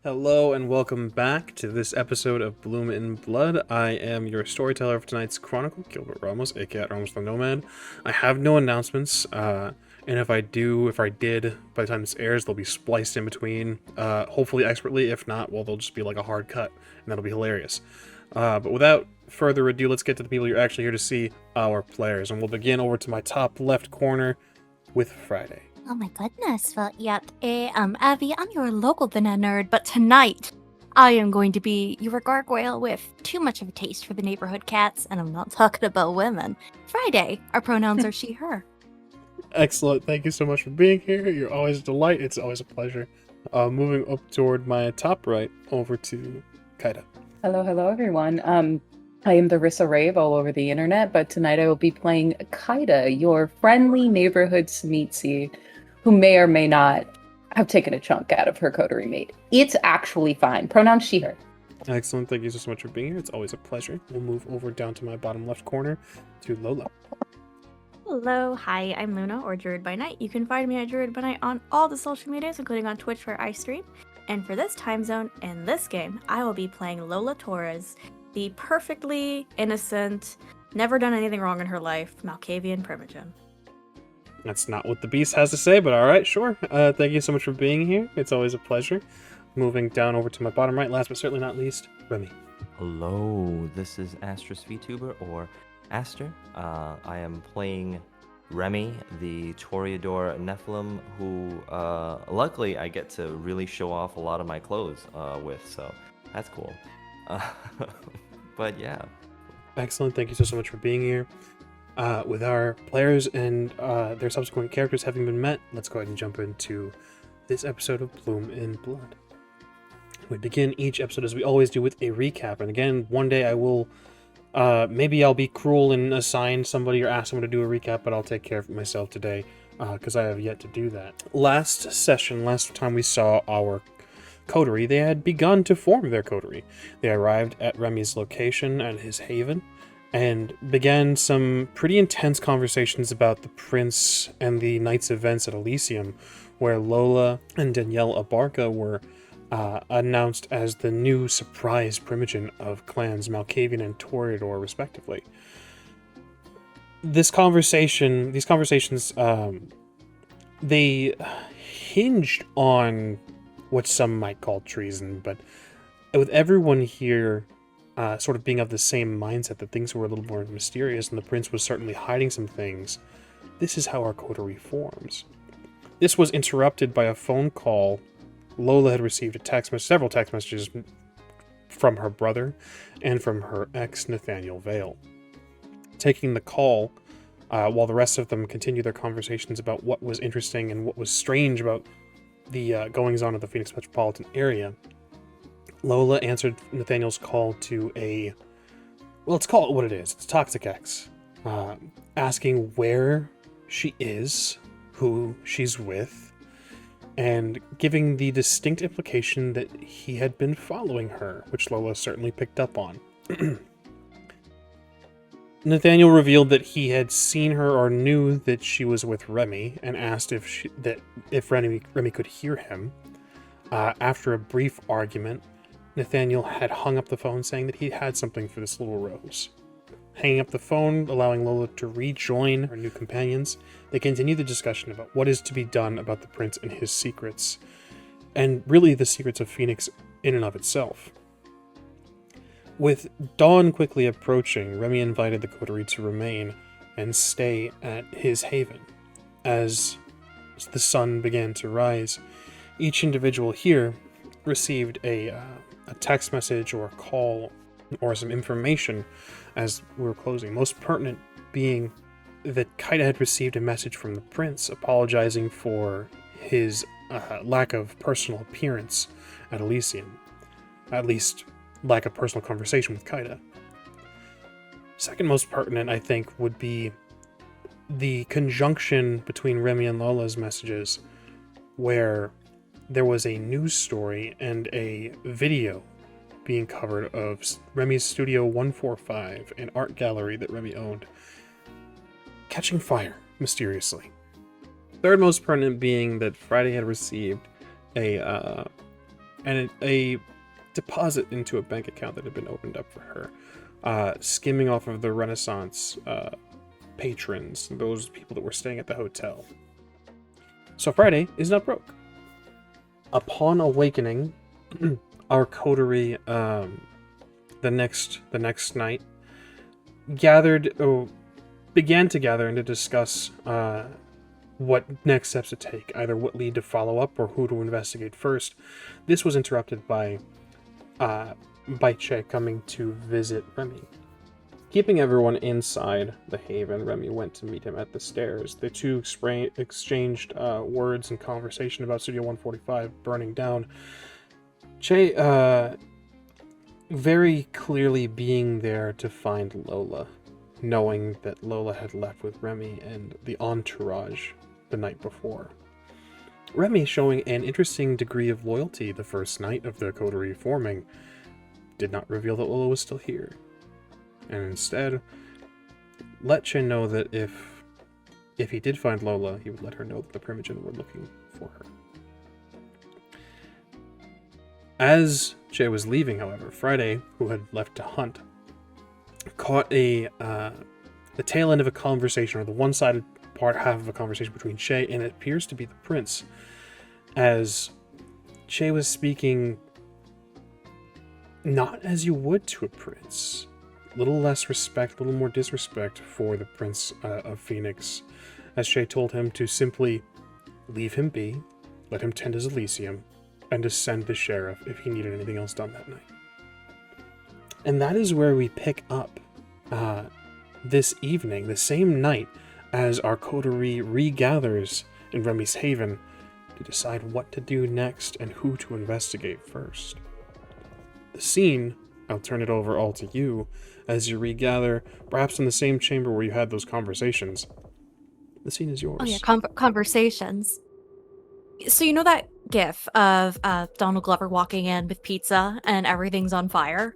Hello and welcome back to this episode of Bloom in Blood. I am your storyteller of tonight's Chronicle, Gilbert Ramos, aka Ramos the Nomad. I have no announcements, and if I did, by the time this airs, they'll be spliced in between, hopefully expertly. If not, well, they'll just be like a hard cut, and that'll be hilarious. But without further ado, let's get to the people you're actually here to see, our players. And we'll begin over to my top left corner with Friday. Oh my goodness. Well, yep. Abby, I'm your local banana nerd, but tonight I am going to be your gargoyle with too much of a taste for the neighborhood cats, and I'm not talking about women. Friday, our pronouns are she, her. Excellent. Thank you so much for being here. You're always a delight. It's always a pleasure. Moving up toward my top right, over to Kaida. Hello, everyone. I am the Rissa Rave all over the internet, but tonight I will be playing Kaida, your friendly neighborhood Smeetsy, who may or may not have taken a chunk out of her coterie mate. It's actually fine. Pronoun she, her. Excellent. Thank you so much for being here. It's always a pleasure. We'll move over down to my bottom left corner to Lola. Hello, hi, I'm Luna, or Druid by Night. You can find me at Druid by Night on all the social medias, including on Twitch where I stream. And for this time zone and this game, I will be playing Lola Torres, the perfectly innocent, never done anything wrong in her life, Malkavian Primogen. That's not what the beast has to say, but alright, sure. Thank you so much for being here. It's always a pleasure. Moving down over to my bottom right, last but certainly not least, Remy. Hello, this is Astrus VTuber, or Aster. I am playing Remy, the Toreador Nephilim, who luckily I get to really show off a lot of my clothes with, so that's cool. But yeah. Excellent. Thank you so much for being here. With our players and their subsequent characters having been met, let's go ahead and jump into this episode of Bloom in Blood. We begin each episode, as we always do, with a recap. And again, one day I will, maybe I'll be cruel and assign somebody or ask someone to do a recap, but I'll take care of it myself today, because I have yet to do that. Last time we saw our coterie, they had begun to form their coterie. They arrived at Remy's location at his haven, and began some pretty intense conversations about the prince and the night's events at Elysium, where Lola and Danielle Abarca were announced as the new surprise primogen of clans Malkavian and Toreador, respectively. These conversations, they hinged on what some might call treason, but with everyone here sort of being of the same mindset that things were a little more mysterious and the prince was certainly hiding some things, this is how our coterie forms. This was interrupted by a phone call. Lola had received several text messages from her brother and from her ex, Nathaniel Vale. Taking the call, while the rest of them continued their conversations about what was interesting and what was strange about the goings-on of the Phoenix metropolitan area, Lola answered Nathaniel's call to let's call it what it is. It's Toxic X, asking where she is, who she's with, and giving the distinct implication that he had been following her, which Lola certainly picked up on. Nathaniel revealed that he had seen her or knew that she was with Remy, and asked if Remy could hear him. After a brief argument, Nathaniel had hung up the phone, saying that he had something for this little rose. Hanging up the phone, allowing Lola to rejoin her new companions, they continue the discussion about what is to be done about the prince and his secrets, and really the secrets of Phoenix in and of itself. With dawn quickly approaching, Remy invited the coterie to remain and stay at his haven. As the sun began to rise, each individual here received a text message or a call or some information as we were closing. Most pertinent being that Kaida had received a message from the prince apologizing for his lack of personal appearance at Elysium. At least, lack of personal conversation with Kaida. Second most pertinent, I think, would be the conjunction between Remy and Lola's messages, where there was a news story and a video being covered of Remy's Studio 145, an art gallery that Remy owned, catching fire mysteriously. Third most pertinent being that Friday had received a and a deposit into a bank account that had been opened up for her, skimming off of the Renaissance patrons, those people that were staying at the hotel. So Friday is not broke. Upon awakening, our coterie, the next night, began to gather and to discuss what next steps to take, either what lead to follow up or who to investigate first. This was interrupted by Che coming to visit Remy. Keeping everyone inside the Haven, Remy went to meet him at the stairs. The two exchanged words and conversation about Studio 145 burning down. Che very clearly being there to find Lola, knowing that Lola had left with Remy and the entourage the night before. Remy, showing an interesting degree of loyalty the first night of the coterie forming, did not reveal that Lola was still here, and instead let Chen know that if he did find Lola, he would let her know that the Primogen were looking for her. As Che was leaving, however, Friday, who had left to hunt, caught the tail end of a conversation, or the one-sided half of a conversation between Che and it appears to be the prince, as Che was speaking not as you would to a prince. A little less respect, a little more disrespect for the Prince of Phoenix, as Che told him to simply leave him be, let him tend his Elysium, and to send the sheriff if he needed anything else done that night. And that is where we pick up this evening, the same night, as our coterie regathers in Remy's Haven to decide what to do next and who to investigate first. The scene, I'll turn it over all to you, as you regather, perhaps in the same chamber where you had those conversations. The scene is yours. Oh yeah, conversations. So you know that gif of Donald Glover walking in with pizza and everything's on fire?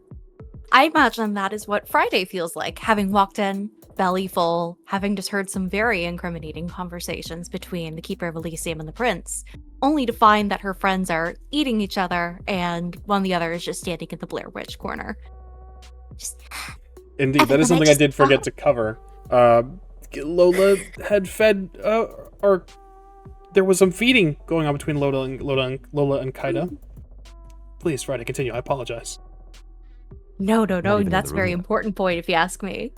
I imagine that is what Friday feels like, having walked in, belly full, having just heard some very incriminating conversations between the Keeper of Elysium and the Prince, only to find that her friends are eating each other and one of the other is just standing in the Blair Witch corner. Indeed, that is something I did forget to cover. Lola had fed, or there was some feeding going on between Lola and Kaida. Please, Friday, continue. I apologize. No, that's a very important point if you ask me.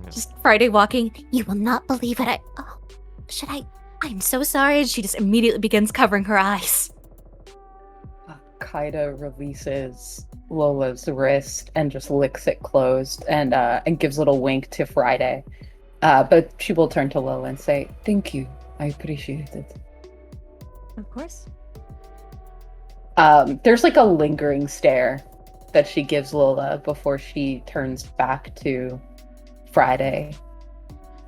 Yeah. Just Friday walking, you will not believe it. I'm so sorry. And she just immediately begins covering her eyes. Kaida releases Lola's wrist and just licks it closed and gives a little wink to Friday. But she will turn to Lola and say, "Thank you. I appreciate it." Of course. There's like a lingering stare that she gives Lola before she turns back to Friday.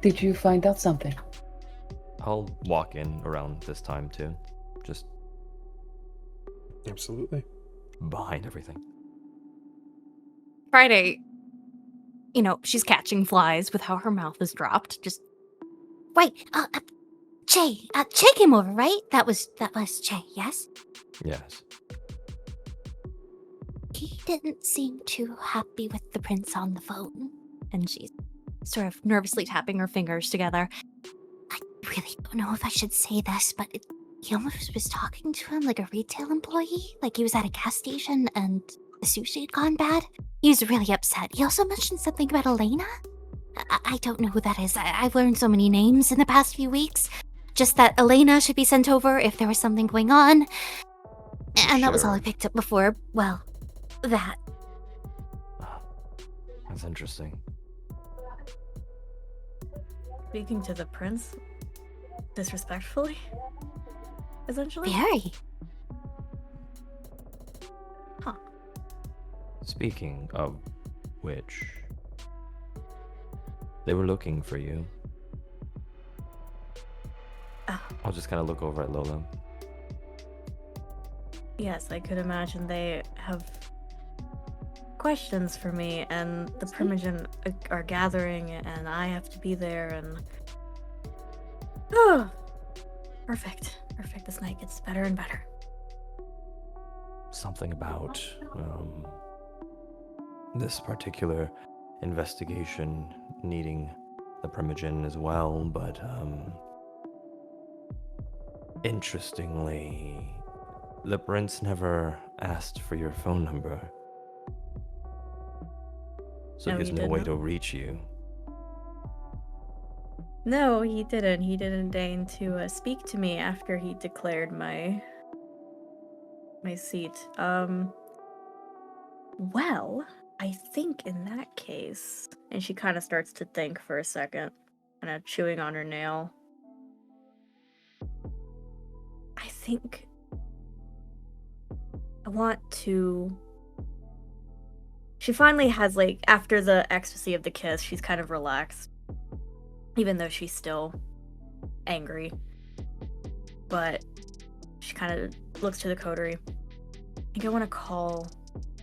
Did you find out something? I'll walk in around this time too. Just absolutely behind everything. Friday, she's catching flies with how her mouth is dropped. Just wait, Che came over, right? That was Che, yes? Yes. He didn't seem too happy with the prince on the phone. And she's sort of nervously tapping her fingers together. I really don't know if I should say this, but he almost was talking to him like a retail employee. Like he was at a gas station and the sushi had gone bad. He was really upset. He also mentioned something about Elena. I don't know who that is. I've learned so many names in the past few weeks. Just that Elena should be sent over if there was something going on. And that was all I picked up before, well, that. That's interesting. Speaking to the prince disrespectfully, essentially? Very. Huh. Speaking of which, they were looking for you. I'll just kind of look over at Lola. Yes, I could imagine they have questions for me, and the Primogen are gathering, and I have to be there, and... Oh! Perfect. This night gets better and better. something about this particular investigation needing the Primogen as well, but interestingly, the prince never asked for your phone number. So No, there's he no way didn't. to reach you. No, he didn't. He didn't deign to speak to me after he declared my seat. Well, I think in that case, and she kind of starts to think for a second, kind of chewing on her nail. I think I want to. She finally has, like, after the ecstasy of the kiss, she's kind of relaxed. Even though she's still angry. But she kind of looks to the coterie. I think I want to call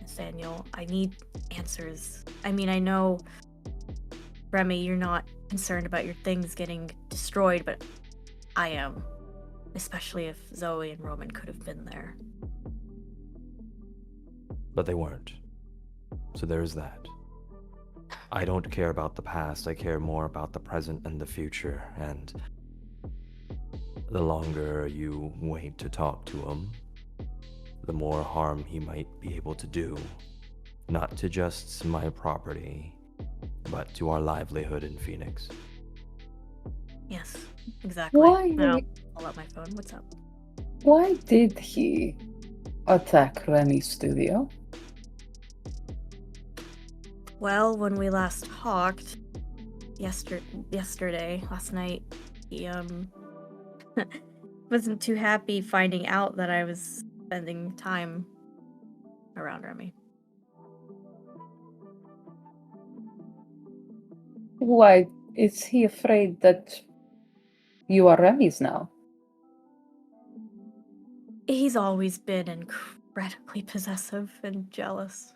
Nathaniel. I need answers. I mean, I know, Remy, you're not concerned about your things getting destroyed, but I am. Especially if Zoe and Roman could have been there. But they weren't. So there's that. I don't care about the past, I care more about the present and the future, and the longer you wait to talk to him, the more harm he might be able to do. Not to just my property, but to our livelihood in Phoenix. Yes, exactly. Why? Now, pull out my phone. What's up? Why did he attack Remy's studio? Well, when we last talked, last night, he, wasn't too happy finding out that I was spending time around Remy. Why is he afraid that you are Remy's now? He's always been incredibly possessive and jealous.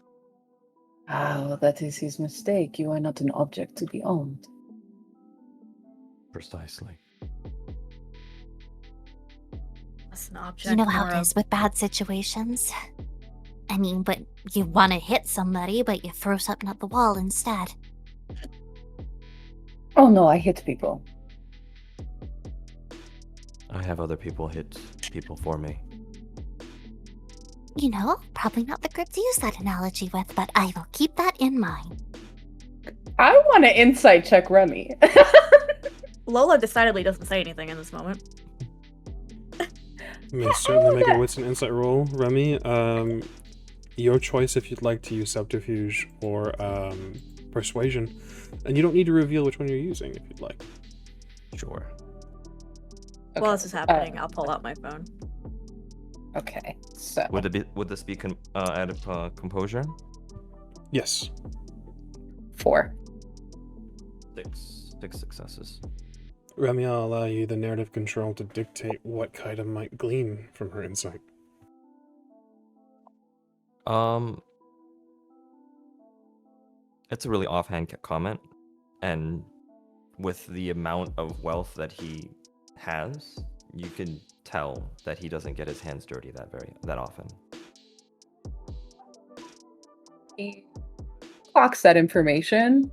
Oh, that is his mistake. You are not an object to be owned. Precisely. That's an object. You know how more it of- is with bad situations. I mean, but you want to hit somebody, but you throw something at the wall instead. Oh no, I hit people. I have other people hit people for me. You know, probably not the group to use that analogy with, but I will keep that in mind. I want to insight check Remy. Lola decidedly doesn't say anything in this moment. You may certainly make a wits and insight roll, Remy. Your choice if you'd like to use subterfuge or persuasion, and you don't need to reveal which one you're using if you'd like. Sure. While this is happening, I'll pull out my phone. Okay, so Would this be out of composure? Yes. 4. Six successes. Remy, I'll allow you the narrative control to dictate what Kaida might glean from her insight. It's a really offhand comment, and with the amount of wealth that he has, you can tell that he doesn't get his hands dirty that often. He clocks that information,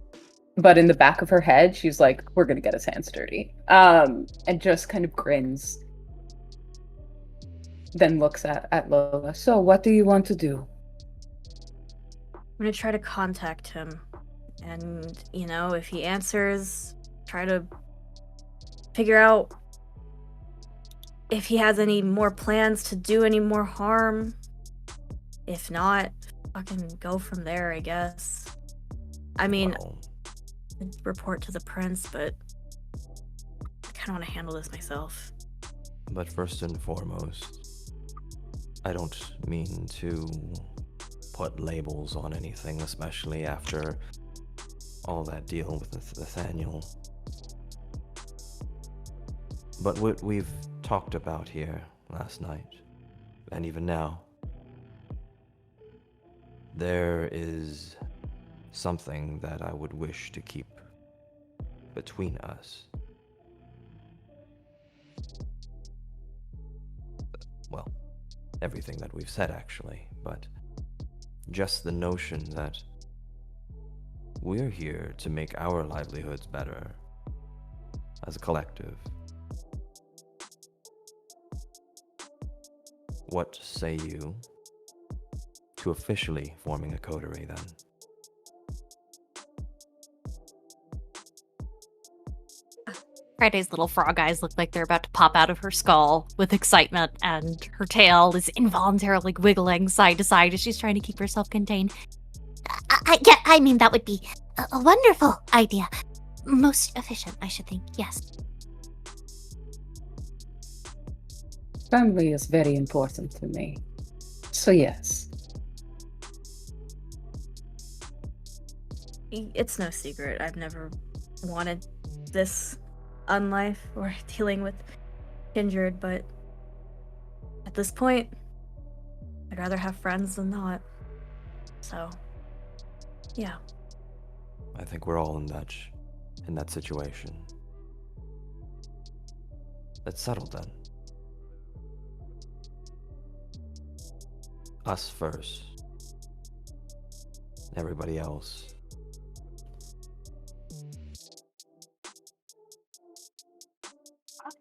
but in the back of her head, she's like, "We're gonna get his hands dirty," and just kind of grins. Then looks at Lola. So, what do you want to do? I'm gonna try to contact him. And, you know, if he answers, try to figure out if he has any more plans to do any more harm. If not, fucking go from there, I guess. I mean, Well, report to the prince, but I kind of want to handle this myself. but first and foremost, I don't mean to put labels on anything, especially after all that deal with Nathaniel. But what we've talked about here last night, and even now, there is something that I would wish to keep between us. Well, everything that we've said, actually, but just the notion that we're here to make our livelihoods better as a collective. What say you to officially forming a coterie then? Friday's little frog eyes look like they're about to pop out of her skull with excitement, and her tail is involuntarily wiggling side to side as she's trying to keep herself contained. Yeah, I mean, that would be a wonderful idea. Most efficient, I should think, yes. Family is very important to me. So yes. It's no secret. I've never wanted this unlife or dealing with kindred, but at this point, I'd rather have friends than not. So, yeah. I think we're all in that situation. Let's settle then. Us first. Everybody else.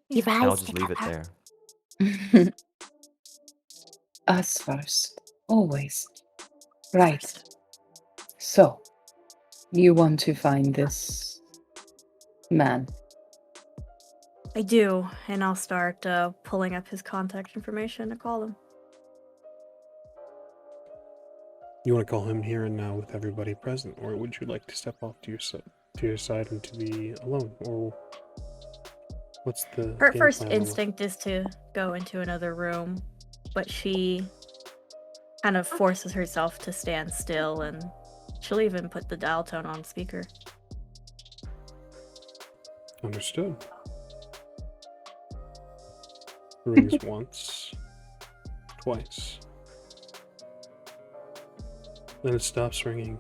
You I'll rise just leave it together. there. Us first. Always. Right. So, you want to find this man? I do, and I'll start pulling up his contact information to call him. You want to call him here and now with everybody present, or would you like to step off to your side and to be alone, or what's the Her game first plan, Lola? instinct is to go into another room, but she kind of forces herself to stand still, and she'll even put the dial tone on speaker. Understood. Rings once, twice. Then it stops ringing.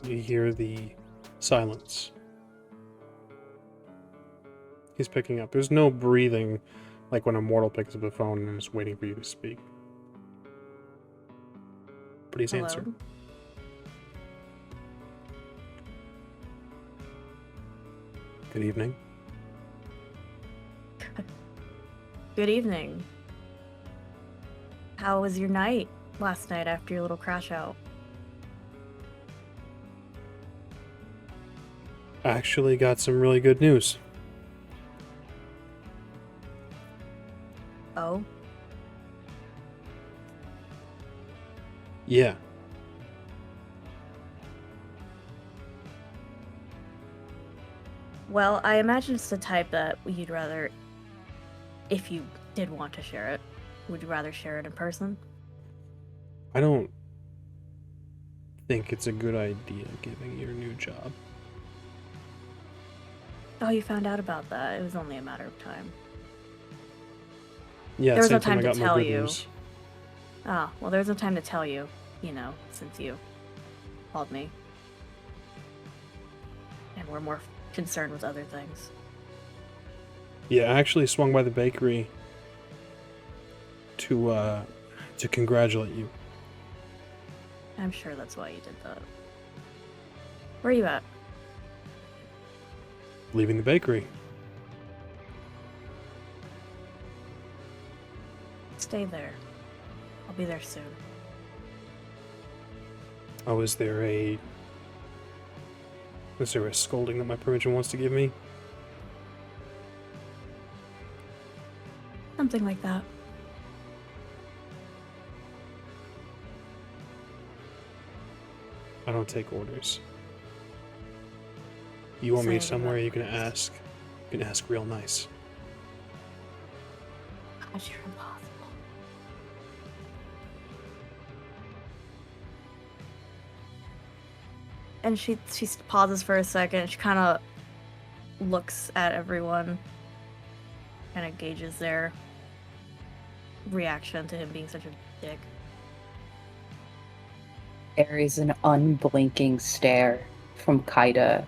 You hear the silence. He's picking up. There's no breathing like when a mortal picks up the phone and is waiting for you to speak. But he's Hello? answered. Good evening. Good evening. How was your night last night after your little crash out? I actually got some really good news. Oh? Yeah. Well, I imagine it's the type that you'd rather, if you did want to share it, would you rather share it in person? I don't think it's a good idea giving your new job. Oh, you found out about that. It was only a matter of time. Yeah, There was same no time I to got my tell good you. news. Ah, well, there's no time to tell you, since you called me. And we're more concerned with other things. Yeah, I actually swung by the bakery to congratulate you. I'm sure that's why you did that. Where are you at? Leaving the bakery. Stay there. I'll be there soon. Oh, is there a scolding that my primogen wants to give me? Something like that. I don't take orders. You want me Say somewhere, what? you can ask. You can ask real nice. Gosh, you're impossible. And she pauses for a second. She kind of looks at everyone, kind of gauges their reaction to him being such a dick. There is an unblinking stare from Kaida,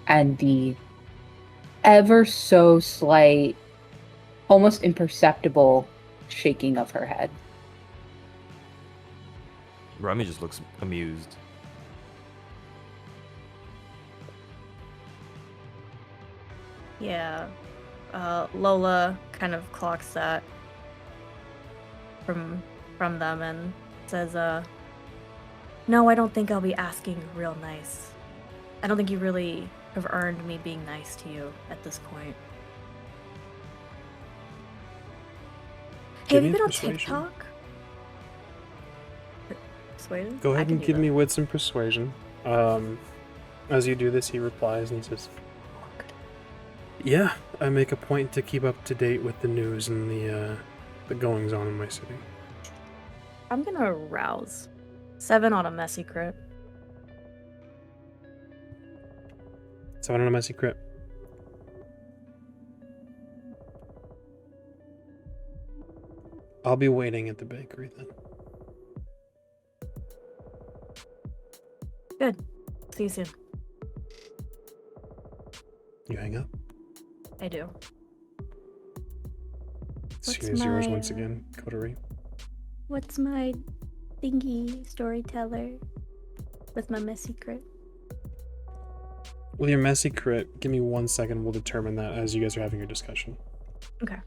and the ever so slight, almost imperceptible shaking of her head. Remy just looks amused. Yeah. Lola kind of clocks that from them and says, no, I don't think I'll be asking real nice. I don't think you really have earned me being nice to you at this point. Hey, Give have you me been on persuasion. TikTok? Persuasion? Go I ahead can and do give that. me wits and persuasion. As you do this, he replies and he says, "Yeah, I make a point to keep up to date with the news and the goings on in my city." I'm gonna rouse. 7 on a messy crit. 7 on a messy crit. I'll be waiting at the bakery then. Good. See you soon. You hang up. I do. Scene is yours once again, Coterie. What's my thingy storyteller with my messy crit? With your messy crit, give me 1 second. We'll determine that as you guys are having your discussion. Okay.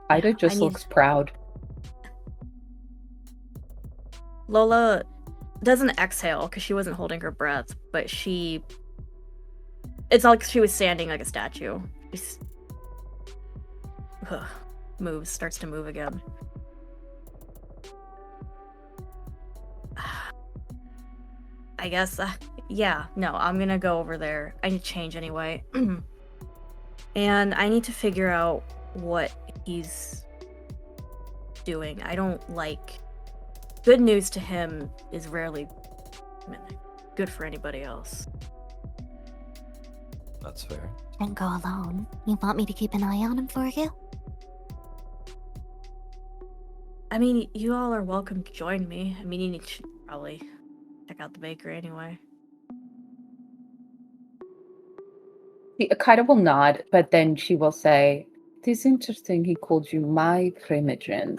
Ida just looks proud. Lola doesn't exhale because she wasn't holding her breath, but it's like she was standing like a statue. She's starts to move again. I guess, yeah, no, I'm gonna go over there. I need to change anyway. And I need to figure out what he's doing. I don't like... Good news to him is rarely good for anybody else. That's fair. Don't go alone. You want me to keep an eye on him for you? I mean, you all are welcome to join me. I mean, you should probably check out the bakery anyway. Kaida will nod, but then she will say, "It is interesting he called you my primogen.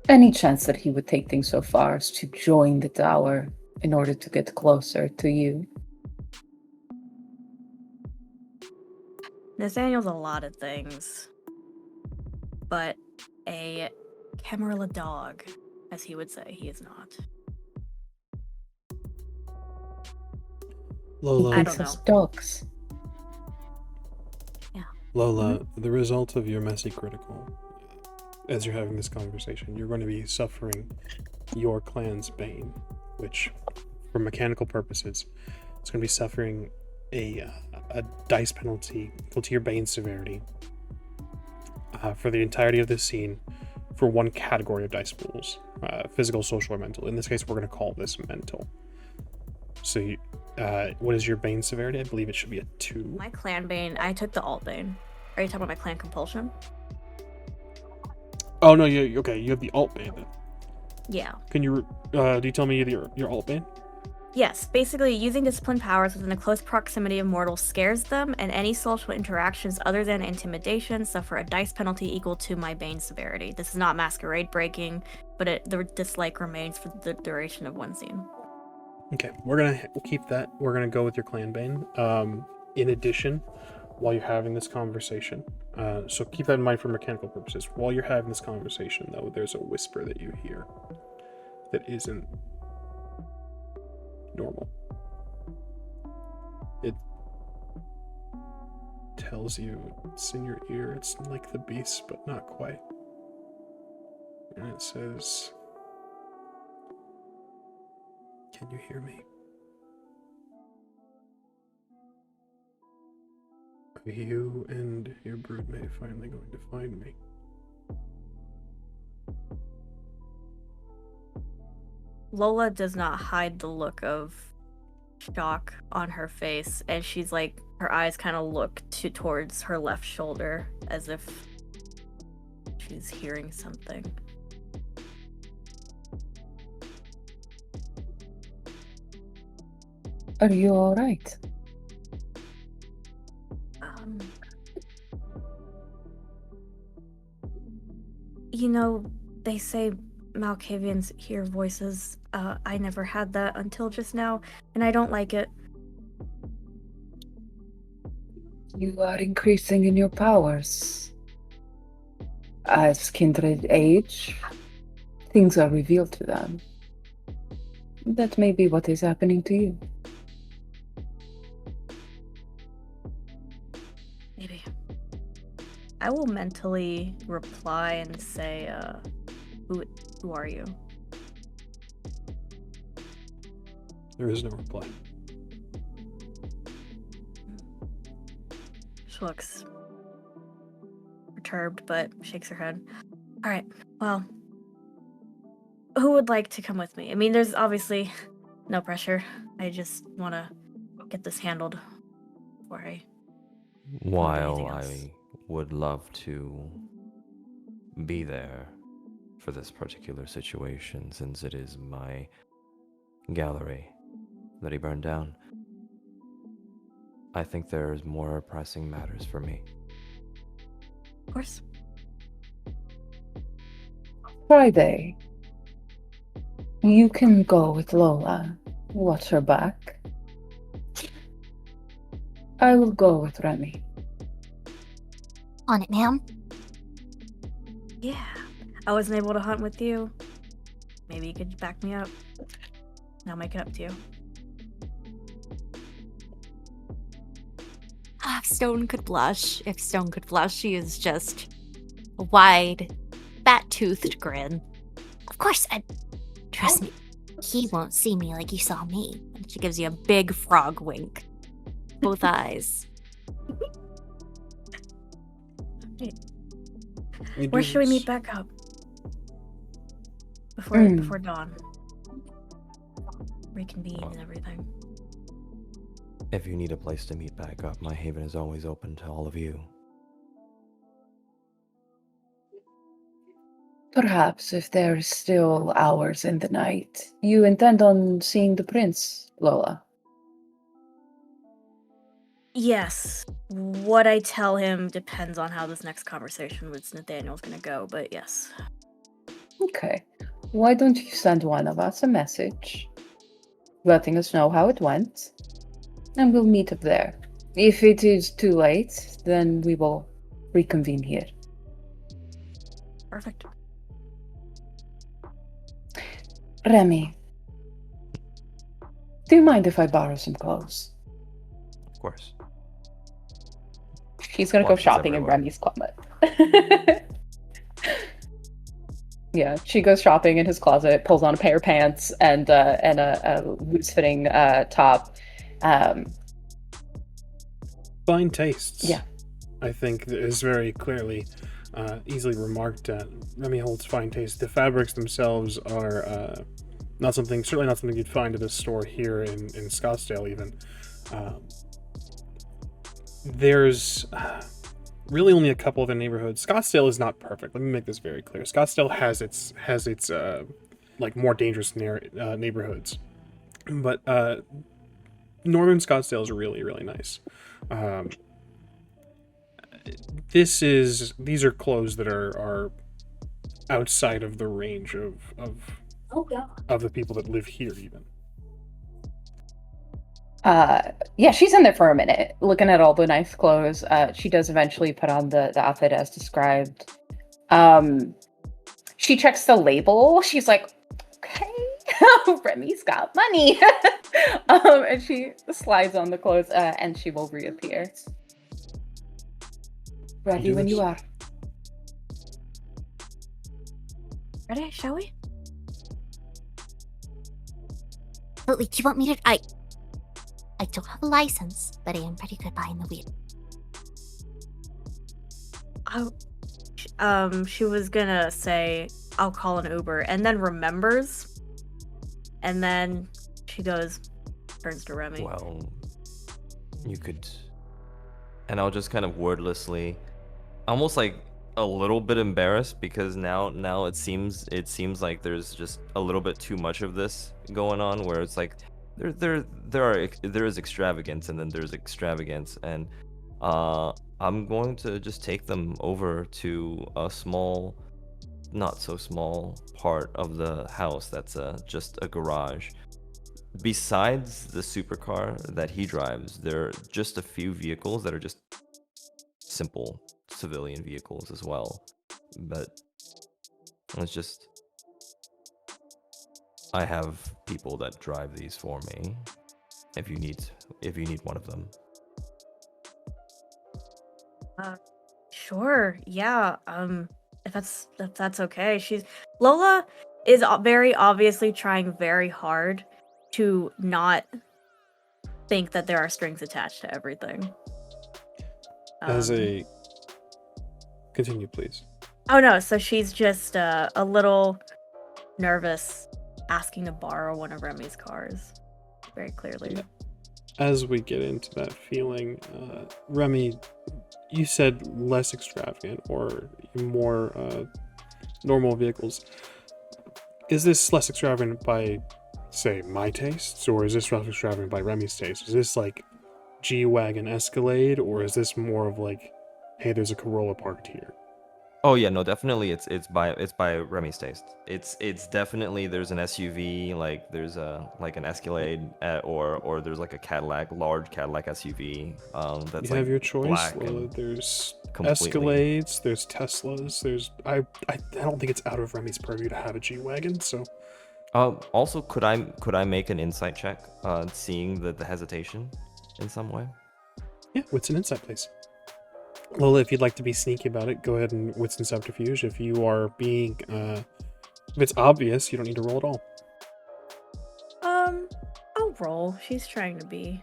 Any chance that he would take things so far as to join the tower in order to get closer to you?" Nathaniel's a lot of things, but a Camarilla dog, as he would say, he is not. Lola, I don't know. Dogs. Yeah. Lola, the result of your messy critical, as you're having this conversation, you're going to be suffering your clan's bane, which, for mechanical purposes, it's going to be suffering a dice penalty equal to your bane severity for the entirety of this scene for one category of dice pools, physical, social, or mental. In this case, we're going to call this mental. So you, what is your bane severity? I believe it should be a 2. My clan bane, I took the alt bane. Are you talking about my clan compulsion? Oh no, you okay? You have the alt bane then. Yeah. Can you do you tell me your alt bane? Yes, basically using discipline powers within the close proximity of mortals scares them, and any social interactions other than intimidation suffer a dice penalty equal to my bane severity. This is not masquerade breaking, but the dislike remains for the duration of one scene. Okay, we'll keep that. We're gonna go with your clan bane. In addition, while you're having this conversation, so keep that in mind for mechanical purposes. While you're having this conversation, though, there's a whisper that you hear that isn't normal. It tells you, it's in your ear, it's like the beast, but not quite. And it says, "Can you hear me? You and your broodmate finally going to find me." Lola does not hide the look of shock on her face, and she's like, her eyes kind of look towards her left shoulder as if she's hearing something. Are you all right? You know, they say Malkavians hear voices. I never had that until just now, and I don't like it. You are increasing in your powers. As kindred age, things are revealed to them. That may be what is happening to you. Maybe. I will mentally reply and say, who are you? There is no reply. She looks perturbed, but shakes her head. All right, well, who would like to come with me? I mean, there's obviously no pressure. I just want to get this handled before I... While anything else. I would love to be there for this particular situation, since it is my gallery that he burned down, I think there's more pressing matters for me. Of course. Friday, you can go with Lola. Watch her back. I will go with Remy. On it, ma'am. Yeah. I wasn't able to hunt with you. Maybe you could back me up. And I'll make it up to you. If Stone could blush, she is just a wide, fat-toothed grin. Of course, trust me, he won't see me like you saw me. And she gives you a big frog wink. Both eyes. Where should we meet back up? Before dawn. Reconvene and everything. If you need a place to meet back up, my haven is always open to all of you. Perhaps if there is still hours in the night, you intend on seeing the prince, Lola? Yes. What I tell him depends on how this next conversation with Nathaniel's gonna go, but yes. Okay. Why don't you send one of us a message, letting us know how it went, and we'll meet up there. If it is too late, then we will reconvene here. Perfect. Remy, do you mind if I borrow some clothes? Of course. She's gonna go Watches shopping everywhere. in Remy's closet. Yeah, she goes shopping in his closet, pulls on a pair of pants and a loose-fitting top. Fine tastes. Yeah. I think is very clearly, easily remarked at. Remy holds fine taste. The fabrics themselves are certainly not something you'd find at a store here in Scottsdale even. There's really only a couple of the neighborhoods. Scottsdale is not perfect. Let me make this very clear. Scottsdale has its like more dangerous neighborhoods, but Northern Scottsdale is really, really nice. These are clothes that are outside of the range of the people that live here even. Yeah, she's in there for a minute, looking at all the nice clothes. She does eventually put on the outfit as described. She checks the label. She's like, okay, Remy's got money. And she slides on the clothes, and she will reappear. Ready when you are. Ready? Shall we? Absolutely. Do you want me to? I don't have a license, but I am pretty good behind the wheel. She was gonna say, I'll call an Uber, and then remembers, and then she turns to Remy. Well, you could, and I'll just kind of wordlessly, almost like a little bit embarrassed, because now it seems like there's just a little bit too much of this going on, where it's like there is extravagance and then there's extravagance, and I'm going to just take them over to a small not so small part of the house that's just a garage. Besides the supercar that he drives, there are just a few vehicles that are just simple civilian vehicles as well. But it's just, I have people that drive these for me. If you need one of them. Sure. Yeah. If that's okay. Lola is very obviously trying very hard to not think that there are strings attached to everything. As a continue, please. Oh no, so she's just a little nervous asking to borrow one of Remy's cars. Very clearly. Yeah. As we get into that feeling, Remy, you said less extravagant or more normal vehicles. Is this less extravagant by, say, my tastes, or is this less extravagant by Remy's taste? Is this like G-Wagon Escalade, or is this more of like, hey, there's a Corolla parked here? Oh yeah, no, definitely it's by Remy's taste. It's definitely there's an SUV, like there's a like an Escalade, or there's like a large Cadillac SUV. That's You have like your choice. black Well, and there's completely. Escalades, there's Teslas, there's I don't think it's out of Remy's purview to have a G-Wagon, so Also, could I make an insight check, seeing the hesitation in some way? yeah, wits and insight, please. Lola, if you'd like to be sneaky about it, go ahead and wits and subterfuge. If you are being, if it's obvious, you don't need to roll at all. I'll roll. She's trying to be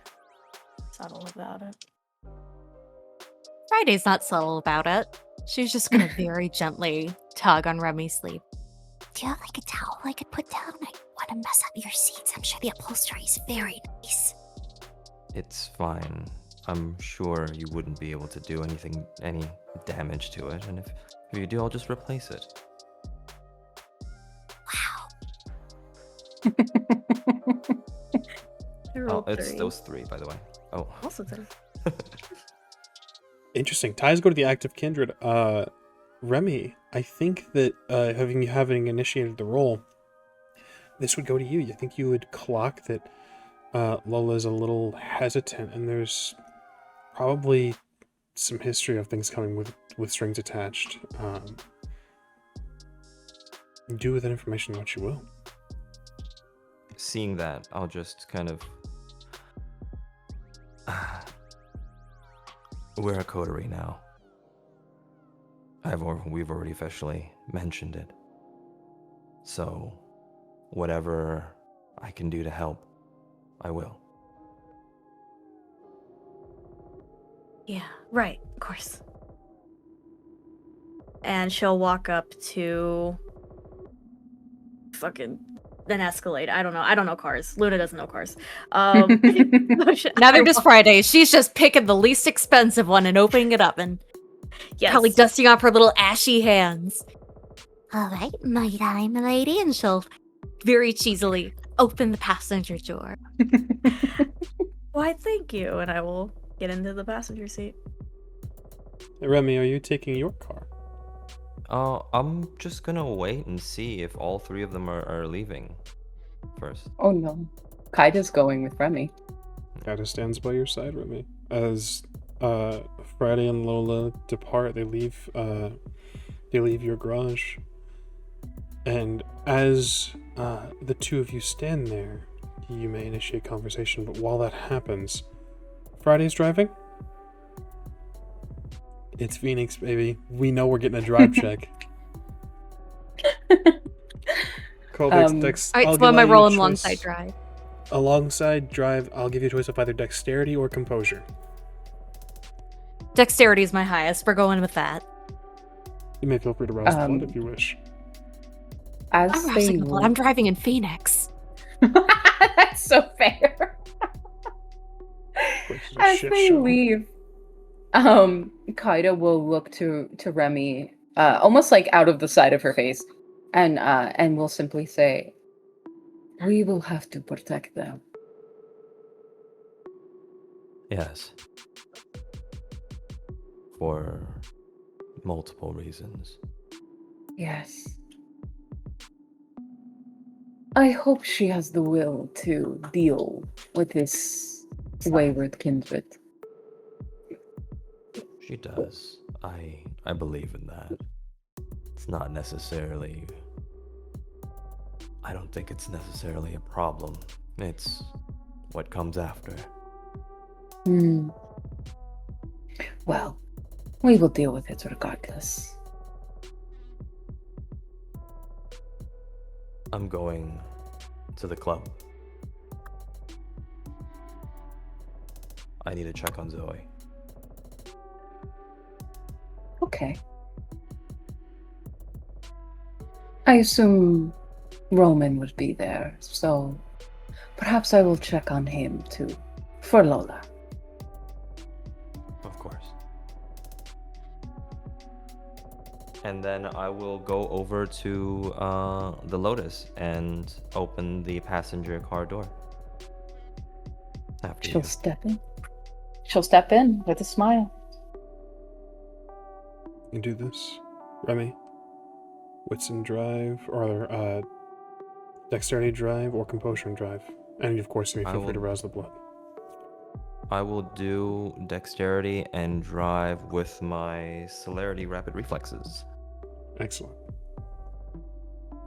subtle about it. Friday's not subtle about it. She's just gonna very gently tug on Remy's sleeve. Do you have like a towel I could put down? I want to mess up your seats. I'm sure the upholstery is very nice. It's fine. I'm sure you wouldn't be able to do any damage to it, and if you do, I'll just replace it. Wow. I rolled It's 3. those 3, by the way. Oh. Also 3. Interesting. Ties go to the active kindred. Remy, I think that having initiated the roll, this would go to you. I think you would clock that Lola's a little hesitant, and there's probably some history of things coming with strings attached. Do with that information what you will. Seeing that, I'll just kind of... We're a coterie now. We've already officially mentioned it. So, whatever I can do to help, I will. Yeah, right, of course. And she'll walk up to fucking an Escalade. I don't know cars. Luna doesn't know cars. Neither does Friday. She's just picking the least expensive one and opening it up and probably dusting off her little ashy hands. All right, my time, lady, and she'll very cheesily open the passenger door. Why, thank you, and I will get into the passenger seat. Remy, are you taking your car? I'm just gonna wait and see if all 3 of them are leaving first. Oh no. Kaida's going with Remy. Kaida stands by your side, Remy. As Friday and Lola depart, they leave your garage. And as the 2 of you stand there, you may initiate conversation, but while that happens, Friday's driving? It's Phoenix, baby. We know we're getting a drive check. Dex. Alright, so am I rolling alongside drive? Alongside drive, I'll give you a choice of either dexterity or composure. Dexterity is my highest. We're going with that. You may feel free to rouse the blood if you wish. As I'm they rousing the blood. I'm driving in Phoenix. That's so fair. As they leave, Kaida will look to Remy, almost like out of the side of her face, and will simply say, "We will have to protect them." Yes. For multiple reasons. Yes. I hope she has the will to deal with this wayward kindred. She does. I believe in that. It's not necessarily. I don't think it's necessarily a problem. It's what comes after. Hmm. Well, we will deal with it regardless. I'm going to the club. I need to check on Zoe. Okay. I assume Roman would be there, so perhaps I will check on him too. For Lola. Of course. And then I will go over to the Lotus and open the passenger car door. After She'll you. step in. She'll step in with a smile. You do this, Remy. Whitson drive, or dexterity drive, or composure drive. And of course, you may feel free to rouse the blood. I will do dexterity and drive with my celerity rapid reflexes. Excellent.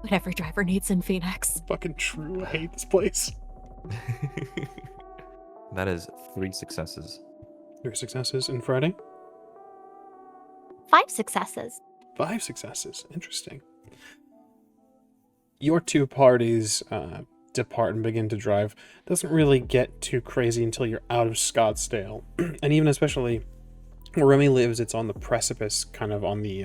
What every driver needs in Phoenix. Fucking true. I hate this place. That is 3 successes. Your successes in Friday? 5 successes. 5 successes. Interesting. Your two parties depart and begin to drive. Doesn't really get too crazy until you're out of Scottsdale. And even especially where Remy lives, it's on the precipice, kind of on the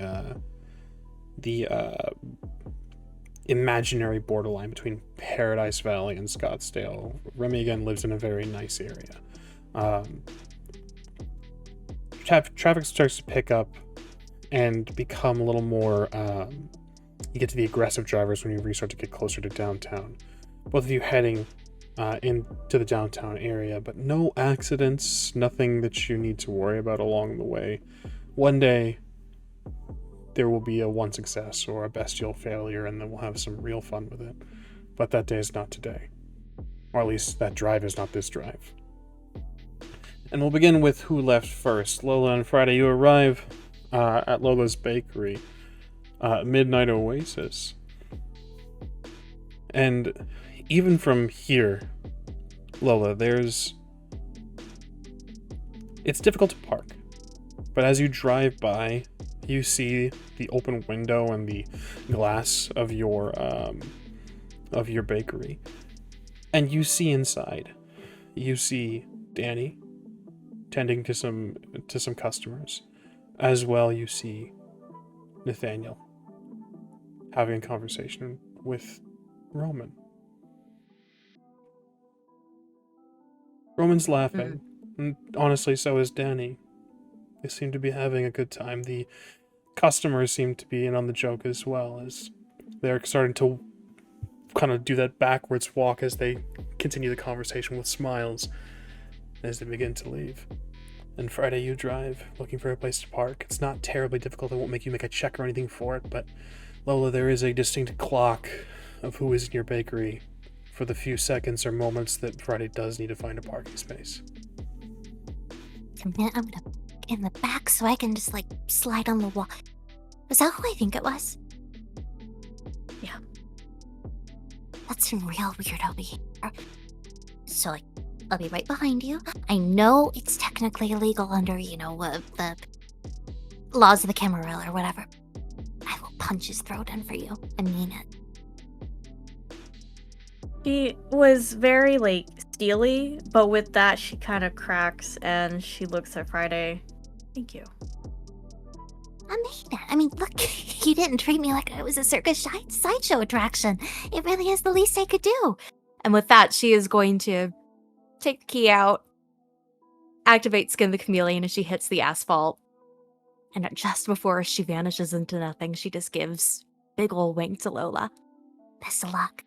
imaginary borderline between Paradise Valley and Scottsdale. Remy, again, lives in a very nice area. Traffic starts to pick up and become a little more... you get to the aggressive drivers when you really start to get closer to downtown. Both of you heading into the downtown area, but no accidents, nothing that you need to worry about along the way. One day, there will be a one success or a bestial failure, and then we'll have some real fun with it. But that day is not today. Or at least that drive is not this drive. And we'll begin with who left first. Lola, on Friday, you arrive at Lola's Bakery. Midnight Oasis. And even from here, Lola, it's difficult to park. But as you drive by, you see the open window and the glass of your bakery. And you see inside. You see Danny tending to some customers. As well, you see Nathaniel having a conversation with Roman. Roman's laughing, and honestly, so is Danny. They seem to be having a good time. The customers seem to be in on the joke as well, as they're starting to kind of do that backwards walk as they continue the conversation with smiles as they begin to leave. And Friday, you drive, looking for a place to park. It's not terribly difficult. It won't make you make a check or anything for it, but Lola, there is a distinct clock of who is in your bakery for the few seconds or moments that Friday does need to find a parking space. I'm gonna get in the back so I can just slide on the wall. Was that who I think it was? Yeah. That's some real weirdo behavior. So I'll be right behind you. I know it's technically illegal under, the laws of the Camarilla or whatever. I will punch his throat in for you. I mean it. She was very, steely, but with that, she kind of cracks and she looks at Friday. Thank you. I mean it. I mean, look, he didn't treat me like I was a circus sideshow attraction. It really is the least I could do. And with that, she is going to take the key out, activate Skin the Chameleon as she hits the asphalt. And just before she vanishes into nothing, she just gives big ol' wink to Lola. Best of luck.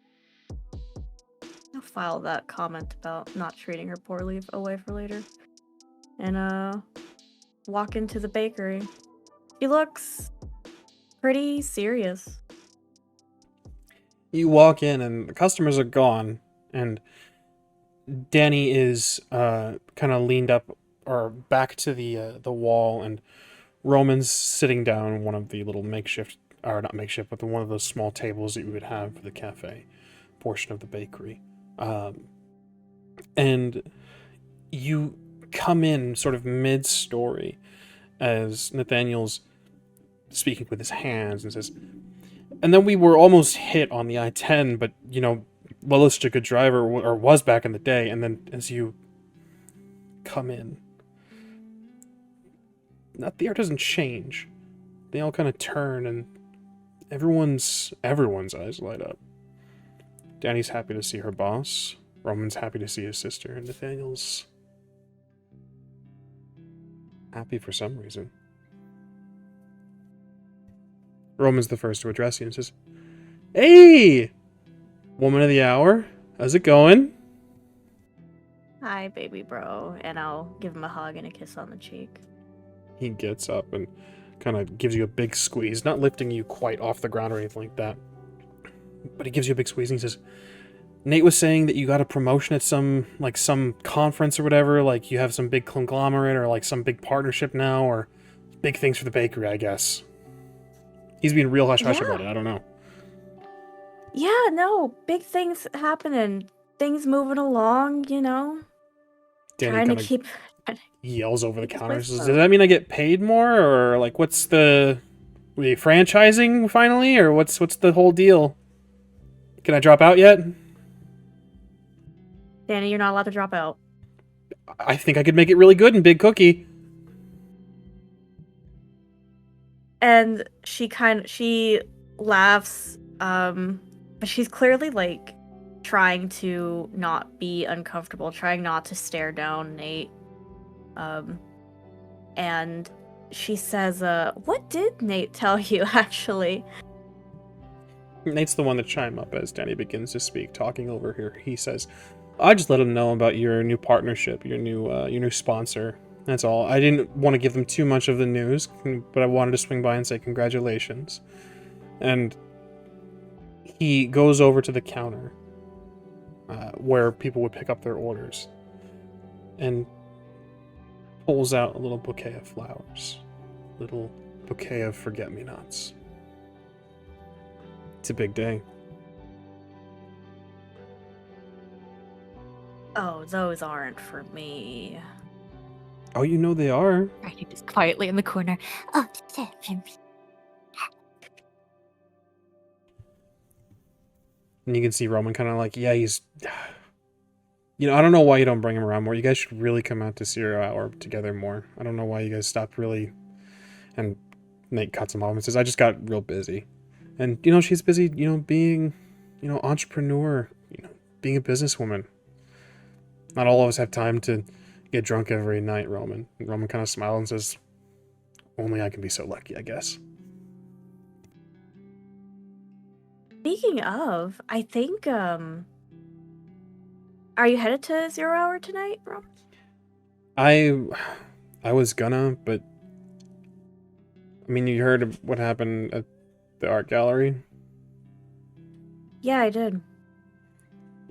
I'll file that comment about not treating her poorly away for later. And walk into the bakery. She looks pretty serious. You walk in and the customers are gone, and Danny is kind of leaned up or back to the wall, and Roman's sitting down on one of the little makeshift, or not makeshift, but one of those small tables that you would have for the cafe portion of the bakery. And you come in sort of mid-story as Nathaniel's speaking with his hands and says, and then we were almost hit on the I-10, but, you know, Lilith's a good driver, or was back in the day, and then as you come in, the air doesn't change. They all kind of turn, and everyone's eyes light up. Danny's happy to see her boss. Roman's happy to see his sister, and Nathaniel's happy for some reason. Roman's the first to address you and says, "Hey, woman of the hour, how's it going?" Hi, baby bro. And I'll give him a hug and a kiss on the cheek. He gets up and kind of gives you a big squeeze, not lifting you quite off the ground or anything like that, but he gives you a big squeeze and he says, "Nate was saying that you got a promotion at some conference or whatever, like you have some big conglomerate or like some big partnership now, or big things for the bakery, I guess." He's being real hush-hush about it, I don't know. Yeah, no, big things happening. Things moving along, you know? Danny Trying to kinda keep... yells over the Keep his counter. voice Says, low. "Does that mean I get paid more, or like what's the we franchising finally, or what's the whole deal? Can I drop out yet?" Danny, you're not allowed to drop out. I think I could make it really good in Big Cookie. And she laughs, but she's clearly like trying to not be uncomfortable, trying not to stare down Nate. And she says, what did Nate tell you actually? Nate's the one to chime up as Danny begins to speak, talking over here. He says, "I just let him know about your new partnership, your new sponsor. That's all. I didn't want to give them too much of the news, but I wanted to swing by and say congratulations." And he goes over to the counter where people would pick up their orders and pulls out a little bouquet of flowers, little bouquet of forget-me-nots. It's a big day. Oh, those aren't for me. Oh, you know they are. Right, just quietly in the corner. Oh, And you can see Roman kind of like, yeah, he's... You know, I don't know why you don't bring him around more. You guys should really come out to Zero Hour together more. I don't know why you guys stopped really... And Nate cuts him off and says, "I just got real busy." And, you know, she's busy, you know, being, you know, entrepreneur, you know, being a businesswoman. Not all of us have time to get drunk every night, Roman. And Roman kind of smiles and says, "Only I can be so lucky, I guess." Speaking of, I think, are you headed to 0 Hour tonight, Rob? I was gonna, but... I mean, you heard of what happened at the art gallery? Yeah, I did.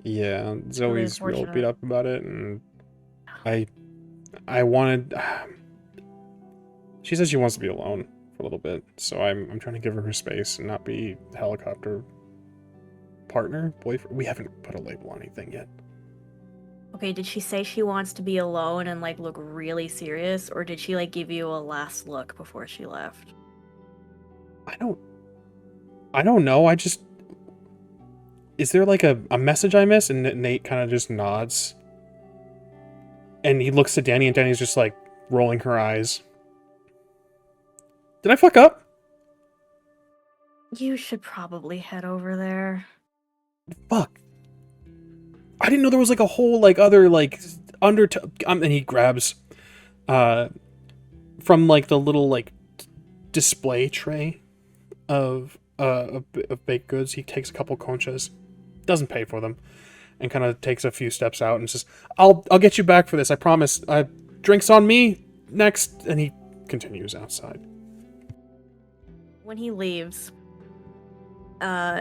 Yeah, really Zoe's real unfortunate. beat up about it, and I wanted... She says she wants to be alone for a little bit, so I'm trying to give her her space and not be helicopter partner, boyfriend. We haven't put a label on anything yet. Okay, did she say she wants to be alone and like look really serious, or did she like give you a last look before she left? I don't know. I just... Is there like a message I miss? And Nate kind of just nods. And he looks at Danny, and Danny's just like rolling her eyes. Did I fuck up? You should probably head over there. Fuck. I didn't know there was like a whole like other like and he grabs from like the little like display tray of baked goods. He takes a couple conchas, doesn't pay for them, and kind of takes a few steps out and says, I'll get you back for this, I promise. Drinks on me next." And he continues outside. When he leaves,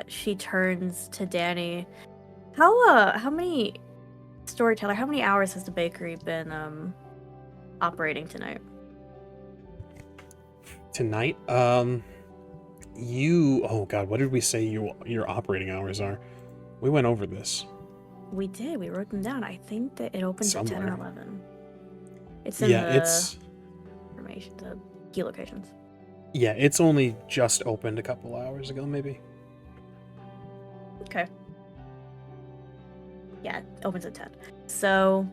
she turns to Danny. How many how many hours has the bakery been operating tonight? Tonight, oh god, what did we say your operating hours are? We went over this. We did. We wrote them down. I think that it opens at 10 or Somewhere. 11. It's in the it's information, the key locations. yeah, it's only just opened a couple hours ago, maybe. Okay. Yeah, it opens at 10. So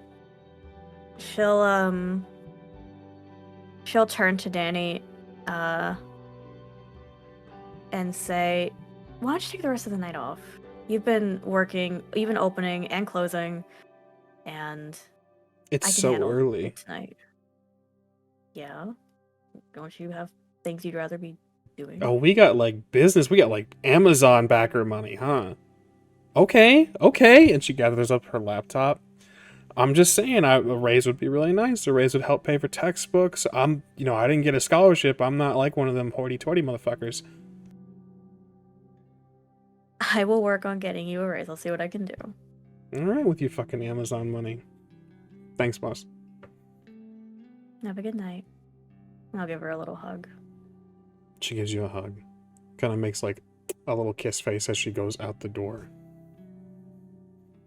she'll turn to Danny and say, "Why don't you take the rest of the night off? You've been working, you've been opening and closing, and It's I can so handle early. it tonight." Yeah. Don't you have things you'd rather be doing? Oh, we got like business. We got like Amazon backer money, huh? Okay. And she gathers up her laptop. I'm just saying, a raise would be really nice. A raise would help pay for textbooks. I didn't get a scholarship. I'm not like one of them hoity-toity motherfuckers. I will work on getting you a raise. I'll see what I can do. All right, with your fucking Amazon money. Thanks, boss. Have a good night. I'll give her a little hug. She gives you a hug. Kind of makes like a little kiss face as she goes out the door.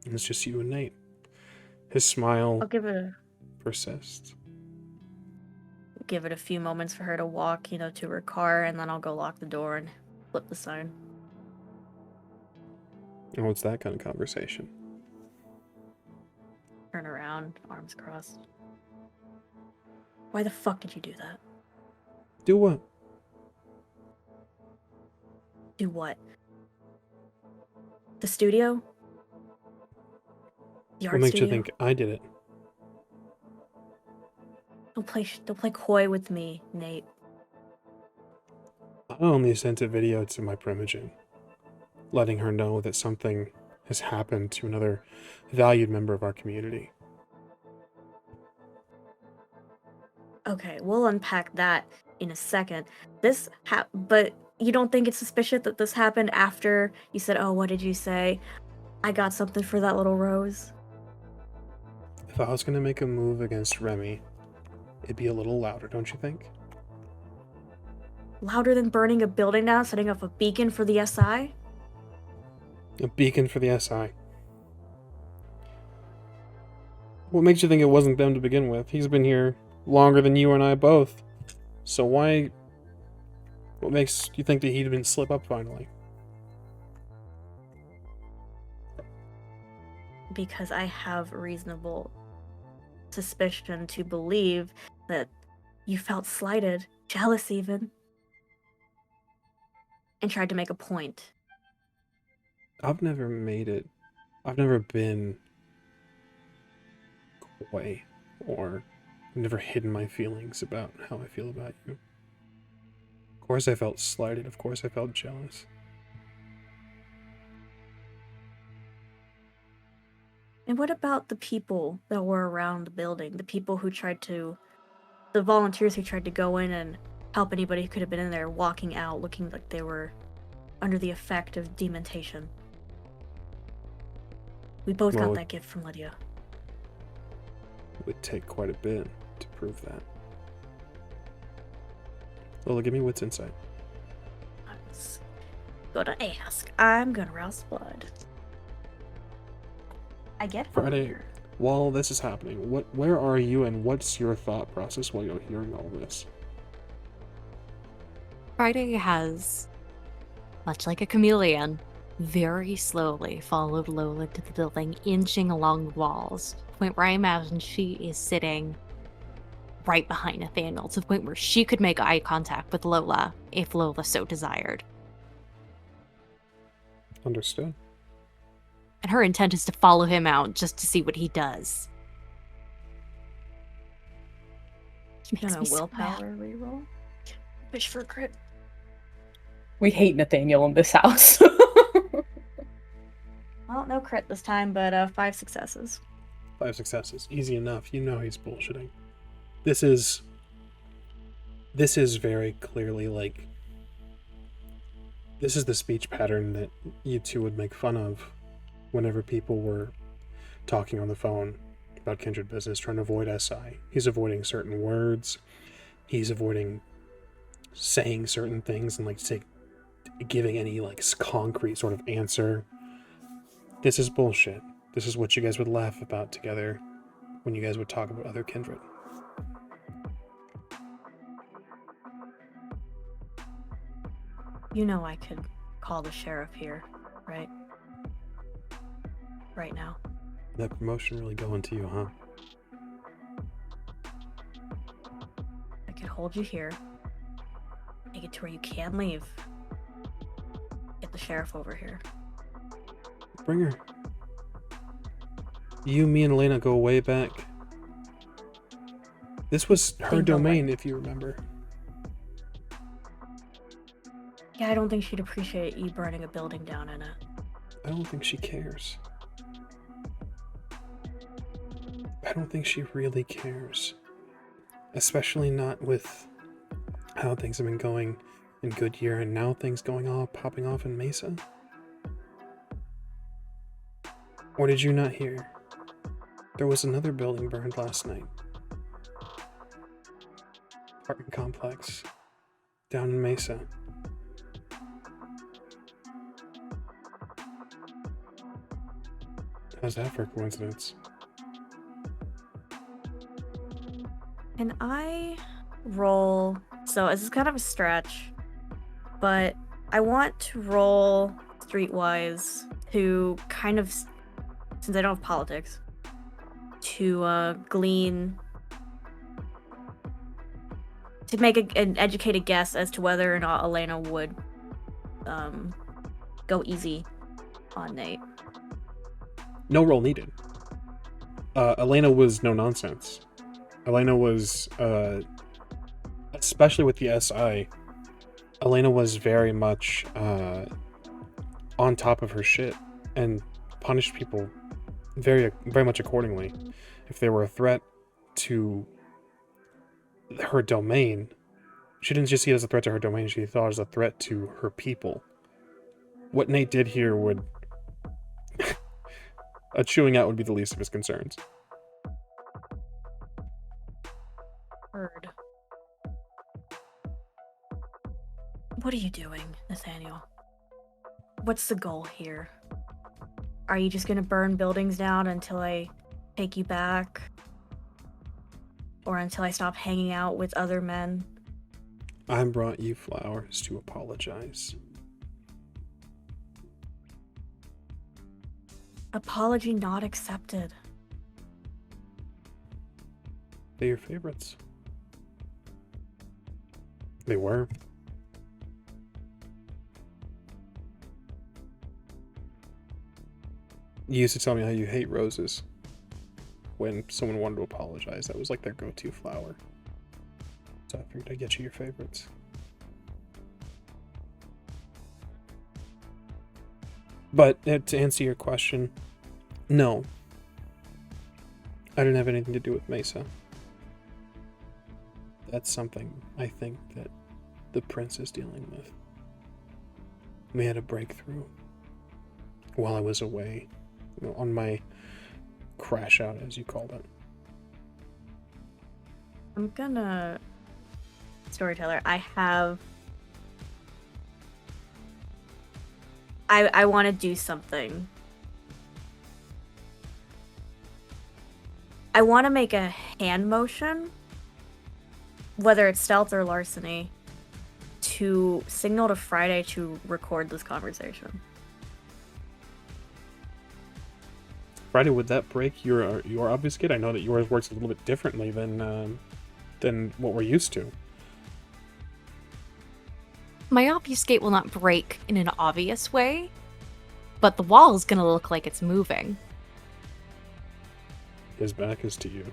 And it's just you and Nate. His smile I'll give it persists. a few moments for her to walk, to her car, and then I'll go lock the door and flip the sign. Oh, it's that kind of conversation. Turn around, arms crossed. Why the fuck did you do that? Do what? Do what? The studio? The art What makes studio? you think I did it? Don't play coy with me, Nate. I only sent a video to my Primogen, letting her know that something has happened to another valued member of our community. Okay, we'll unpack that in a second. But you don't think it's suspicious that this happened after you said, "Oh, what did you say? I got something for that little rose." If I was going to make a move against Remy, it'd be a little louder, don't you think? Louder than burning a building down, setting up a beacon for the SI? A beacon for the SI. What makes you think it wasn't them to begin with? He's been here longer than you and I both. So what makes you think that he didn't slip up finally? Because I have reasonable suspicion to believe that you felt slighted, jealous even, and tried to make a point. I've never been coy, or never hidden my feelings about how I feel about you. Of course I felt slighted, of course I felt jealous. And what about the people that were around the building? The volunteers who tried to go in and help anybody who could have been in there, walking out looking like they were under the effect of dementation. We both Well, got that gift from Lydia. It would take quite a bit to prove that. Lola, give me what's inside. I was gonna ask. I'm gonna rouse blood. I get Friday, hunger. while this is happening, where are you and what's your thought process while you're hearing all this? Friday has, much like a chameleon, very slowly followed Lola to the building, inching along the walls, to the point where I imagine she is sitting right behind Nathaniel, to the point where she could make eye contact with Lola if Lola so desired. Understood. And her intent is to follow him out just to see what he does. He makes Gonna me so willpower mad. reroll. Wish for a crit. We hate Nathaniel in this house. Well, no crit this time, but 5 successes. 5 successes. Easy enough. You know he's bullshitting. This is very clearly like This is the speech pattern that you two would make fun of whenever people were talking on the phone about kindred business, trying to avoid SI. He's avoiding certain words. He's avoiding saying certain things and giving any concrete sort of answer. This is bullshit. This is what you guys would laugh about together when you guys would talk about other kindred. You know I could call the sheriff here, right? Right now. That promotion really going to you, huh? I could hold you here. Make it to where you can leave. Get the sheriff over here. Bring her. You, me, and Elena go way back. This was her domain, if you remember. Yeah, I don't think she'd appreciate you burning a building down in it. I don't think she cares. I don't think she really cares. Especially not with how things have been going in Goodyear and now things popping off in Mesa. Or did you not hear? There was another building burned last night. Apartment complex. Down in Mesa. How's that for a coincidence? Can I roll? So this is kind of a stretch, but I want to roll streetwise to kind of, since I don't have politics, to glean, to make an educated guess as to whether or not Elena would go easy on Nate. No roll needed. Elena was no nonsense. Elena was, especially with the SI, Elena was very much on top of her shit and punished people very much accordingly. If they were a threat to her domain, she didn't just see it as a threat to her domain, she thought it as a threat to her people. What Nate did here would... a chewing out would be the least of his concerns. Heard. What are you doing, Nathaniel? What's the goal here? Are you just gonna burn buildings down until I take you back? Or until I stop hanging out with other men? I brought you flowers to apologize. Apology not accepted. They're your favorites. They were. You used to tell me how you hate roses. When someone wanted to apologize, that was like their go-to flower. So I figured I'd get you your favorites. But to answer your question, no. I didn't have anything to do with Mesa. That's something I think that the prince is dealing with. We had a breakthrough while I was away, on my crash out, as you called it. I'm gonna... Storyteller, I want to do something. I want to make a hand motion, whether it's stealth or larceny, to signal to Friday to record this conversation. Friday, would that break your obfuscate? I know that yours works a little bit differently than what we're used to. My obfuscate will not break in an obvious way, but the wall is going to look like it's moving. His back is to you.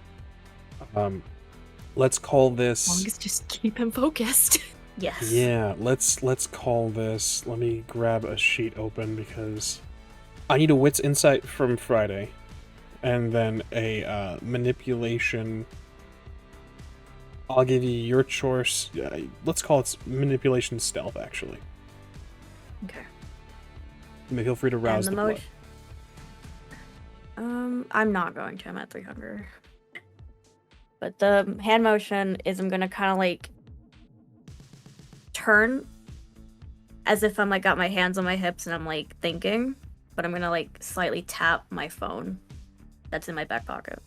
Let's call this... As long as just keep him focused. Yes. Yeah, let's call this... Let me grab a sheet open because I need a wits insight from Friday, and then a manipulation... I'll give you your choice. Let's call it manipulation stealth, actually. Okay. You may feel free to rouse the blood. I'm not going to. I'm at 300. But the hand motion is I'm gonna kind of like turn as if I'm like got my hands on my hips and I'm like thinking, but I'm gonna like slightly tap my phone that's in my back pocket.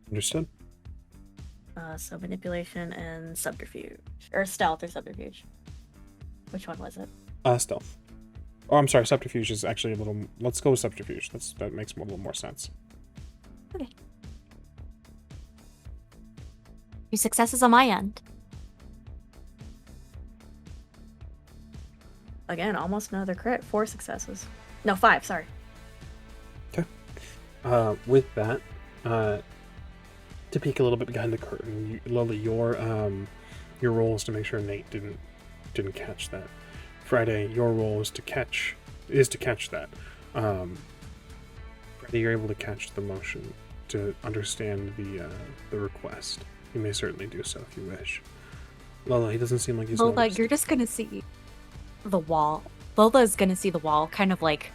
Understood. So manipulation and subterfuge, or stealth or subterfuge. Which one was it? Stealth. Oh, I'm sorry. Subterfuge is actually a little. Let's go with subterfuge. That makes a little more sense. Okay. 2 successes on my end. Again, almost another crit. 4 successes. No, 5. Sorry. With that, to peek a little bit behind the curtain, Lola, your role is to make sure Nate didn't catch that. Friday, your role is to catch that. Friday, you're able to catch the motion, to understand the request. You may certainly do so if you wish. Lola, he doesn't seem like he's Lola, noticed. you're just gonna see the wall. Lola's gonna see the wall kind of like,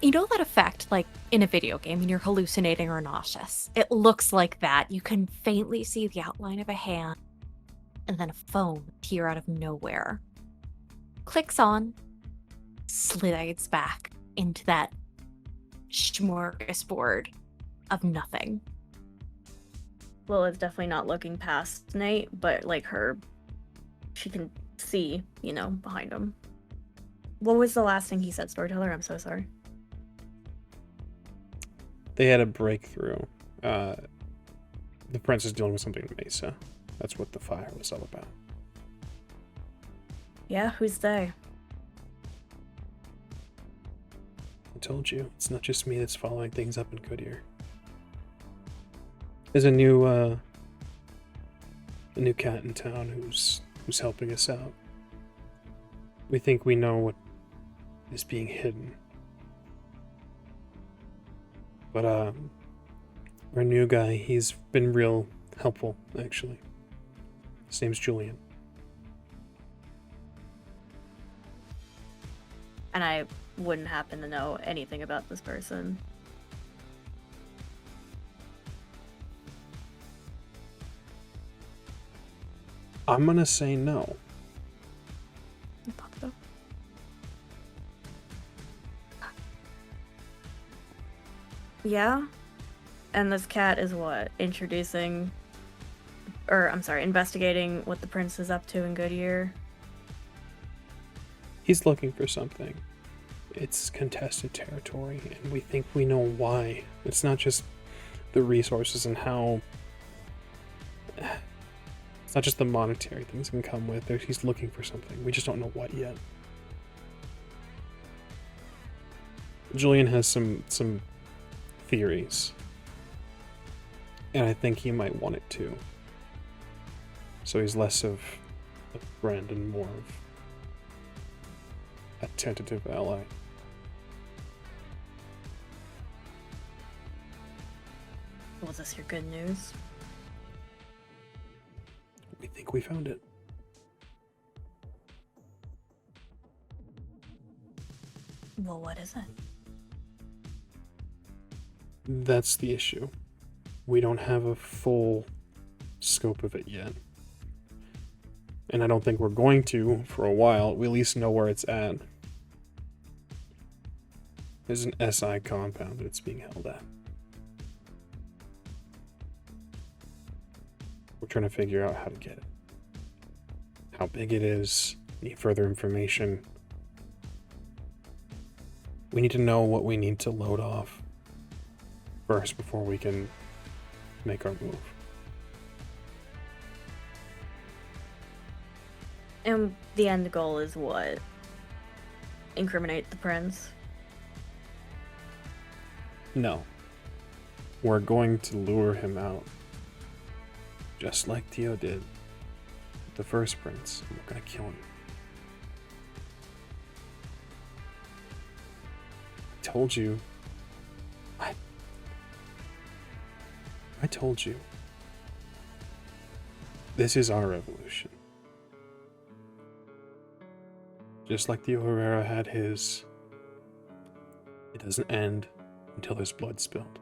you know that effect like in a video game when you're hallucinating or nauseous? It looks like that. You can faintly see the outline of a hand and then a phone appear out of nowhere. Clicks on, slides back into that smorgasbord of nothing. Lola's definitely not looking past Nate, but like she can see, behind him. What was the last thing he said, storyteller? I'm so sorry. They had a breakthrough. The prince is dealing with something in Mesa. That's what the fire was all about. Yeah, who's they? I told you, it's not just me that's following things up in Coterie. There's a new cat in town who's helping us out. We think we know what is being hidden. But our new guy, he's been real helpful, actually. His name's Julian. And I wouldn't happen to know anything about this person. I'm gonna say no. Yeah? And this cat is what? Investigating what the prince is up to in Goodyear. He's looking for something. It's contested territory, and we think we know why. It's not just the resources and how... It's not just the monetary things can come with. He's looking for something. We just don't know what yet. Julian has some theories. And I think he might want it too. So he's less of a friend and more of a tentative ally. Was this your good news? We think we found it. Well, what is it? That's the issue. We don't have a full scope of it yet. And I don't think we're going to for a while. We at least know where it's at. There's an SI compound that it's being held at. We're trying to figure out how to get it. How big it is, need further information. We need to know what we need to load off first before we can make our move. And the end goal is what? Incriminate the prince? No. We're going to lure him out. Just like Tio did with the first prince. And we're going to kill him. I told you. I told you. This is our revolution. Just like the Herrera had his, it doesn't end until there's blood spilled.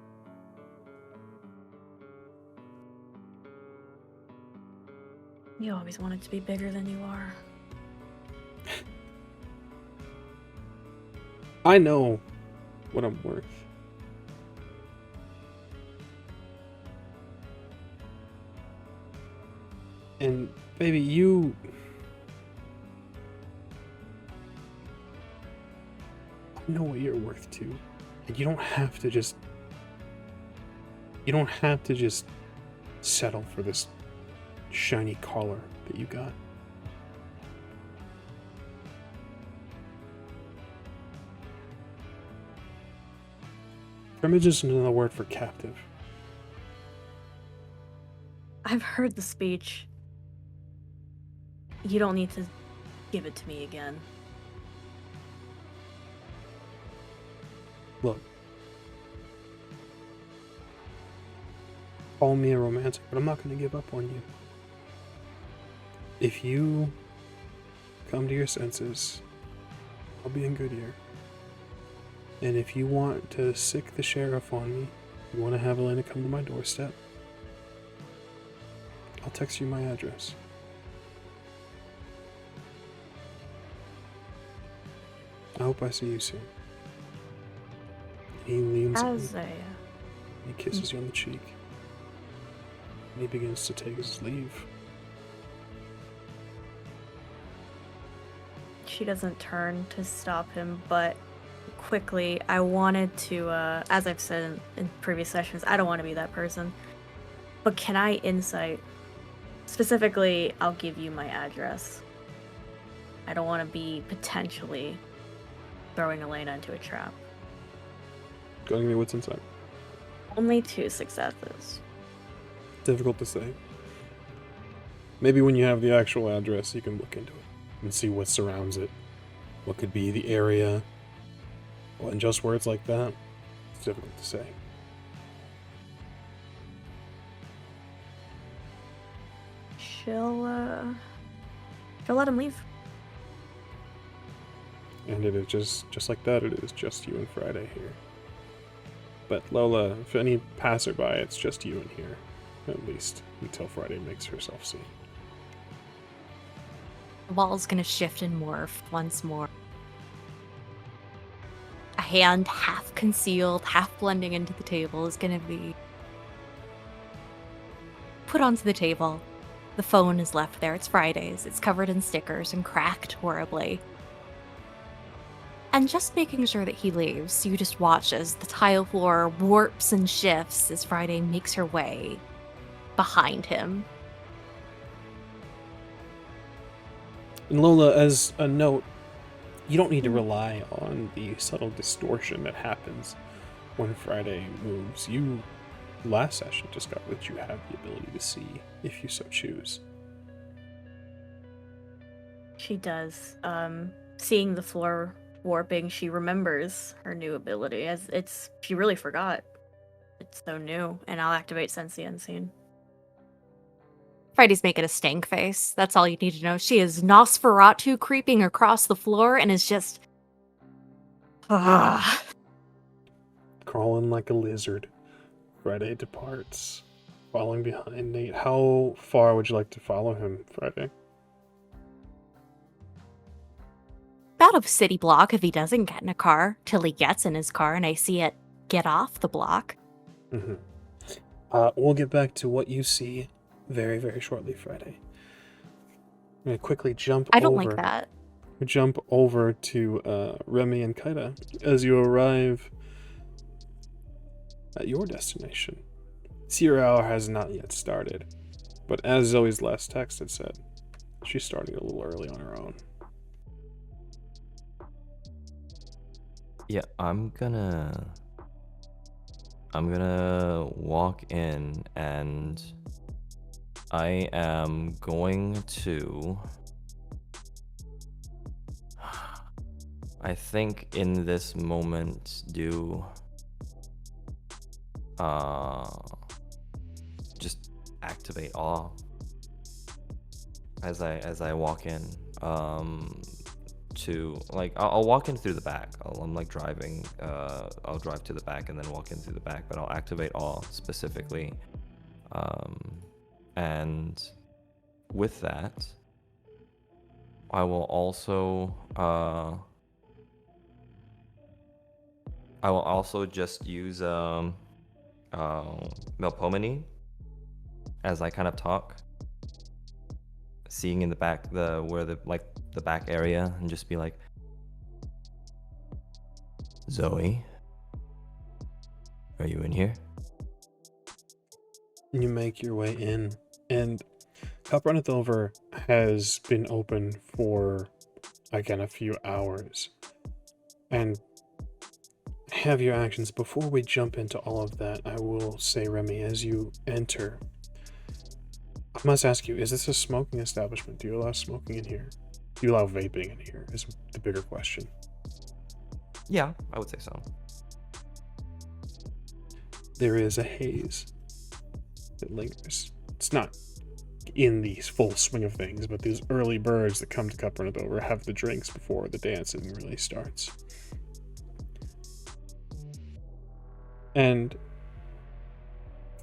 You always wanted to be bigger than you are. I know what I'm worth. And baby, I know what you're worth too. And you don't have to just settle for this shiny collar that you got. Primage is another word for captive. I've heard the speech. You don't need to give it to me again. Look. Call me a romantic, but I'm not going to give up on you. If you come to your senses, I'll be in good ear. And if you want to sick the sheriff on me, you want to have Elena come to my doorstep, I'll text you my address. I hope I see you soon. He leans in, he kisses you on the cheek, and he begins to take his leave. She doesn't turn to stop him, but quickly, I wanted to, as I've said in previous sessions, I don't want to be that person. But can I insight? Specifically, I'll give you my address. I don't want to be potentially throwing Elena into a trap. Go give me what's inside. Only 2 successes. Difficult to say. Maybe when you have the actual address, you can look into it and see what surrounds it. What could be the area. Well, and just words like that, it's difficult to say. She'll let him leave. And it is just like that, it is just you and Friday here. But Lola, if any passerby, it's just you in here. At least until Friday makes herself seen. The wall's gonna shift and morph once more. A hand half concealed, half blending into the table is gonna be put onto the table. The phone is left there. It's Fridays. It's covered in stickers and cracked horribly. And just making sure that he leaves, you just watch as the tile floor warps and shifts as Friday makes her way behind him. And Lola, as a note, you don't need to rely on the subtle distortion that happens when Friday moves. You, last session, discovered that you have the ability to see, if you so choose. She does. Seeing the floor warping, she remembers her new ability, as she really forgot. It's so new, and I'll activate Sense the Unseen. Friday's making a stank face. That's all you need to know. She is Nosferatu creeping across the floor and is just... Crawling like a lizard, Friday departs, following behind Nate. How far would you like to follow him, Friday? About a city block if he doesn't get in a car, till he gets in his car and I see it get off the block. Mm-hmm. We'll get back to what you see very, very shortly, Friday. I'm going to quickly jump I don't over. like that. Jump over to Remy and Kaida as you arrive at your destination. Zero hour has not yet started, but as Zoe's last text had said, she's starting a little early on her own. Yeah, I'm gonna walk in and I am going to, I think in this moment, do just activate awe as I walk in, to, like, I'll walk in through the back. I'm like driving. I'll drive to the back and then walk in through the back, but I'll activate awe specifically. And with that, I will also just use Melpomene as I kind of talk, seeing in the back the back area, and just be like, Zoe, are you in here? You make your way in, and Cup Runneth Over has been open for, again, a few hours. And have your actions. Before we jump into all of that, I will say, Remy, as you enter, I must ask you, is this a smoking establishment? Do you allow smoking in here? Do you allow vaping in here, is the bigger question. Yeah, I would say so. There is a haze that lingers. It's not in the full swing of things, but these early birds that come to Cup Runneth Over have the drinks before the dancing really starts. And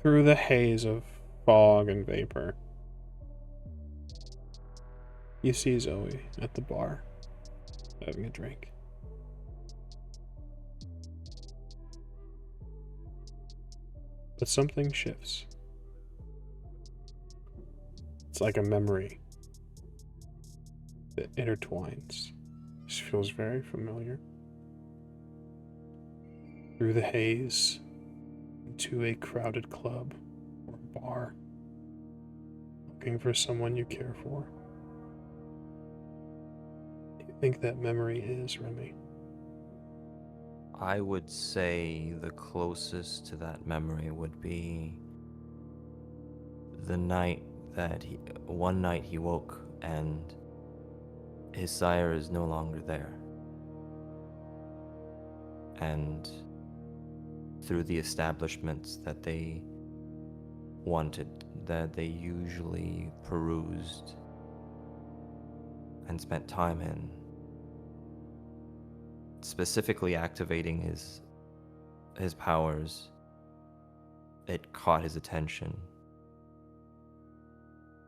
through the haze of fog and vapor, you see Zoe at the bar, having a drink. But something shifts. It's like a memory that intertwines. This feels very familiar. Through the haze, into a crowded club or bar, looking for someone you care for. Do you think that memory is, Remy? I would say the closest to that memory would be the night that one night he woke and his sire is no longer there. And through the establishments that they wanted, that they usually perused and spent time in, specifically activating his powers, it caught his attention.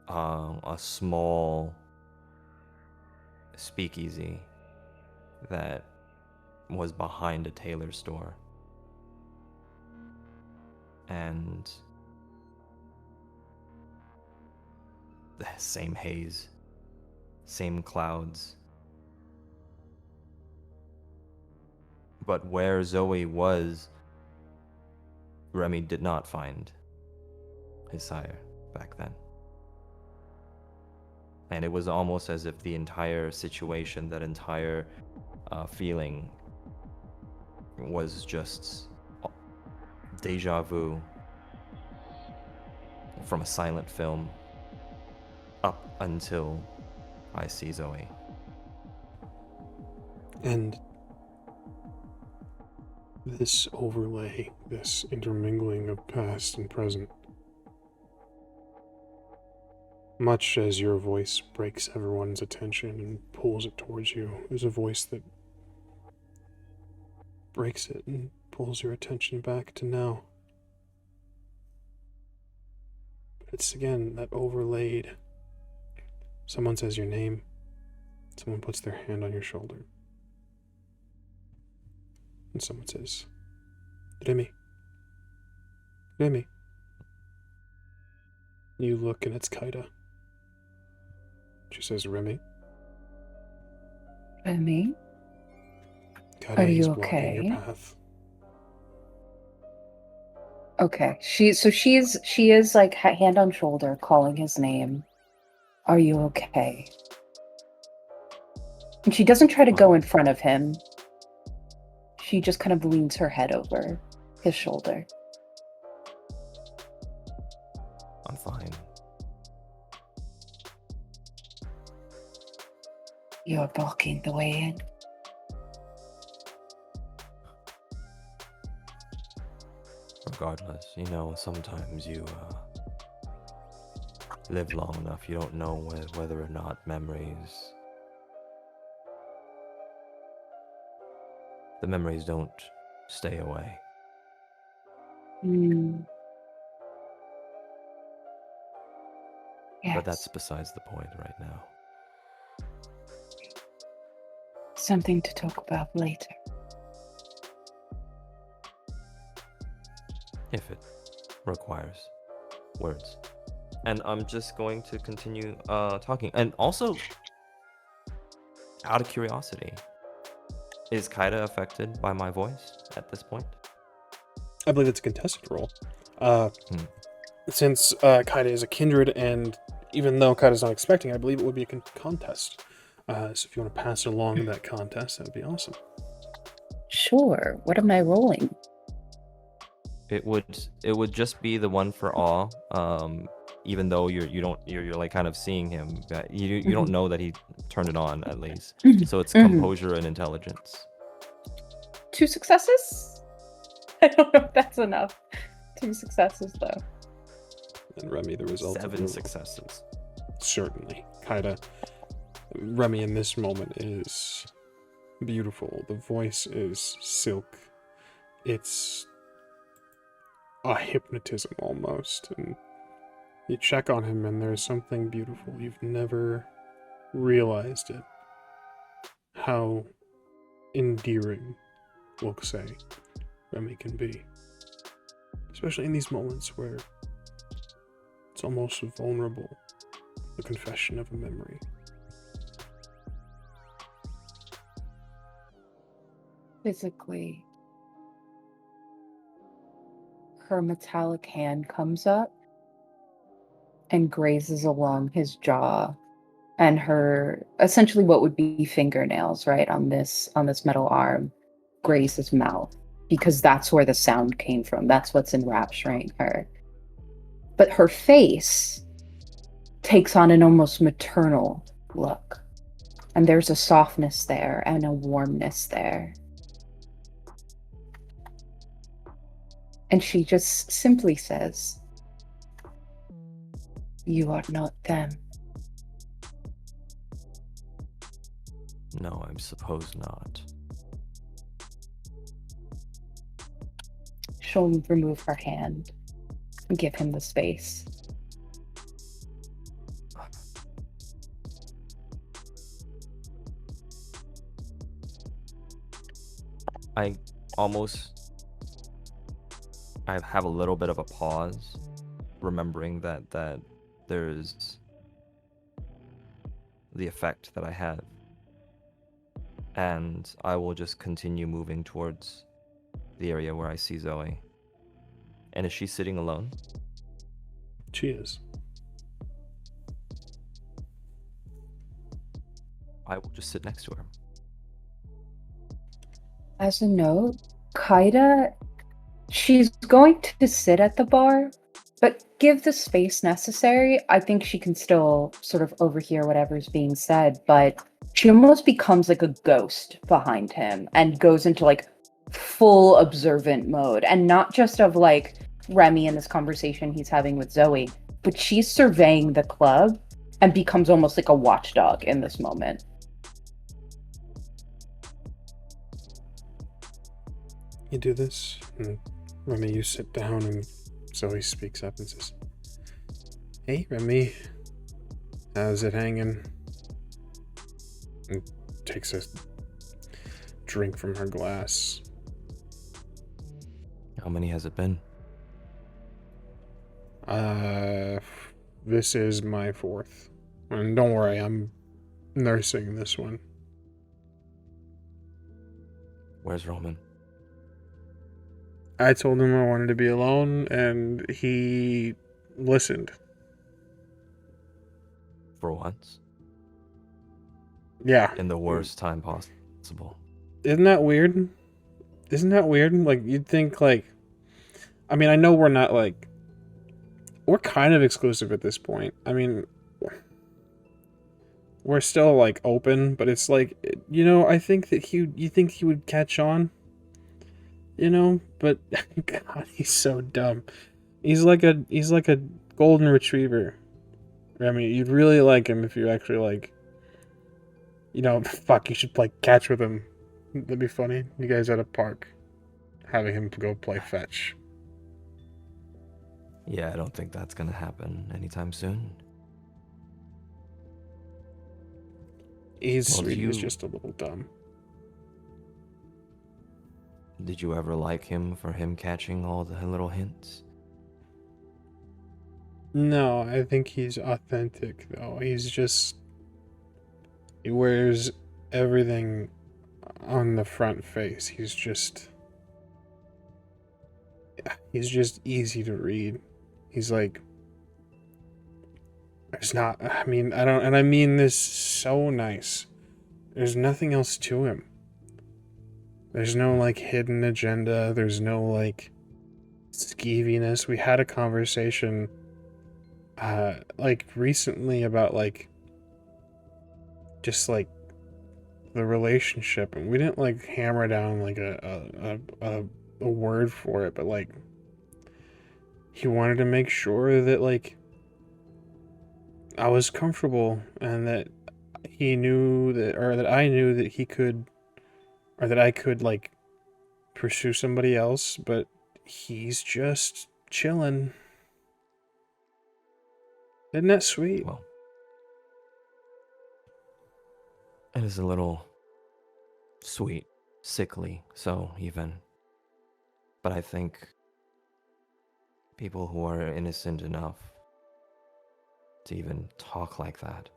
A small speakeasy that was behind a tailor store. And the same haze, same clouds. But where Zoe was, Remy did not find his sire back then. And it was almost as if the entire situation, that entire feeling, was just deja vu from a silent film up until I see Zoe. And this overlay, this intermingling of past and present, much as your voice breaks everyone's attention and pulls it towards you, is a voice that breaks it and pulls your attention back to now. But it's again that overlaid. Someone says your name, someone puts their hand on your shoulder, and someone says, Remy. Remy. You look and it's Kaida. She says, Remy. Remy? Kaida Are is you blocking okay? your path. Okay. She is like hand on shoulder calling his name. Are you okay? And she doesn't try to go in front of him. She just kind of leans her head over his shoulder. I'm fine. You're blocking the way in. Regardless, sometimes you live long enough, you don't know whether or not memories the memories don't stay away. Yes. But that's besides the point right now. Something to talk about later. If it requires words. And I'm just going to continue talking. And also, out of curiosity, is Kaida affected by my voice at this point? I believe it's a contested role. Since Kaida is a kindred, and even though Kaida's not expecting, I believe it would be a contest. So if you want to pass along that contest, that would be awesome. Sure. What am I rolling? It would just be the one for awe. Even though you're like kind of seeing him, you don't know that he turned it on at least. So it's composure and intelligence. 2 successes? I don't know if that's enough. 2 successes though. And Remy, the result. 7 successes. Certainly, Kaida. Remy in this moment is beautiful. The voice is silk. It's a hypnotism almost, and you check on him and there's something beautiful. You've never realized it. How endearing, we'll say, Remy can be. Especially in these moments where it's almost vulnerable. The confession of a memory. Physically, her metallic hand comes up and grazes along his jaw and her essentially what would be fingernails, right, on this metal arm, graze his mouth, because that's where the sound came from. That's what's enrapturing her. But her face takes on an almost maternal look. And there's a softness there and a warmness there. And she just simply says, "You are not them." No, I suppose not. She'll remove her hand and give him the space. I have a little bit of a pause, remembering that there's the effect that I have. And I will just continue moving towards the area where I see Zoe. And is she sitting alone? She is. I will just sit next to her. As a note, Kaida, she's going to sit at the bar, but give the space necessary. I think she can still sort of overhear whatever's being said, but she almost becomes like a ghost behind him and goes into like full observant mode. And not just of like Remy and this conversation he's having with Zoe, but she's surveying the club and becomes almost like a watchdog in this moment. You do this, and Remy, you sit down, and Zoe speaks up and says, "Hey, Remy, how's it hanging?" And takes a drink from her glass. How many has it been? This is my 4th. And don't worry, I'm nursing this one. Where's Roman? I told him I wanted to be alone, and he listened. For once? Yeah. In the worst time possible. Isn't that weird? Isn't that weird? Like, you'd think, like... I mean, I know we're not, like... We're kind of exclusive at this point. I mean... We're still, like, open, but it's like... You know, I think that you think he would catch on? You know? But, God, he's so dumb. He's like a golden retriever. I mean, you'd really like him if you actually, like... You know, fuck, you should play catch with him. That'd be funny. You guys at a park, having him go play fetch. Yeah, I don't think that's gonna happen anytime soon. He's Well, sweet. He's just a little dumb. did you ever like him for him catching all the little hints? No, I think he's authentic though. He wears everything on the front face. He's just easy to read. He's like, there's not, I mean, I don't, and I mean this so nice. There's nothing else to him. There's no like hidden agenda. There's no like skeeviness. We had a conversation like recently about like just like the relationship, and we didn't like hammer down like a word for it, but like he wanted to make sure that like I was comfortable and that he knew that, or that I knew that he could, or that I could like pursue somebody else, but he's just chilling. Isn't that sweet? Well, it is a little sweet, sickly, so even. But I think people who are innocent enough to even talk like that,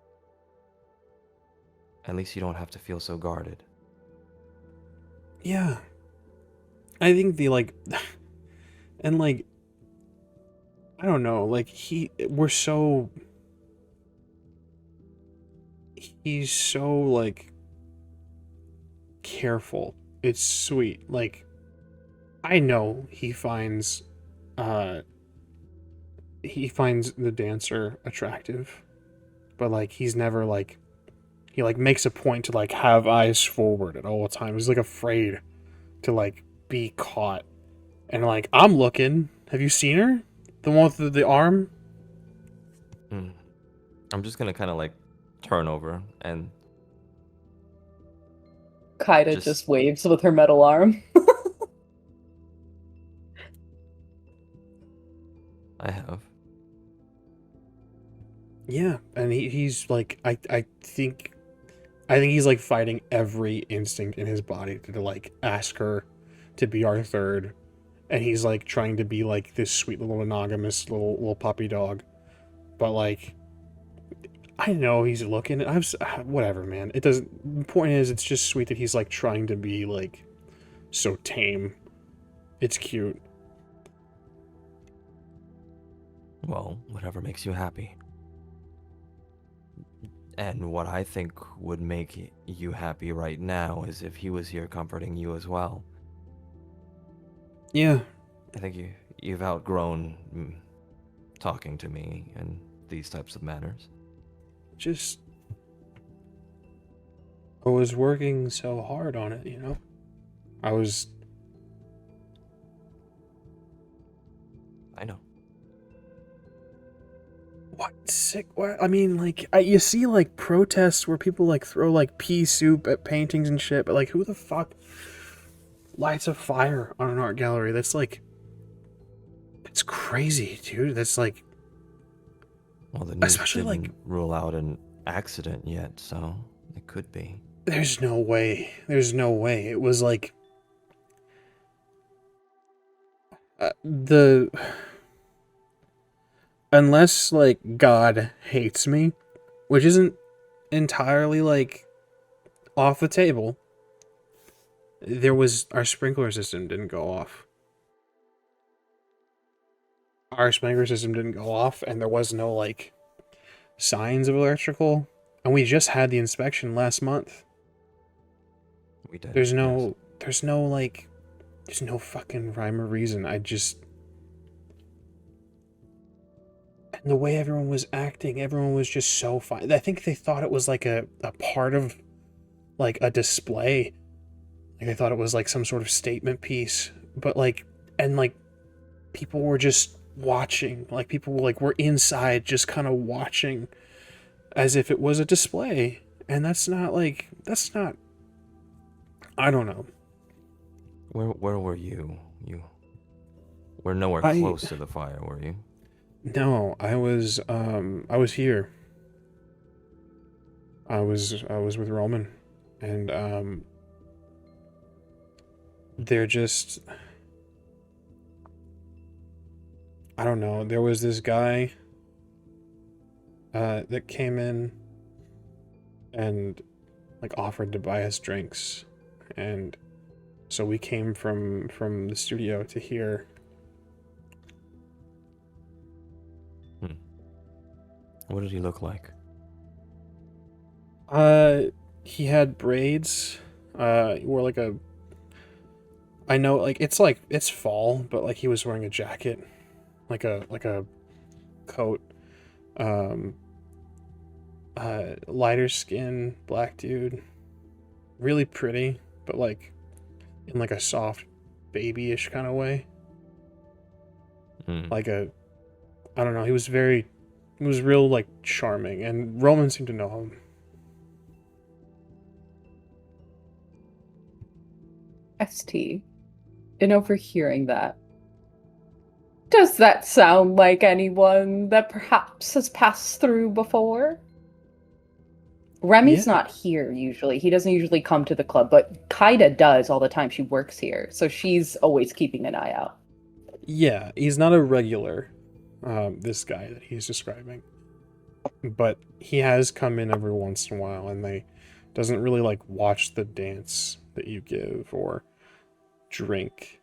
at least you don't have to feel so guarded. Yeah. I think the like and like I don't know, like he's so like careful. It's sweet. Like I know he finds the dancer attractive, but like he's never like he like makes a point to like have eyes forward at all times. He's like afraid to like be caught. And like, I'm looking. Have you seen her? The one with the arm? I'm just gonna kind of like turn over and Kaida just waves with her metal arm. I have. Yeah, and he's like, I think he's like fighting every instinct in his body to like ask her to be our third, and he's like trying to be like this sweet little monogamous little puppy dog, but like I know he's looking. Whatever, man. It doesn't. The point is, it's just sweet that he's like trying to be like so tame. It's cute. Well, whatever makes you happy. And what I think would make you happy right now is if he was here comforting you as well. Yeah. I think you've outgrown talking to me in these types of manners. Just I was working so hard on it, you know? I know. What? Sick? What? I mean, like, you see, like, protests where people, like, throw, like, pea soup at paintings and shit, but, like, who the fuck lights a fire on an art gallery? That's, like, it's crazy, dude. That's, like... Well, the news especially, didn't rule out an accident yet, so it could be. There's no way. There's no way. It was, like... unless, like, God hates me, which isn't entirely, like, off the table, our sprinkler system didn't go off. Our sprinkler system didn't go off, and there was no, like, signs of electrical, and we just had the inspection last month. We did. There's no fucking rhyme or reason. And the way everyone was acting, everyone was just so fine. I think they thought it was like a part of like a display. Like they thought it was like some sort of statement piece. But like, and like people were just watching. Like people were inside just kind of watching as if it was a display. And that's not I don't know. Where were you? You were nowhere I close to the fire, were you? No, I was here. I was with Roman, and they're just, I don't know. There was this guy that came in and like offered to buy us drinks, and so we came from the studio to here. What did he look like? He had braids. He wore like a, I know, like it's fall, but like he was wearing a jacket, like a coat. Um, Lighter skin, black dude, really pretty, but like in like a soft, babyish kind of way. Hmm. Like a, I don't know. He was real like charming, and Roman seemed to know him. ST. In overhearing that, does that sound like anyone that perhaps has passed through before? Remy's Yeah, not here usually. He doesn't usually come to the club, but Kaida does all the time. She works here, so she's always keeping an eye out. yeah. He's not a regular. This guy that he's describing, but he has come in every once in a while, and they doesn't really like watch the dance that you give or drink.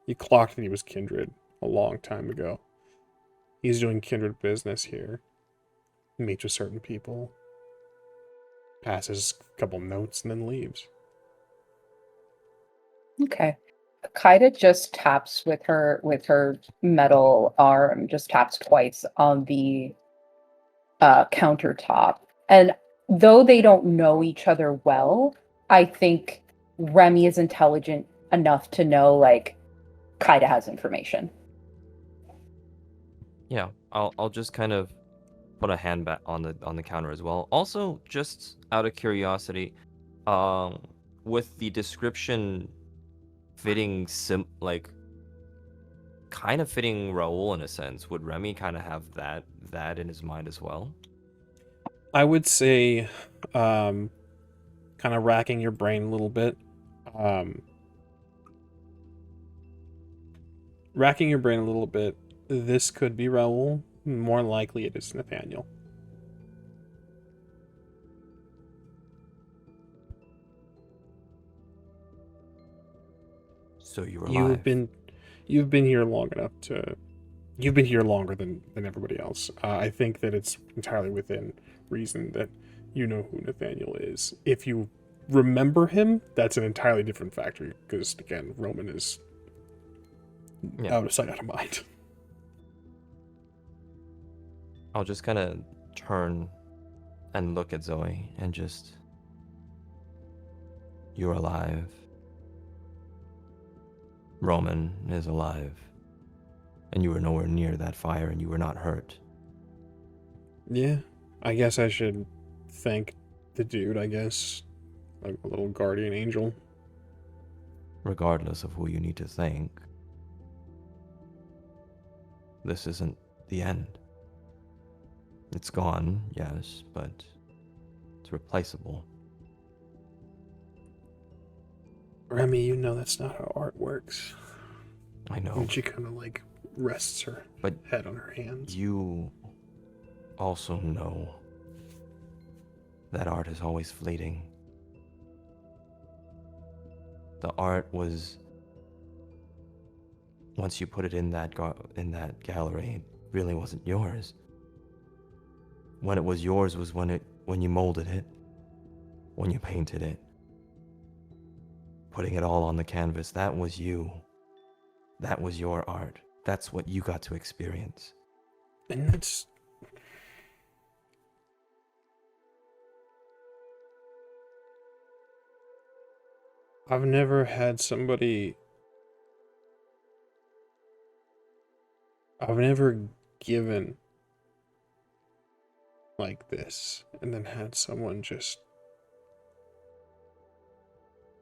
He clocked that he was kindred a long time ago. He's doing kindred business here. Meets with certain people, passes a couple notes, and then leaves. Okay. Kaida just taps with her metal arm, just taps twice on the countertop. And though they don't know each other well, I think Remy is intelligent enough to know like Kaida has information. Yeah, I'll just kind of put a hand back on the counter as well. Also, just out of curiosity, um, with the description fitting like kind of fitting Raoul in a sense, would Remy kind of have that in his mind as well? I would say, kind of racking your brain a little bit. Um, Racking your brain a little bit. This could be Raoul. More likely, it is Nathaniel. So you're You've alive. been, you've been here long enough to. You've been here longer than everybody else. I think that it's entirely within reason that you know who Nathaniel is. If you remember him, that's an entirely different factor. Because again, Roman is Yeah, out of sight, out of mind. I'll just kind of turn and look at Zoe and just, you're alive. Roman is alive. And you were nowhere near that fire and you were not hurt. Yeah, I guess I should thank the dude. I guess like a little guardian angel. Regardless of who you need to thank, this isn't the end. It's gone, yes, but it's replaceable. Remy, you know that's not how art works. I know, And she kind of like rests her but head on her hands. you also know that art is always fleeting. The art was, once you put it in that gallery, it really wasn't yours. When it was yours was when you molded it, when you painted it, putting it all on the canvas. That was you. That was your art. That's what you got to experience. And that's. I've never had somebody. I've never given like this and then had someone just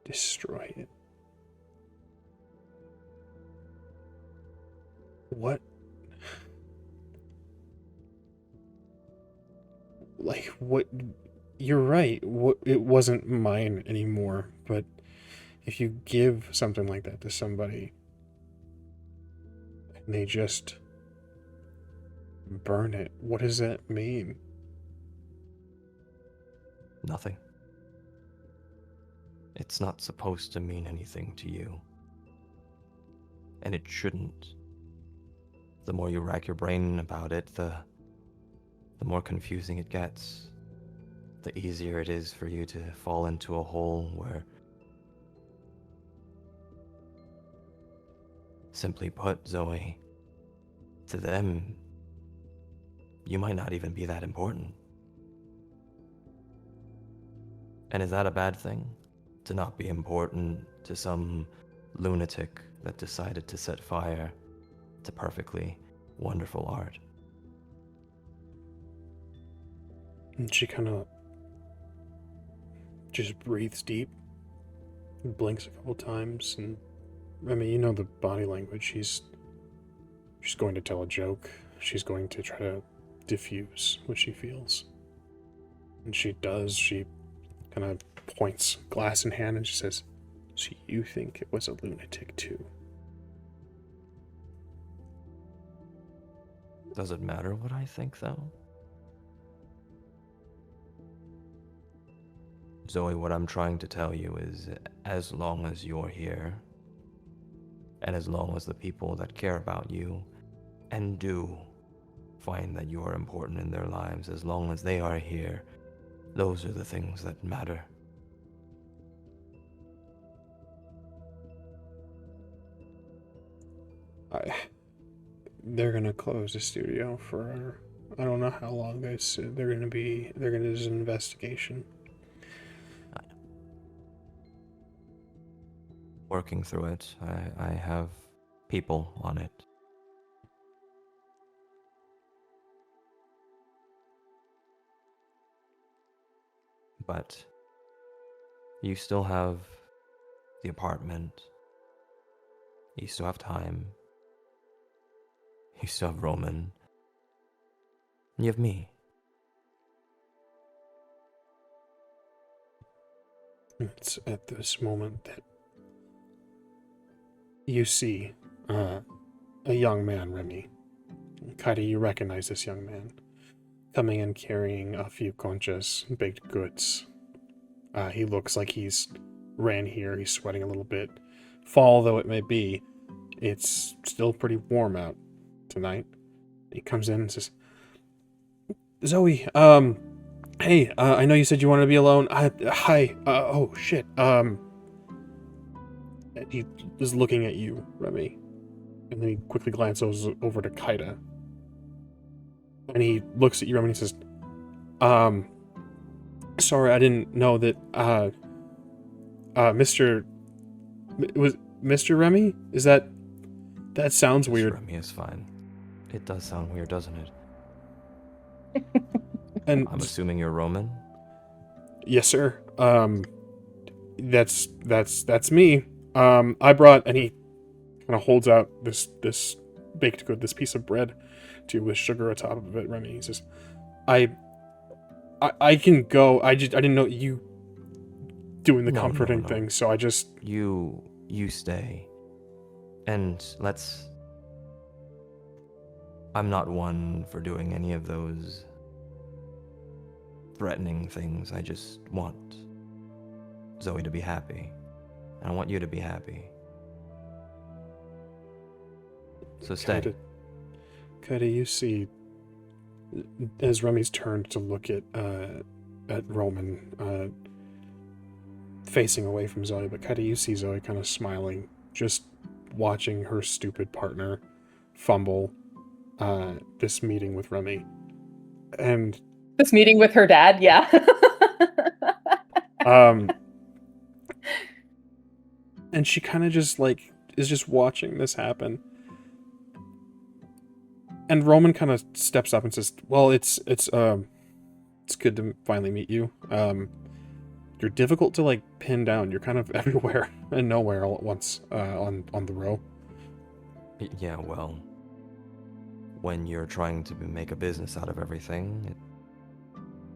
Destroy it. What? Like, what? You're right. What? It wasn't mine anymore, but if you give something like that to somebody and they just burn it, what does that mean? Nothing. It's not supposed to mean anything to you. And it shouldn't. The more you rack your brain about it, the more confusing it gets. The easier it is for you to fall into a hole where, simply put, Zoe, to them, you might not even be that important. And is that a bad thing? To not be important to some lunatic that decided to set fire to perfectly wonderful art? And she kind of just breathes deep, blinks a couple times, and Remy, you know the body language. She's going to tell a joke. She's going to try to diffuse what she feels. And she does. She kind of points, glass in hand, and she says, "So you think it was a lunatic too?" Does it matter what I think, though? Zoe, what I'm trying to tell you is, as long as you're here, and as long as the people that care about you, and do find that you are important in their lives, as long as they are here, those are the things that matter. They're gonna close the studio for, I don't know how long they said they're gonna do an investigation. Working through it, I have people on it. But you still have the apartment. You still have time. You still have Roman. And you have me. It's at this moment that you see a young man, Remy. Kaidi, you recognize this young man. Coming in carrying a few conchas, baked goods. He looks like he's ran here. He's sweating a little bit. Fall though it may be, it's still pretty warm out tonight. He comes in and says, "Zoe, hey, I know you said you wanted to be alone. Hi, oh shit, he is looking at you, Remy, and then he quickly glances over to Kaida, and he looks at you, Remy, and he says, sorry, I didn't know that, Mr. Remy? Is that sounds weird. Remy is fine. It does sound weird, doesn't it? And I'm assuming you're Roman? yes, sir. That's me. I brought, and he kind of holds out this baked good, this piece of bread to you with sugar atop of it, Remy. He says, I can go. I didn't know you doing the comforting thing, so I just... You stay. And I'm not one for doing any of those threatening things. I just want Zoe to be happy. And I want you to be happy. So stay. Kaida, you see, as Remy's turned to look at Roman, facing away from Zoe, but Kaida, you see Zoe kind of smiling, just watching her stupid partner fumble this meeting with Remy. And this meeting with her dad, yeah. And she kind of just is just watching this happen. And Roman kind of steps up and says, "Well, it's good to finally meet you. you're difficult to like pin down. You're kind of everywhere and nowhere all at once on the row. Yeah, well, when you're trying to make a business out of everything, it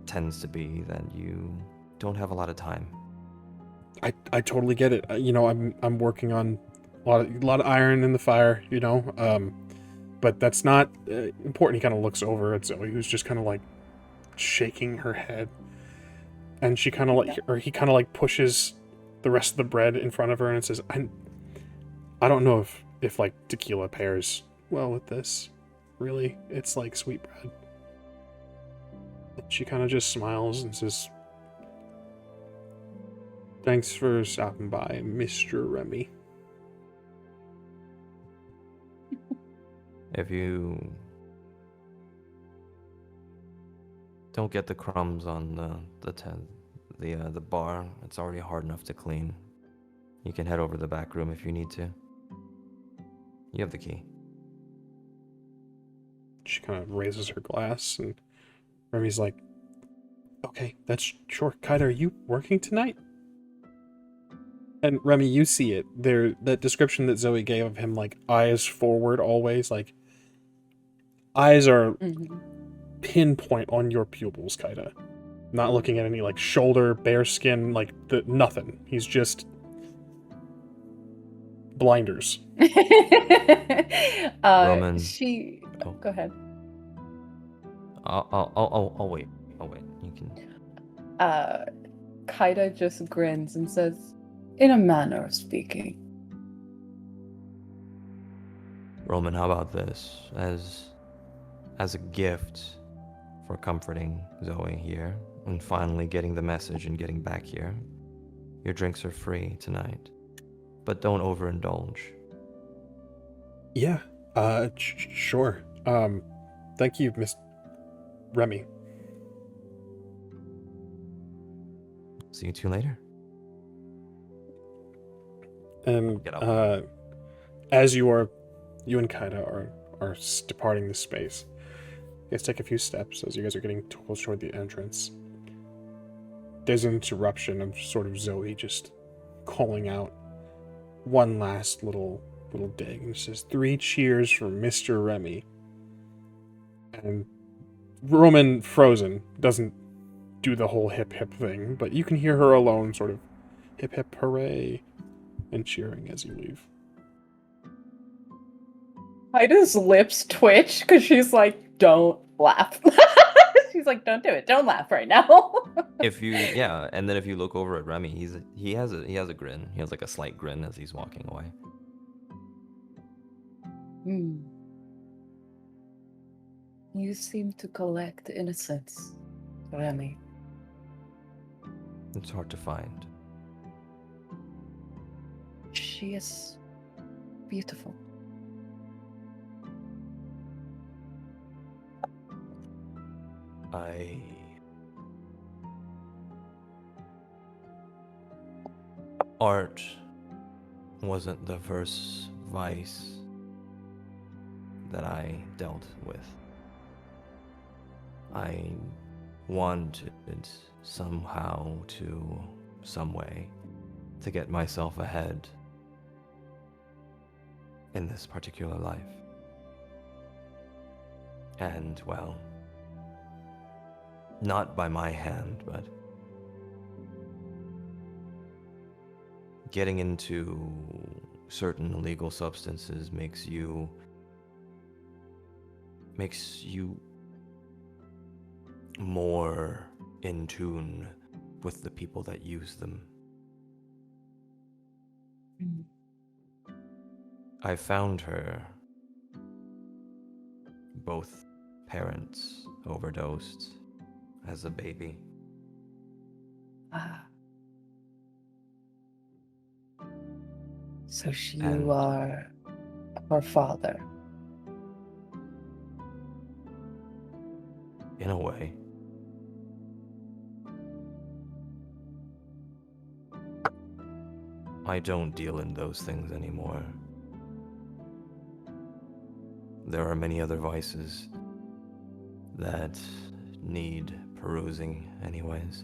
tends to be that you don't have a lot of time. I totally get it. You know, I'm working on a lot of iron in the fire. You know, but that's not important. He kind of looks over at Zoe, who's just kind of like shaking her head, and she kind of like, or he kind of like pushes the rest of the bread in front of her and says, I don't know if like tequila pairs well with this. Really, it's like sweet bread. And she kind of just smiles and says, "Thanks for stopping by, Mr. Remy." If you don't get the crumbs on the bar, it's already hard enough to clean. You can head over to the back room if you need to. You have the key. She kind of raises her glass, and Remy's like, "Okay, that's sure. Kite, are you working tonight?" And Remy, you see it. That description that Zoe gave of him, like eyes forward always, like eyes are pinpoint on your pupils, Kaida. Not looking at any like shoulder, bare skin, like nothing. He's just blinders. Roman. Go ahead. I'll wait. I'll wait. You can. Kaida just grins and says, "In a manner of speaking." Roman, how about this? As a gift for comforting Zoe here and finally getting the message and getting back here, your drinks are free tonight. But don't overindulge. Yeah, sure. Thank you, Miss Remy. See you two later. And Get up. as you and Kaida are departing the space, you guys take a few steps as you guys are getting close toward the entrance. There's an interruption of sort of Zoe just calling out one last little dig, and it says, "3 cheers for Mr. Remy." And Roman, frozen, doesn't do the whole hip hip thing, but you can hear her alone sort of hip hip hooray and cheering as you leave. Kaida's lips twitch because she's like, "Don't laugh." She's like, "Don't do it. Don't laugh right now." And then if you look over at Remy, he has a grin. He has like a slight grin as he's walking away. You seem to collect innocence, Remy. It's hard to find. She is beautiful. Art wasn't the first vice that I dealt with. I wanted somehow some way to get myself ahead in this particular life. And, well, not by my hand, but getting into certain illegal substances makes you more in tune with the people that use them. I found her. Both parents overdosed as a baby. So you are her father. In a way. I don't deal in those things anymore. There are many other vices that need perusing anyways.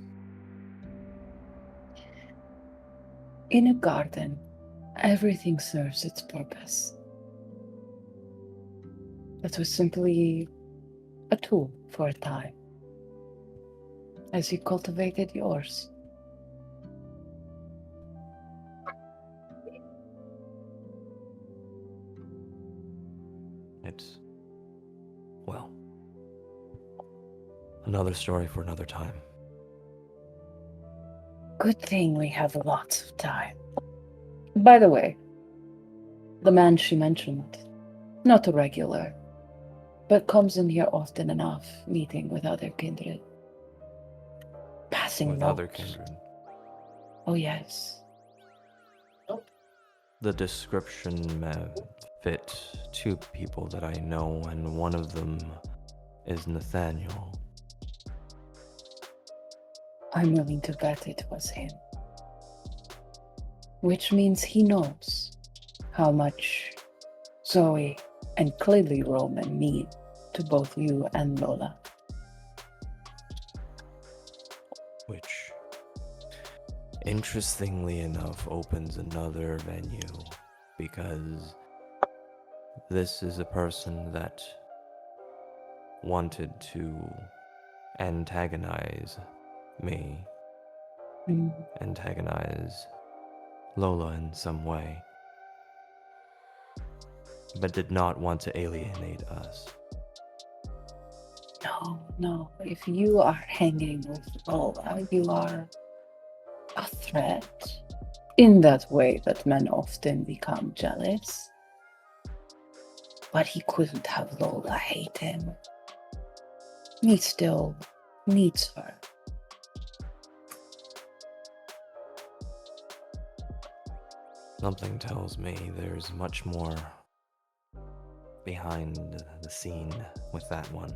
In a garden, everything serves its purpose. That was simply a tool for a time, as you cultivated yours. It's, well, another story for another time. Good thing we have lots of time. By the way, the man she mentioned, not a regular, but comes in here often enough, meeting with other kindred. Passing With other notes. kindred. Oh, yes. The description fit two people that I know, and one of them is Nathaniel. I'm willing to bet it was him. Which means he knows how much Zoe and clearly Roman mean to both you and Lola. Which, interestingly enough, opens another venue, because this is a person that wanted to antagonize me, Mm. antagonize Lola in some way, but did not want to alienate us. No. If you are hanging with Lola, you are a threat. In that way that men often become jealous. But he couldn't have Lola hate him. He still needs her. Something tells me there's much more behind the scene with that one.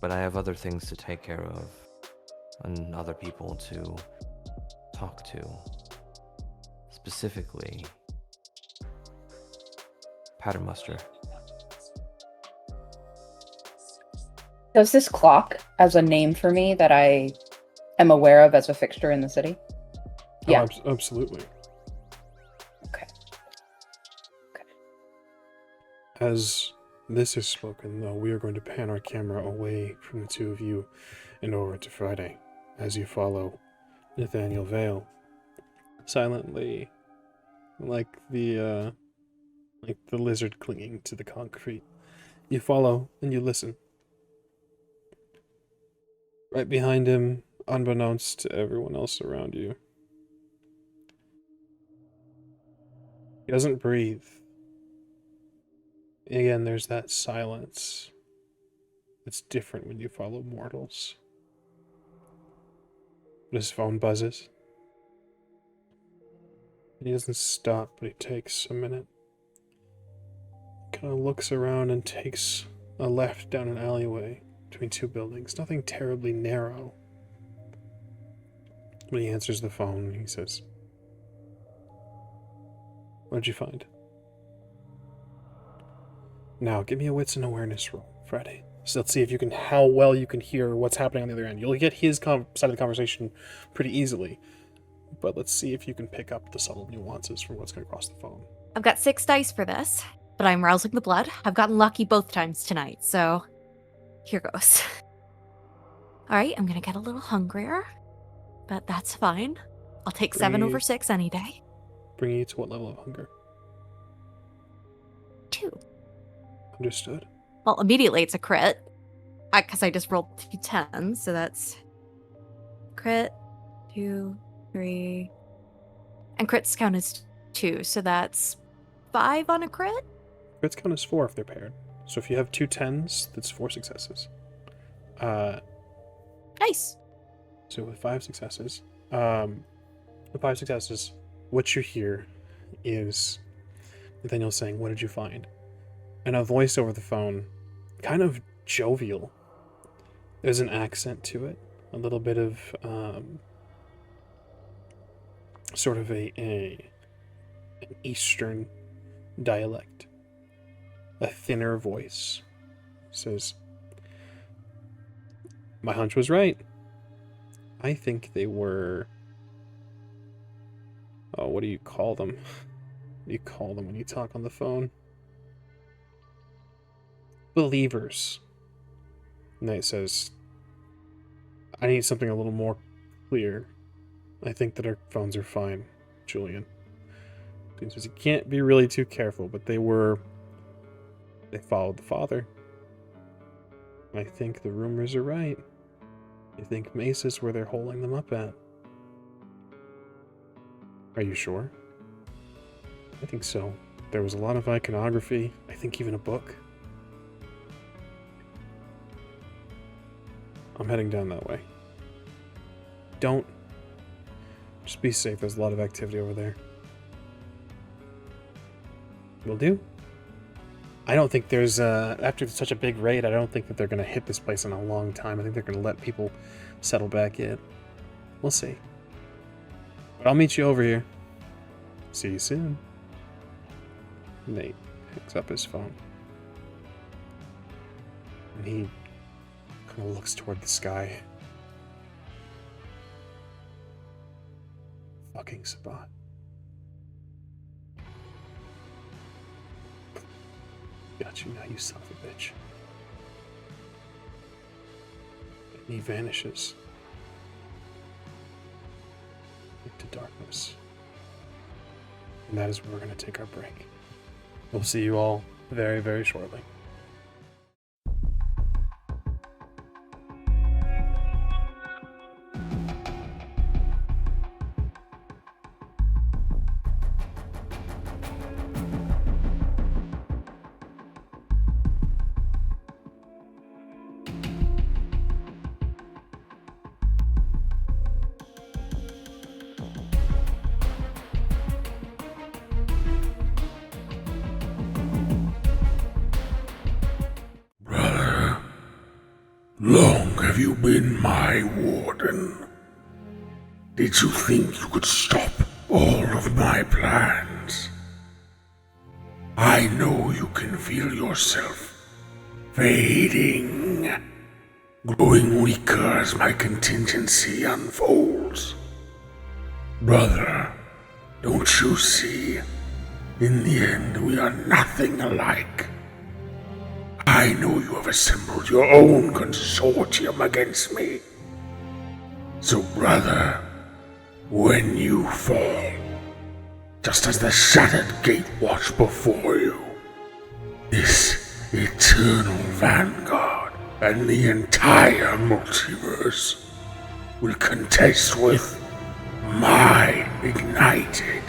But I have other things to take care of, and other people to talk to. Specifically, Patermuster. Does this clock as a name for me that I am aware of as a fixture in the city? Yeah. Absolutely. Okay. As this is spoken, though, we are going to pan our camera away from the two of you and over to Friday as you follow Nathaniel Vale silently, like the lizard clinging to the concrete. You follow and you listen. Right behind him, unbeknownst to everyone else around you, he doesn't breathe. Again, there's that silence. It's different when you follow mortals. His phone buzzes. He doesn't stop, but he takes a minute. Kind of looks around and takes a left down an alleyway between two buildings. Nothing terribly narrow. When he answers the phone, he says, "What'd you find?" "Now, give me a wits and awareness roll, Friday. So let's see if you can, how well you can hear what's happening on the other end. You'll get his side of the conversation pretty easily, but let's see if you can pick up the subtle nuances from what's going across the phone." I've got 6 dice for this, but I'm rousing the blood. I've gotten lucky both times tonight, so here goes. All right, I'm gonna get a little hungrier, but that's fine. I'll take 7 over 6 any day. Bringing you to what level of hunger? 2. Understood. Well, immediately it's a crit, because I just rolled 2 10s, so that's crit, 2, 3, and crits count as 2, so that's 5 on a crit? Crits count as 4 if they're paired. So if you have 2 10s, that's 4 successes. Nice. So with 5 successes, what you hear is Nathaniel saying, "What did you find?" And a voice over the phone, kind of jovial. There's an accent to it, a little bit of sort of an Eastern dialect, a thinner voice. Says, "My hunch was right. I think they were... Oh, what do you call them? What do you call them when you talk on the phone? Believers. Knight says, I need something a little more clear. I think that our phones are fine, Julian. He says you can't be really too careful, but they followed the father. I think the rumors are right. I think Mesa's where they're holding them up at. Are you sure? I think so. There was a lot of iconography. I think even a book. I'm heading down that way. Just be safe. There's a lot of activity over there. Will do. I don't think there's, after such a big raid, I don't think that they're going to hit this place in a long time. I think they're going to let people settle back in. We'll see. But I'll meet you over here. See you soon. Nate picks up his phone. And he kind of looks toward the sky. Fucking Sabat. Got you now, you son of a bitch. And he vanishes into darkness. And that is where we're going to take our break. We'll see you all very, very shortly. Long have you been my warden? Did you think you could stop all of my plans? I know you can feel yourself fading, growing weaker as my contingency unfolds. Brother, don't you see? In the end, we are nothing alike. I know you have assembled your own consortium against me. So, brother, when you fall, just as the shattered gate watched before you, this eternal vanguard and the entire multiverse will contest with my ignited.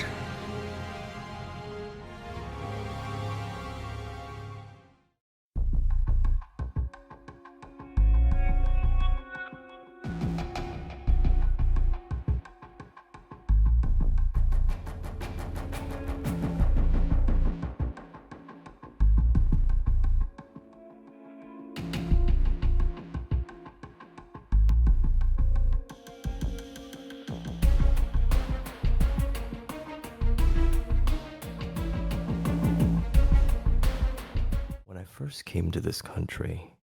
When I first came to this country,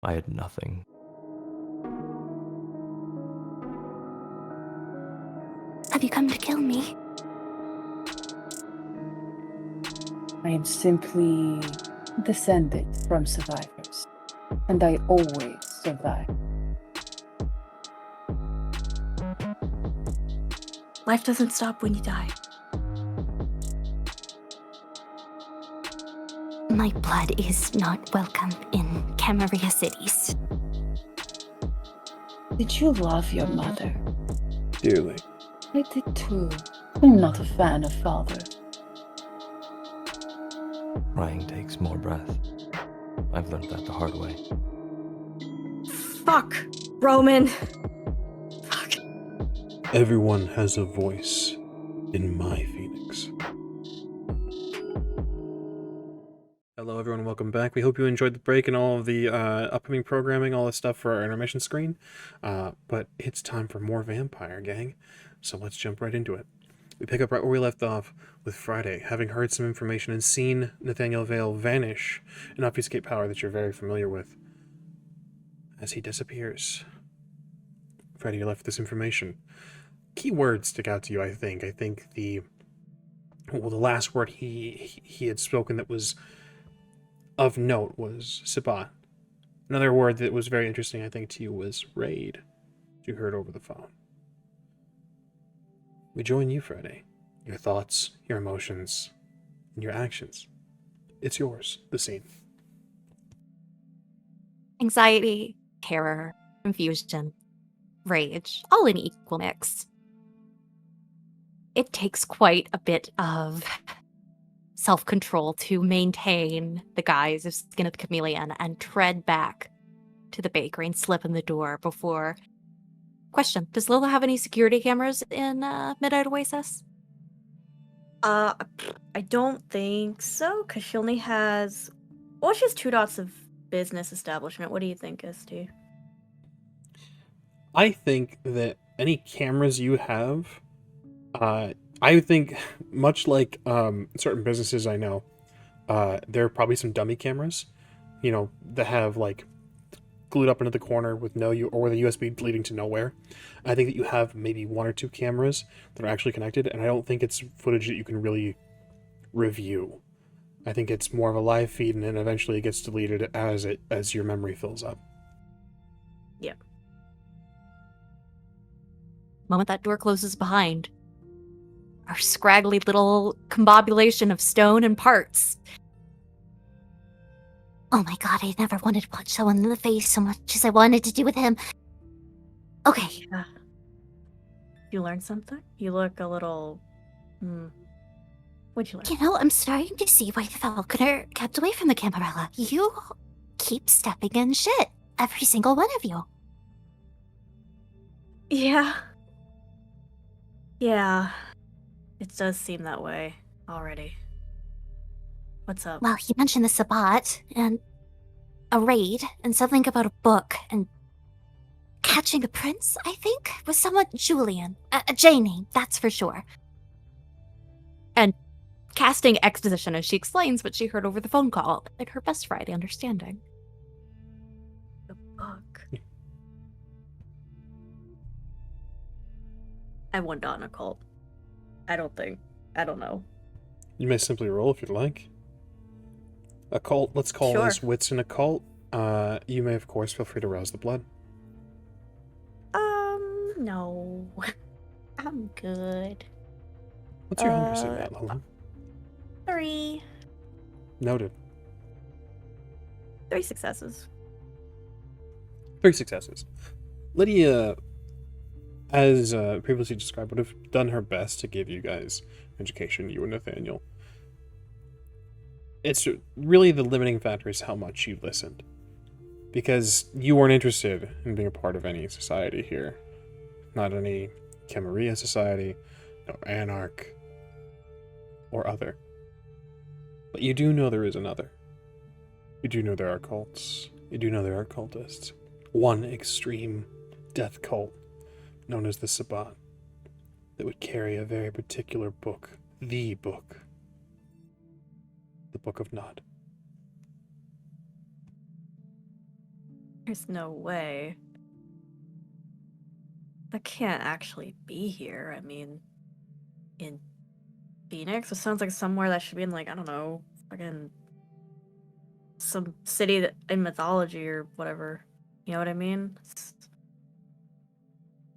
I had nothing. Have you come to kill me? I am simply descended from survivors, and I always survive. Life doesn't stop when you die. My blood is not welcome in Camarilla cities. Did you love your mother? Dearly. I did too. I'm not a fan of father. Crying takes more breath. I've learned that the hard way. Fuck, Roman. Fuck. Everyone has a voice in my Phoenix. Hello everyone, welcome back. We hope you enjoyed the break and all of the upcoming programming, all the stuff for our intermission screen. But it's time for more Vampire, gang. So let's jump right into it. We pick up right where we left off with Friday, having heard some information and seen Nathaniel Vale vanish and obfuscate power that you're very familiar with as he disappears Freddie left this information. Key words stick out to you, I think. I think the last word he had spoken that was of note was Sabat. Another word that was very interesting, I think, to you was raid. You heard over the phone. We join you, Freddie. Your thoughts, your emotions, and your actions. It's yours, the scene. Anxiety, terror, confusion, rage, all in equal mix. It takes quite a bit of self-control to maintain the guise of Skin of the Chameleon and tread back to the bakery and slip in the door before... Question, does Lola have any security cameras in Midnight Oasis? I don't think so, because she only has... Well, she has 2 dots of business establishment. What do you think, ST? I think that any cameras you have, I think, much like certain businesses I know, there are probably some dummy cameras, that have glued up into the corner with or the USB leading to nowhere. I think that you have maybe 1 or 2 cameras that are actually connected, and I don't think it's footage that you can really review. I think it's more of a live feed, and then eventually it gets deleted as your memory fills up. Yeah. Moment that door closes behind, our scraggly little combobulation of stone and parts. Oh my god, I never wanted to punch someone in the face so much as I wanted to do with him. Okay. Yeah. You learned something? You look a little... What'd you learn? I'm starting to see why the Falconer kept away from the Camarilla. You keep stepping in shit. Every single one of you. Yeah. Yeah. It does seem that way already. What's up? Well, he mentioned the Sabbat, and a raid, and something about a book, and catching a prince, I think, was somewhat Julian. A J name, that's for sure. And casting exposition as she explains what she heard over the phone call, like her best Friday understanding. The book. I won on a cult. I don't know. You may simply roll if you'd like. A cult, let's call Sure. this wits in a cult. You may, of course, feel free to rouse the blood. No. I'm good. What's your hunger sitting at, Lola? 3. Noted. 3 successes. 3 successes. Lydia, as previously described, would have done her best to give you guys education, you and Nathaniel. It's really the limiting factor is how much you listened. Because you weren't interested in being a part of any society here. Not any Camarilla society, no Anarch, or other. But you do know there is another. You do know there are cults. You do know there are cultists. One extreme death cult, known as the Sabbat, that would carry a very particular book. The book. The Book of Nod. There's no way. That can't actually be here. I mean, in Phoenix? It sounds like somewhere that should be in, I don't know, fucking some city in mythology or whatever. You know what I mean?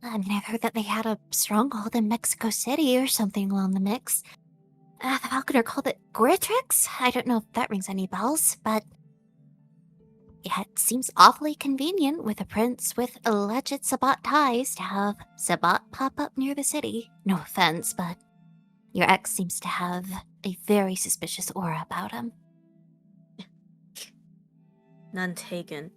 I've heard that they had a stronghold in Mexico City or something along the mix. The Falconer called it Goretrix? I don't know if that rings any bells, but... yeah, it seems awfully convenient with a prince with alleged Sabbat ties to have Sabbat pop up near the city. No offense, but your ex seems to have a very suspicious aura about him. None taken.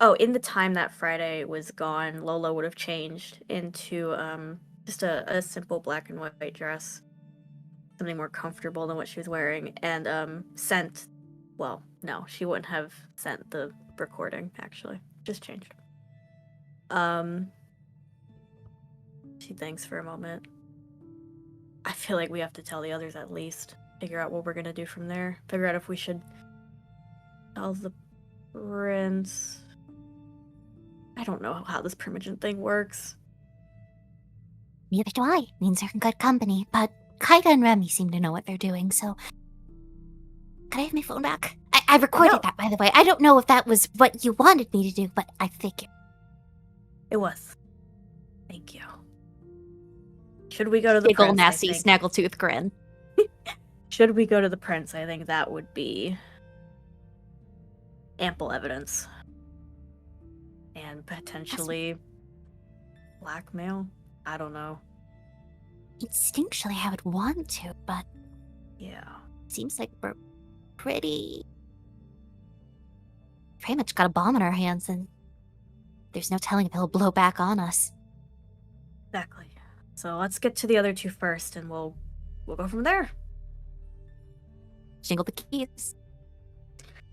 Oh, in the time that Friday was gone, Lola would have changed into just a simple black and white dress. Something more comfortable than what she was wearing, and sent... well, no, she wouldn't have sent the recording, actually. Just changed. She thinks for a moment. I feel like we have to tell the others at least. Figure out what we're gonna do from there. Figure out if we should tell the Prince. I don't know how this Primogen thing works. Neither do I. Means they're in good company, but Kaida and Remy seem to know what they're doing, so... Could I have my phone back? I recorded No. that, by the way. I don't know if that was what you wanted me to do, but I figured. It was. Thank you. Should we go to the Giggle, prince? nasty, snaggletooth grin. Should we go to the prince? I think that would be ample evidence. And potentially blackmail? I don't know. Instinctually, I would want to, but Yeah. seems like we're pretty much got a bomb in our hands, and there's no telling if he'll blow back on us. Exactly. So let's get to the other two first, and we'll go from there. Jingle the keys.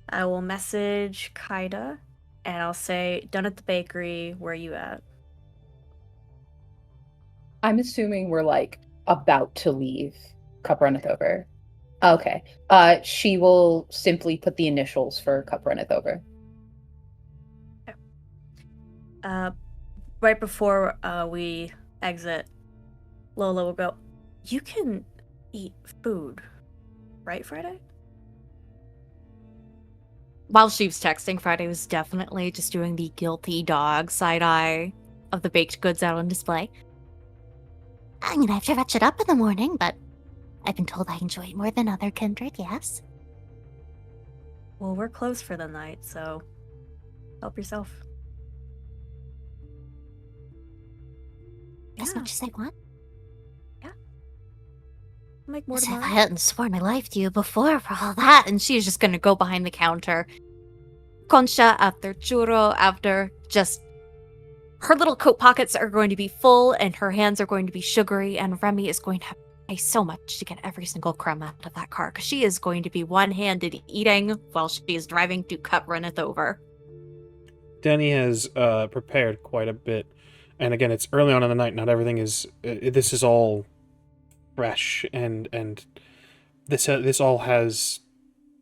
I will message Kaida, and I'll say, done at the bakery, where are you at? I'm assuming we're like about to leave. Cup runneth over. Okay. She will simply put the initials for cup runneth over. Right before we exit, Lola will go, you can eat food, right, Friday? While she was texting, Friday was definitely just doing the guilty dog side eye of the baked goods out on display. I mean, I have to fetch it up in the morning, but I've been told I enjoy it more than other kindred, yes? Well, we're closed for the night, so help yourself. As Yeah. much as I want. Make more As if I tomorrow. hadn't sworn my life to you before for all that, and she's just gonna go behind the counter. Concha after churro after just... Her little coat pockets are going to be full, and her hands are going to be sugary, and Remy is going to have to pay so much to get every single crumb out of that car, because she is going to be one-handed eating while she is driving to Cup Runneth Over. Danny has prepared quite a bit, and again, it's early on in the night. Not everything is. This is all fresh, and this all has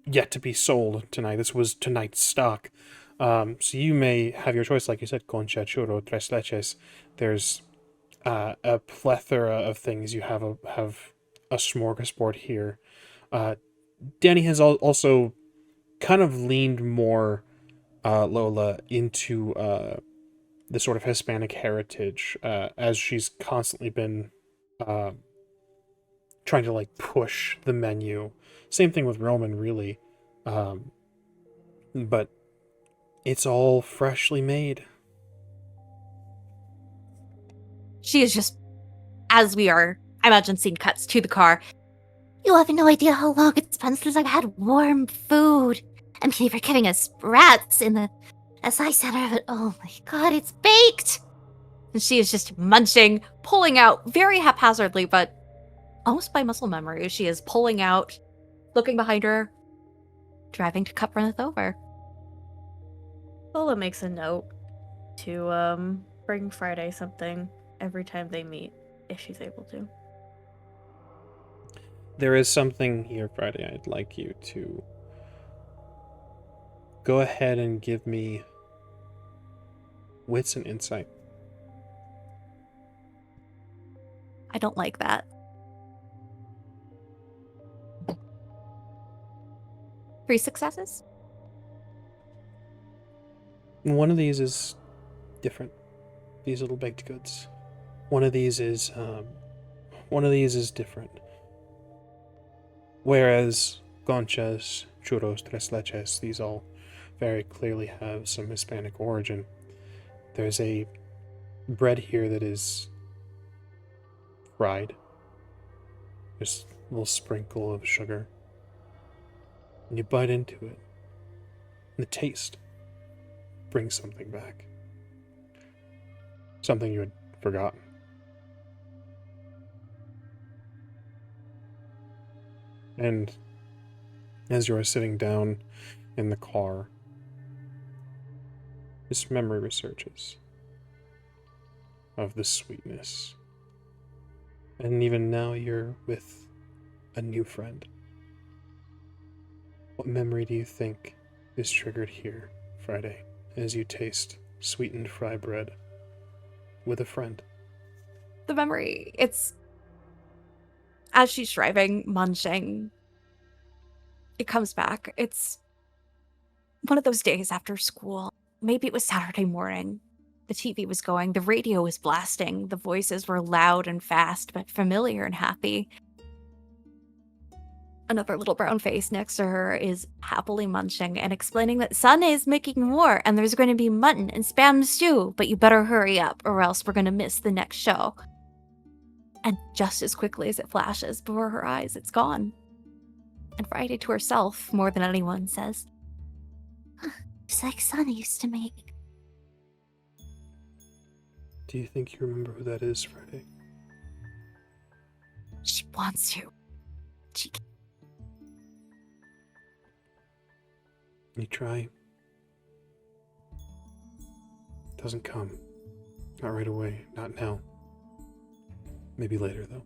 yet to be sold tonight. This was tonight's stock. So you may have your choice, like you said, concha, churro, tres leches. There's a plethora of things. You have a smorgasbord here. Danny has also kind of leaned more Lola into the sort of Hispanic heritage, as she's constantly been trying to like push the menu. Same thing with Roman, really, but it's all freshly made. She is just, as we are, I imagine, scene cuts to the car. You have no idea how long it's been since I've had warm food. I mean, they were giving us rats in the SI center, but oh my god, it's baked! And she is just munching, pulling out very haphazardly, but almost by muscle memory. She is pulling out, looking behind her, driving to Cup Runneth Over. Lola makes a note to bring Friday something every time they meet, if she's able to. There is something here, Friday. I'd like you to go ahead and give me wits and insight. I don't like that. 3 successes? One of these is different. These little baked goods. One of these is different. Whereas conchas, churros, tres leches, these all very clearly have some Hispanic origin. There's a bread here that is fried. There's a little sprinkle of sugar. And you bite into it. And the taste brings something back. Something you had forgotten. And as you are sitting down in the car, this memory resurges of the sweetness. And even now you're with a new friend. What memory do you think is triggered here Friday, as you taste sweetened fry bread with a friend. The memory, it's as she's driving, munching, it comes back. It's one of those days after school. Maybe it was Saturday morning. The TV was going, the radio was blasting, the voices were loud and fast, but familiar and happy. Another little brown face next to her is happily munching and explaining that Sunday is making more and there's going to be mutton and spam stew, but you better hurry up or else we're going to miss the next show. And just as quickly as it flashes before her eyes, it's gone. And Friday to herself, more than anyone, says, "It's like Sunny used to make." Do you think you remember who that is, Friday? She wants you. She can't. You try. Doesn't come. Not right away. Not now. Maybe later, though.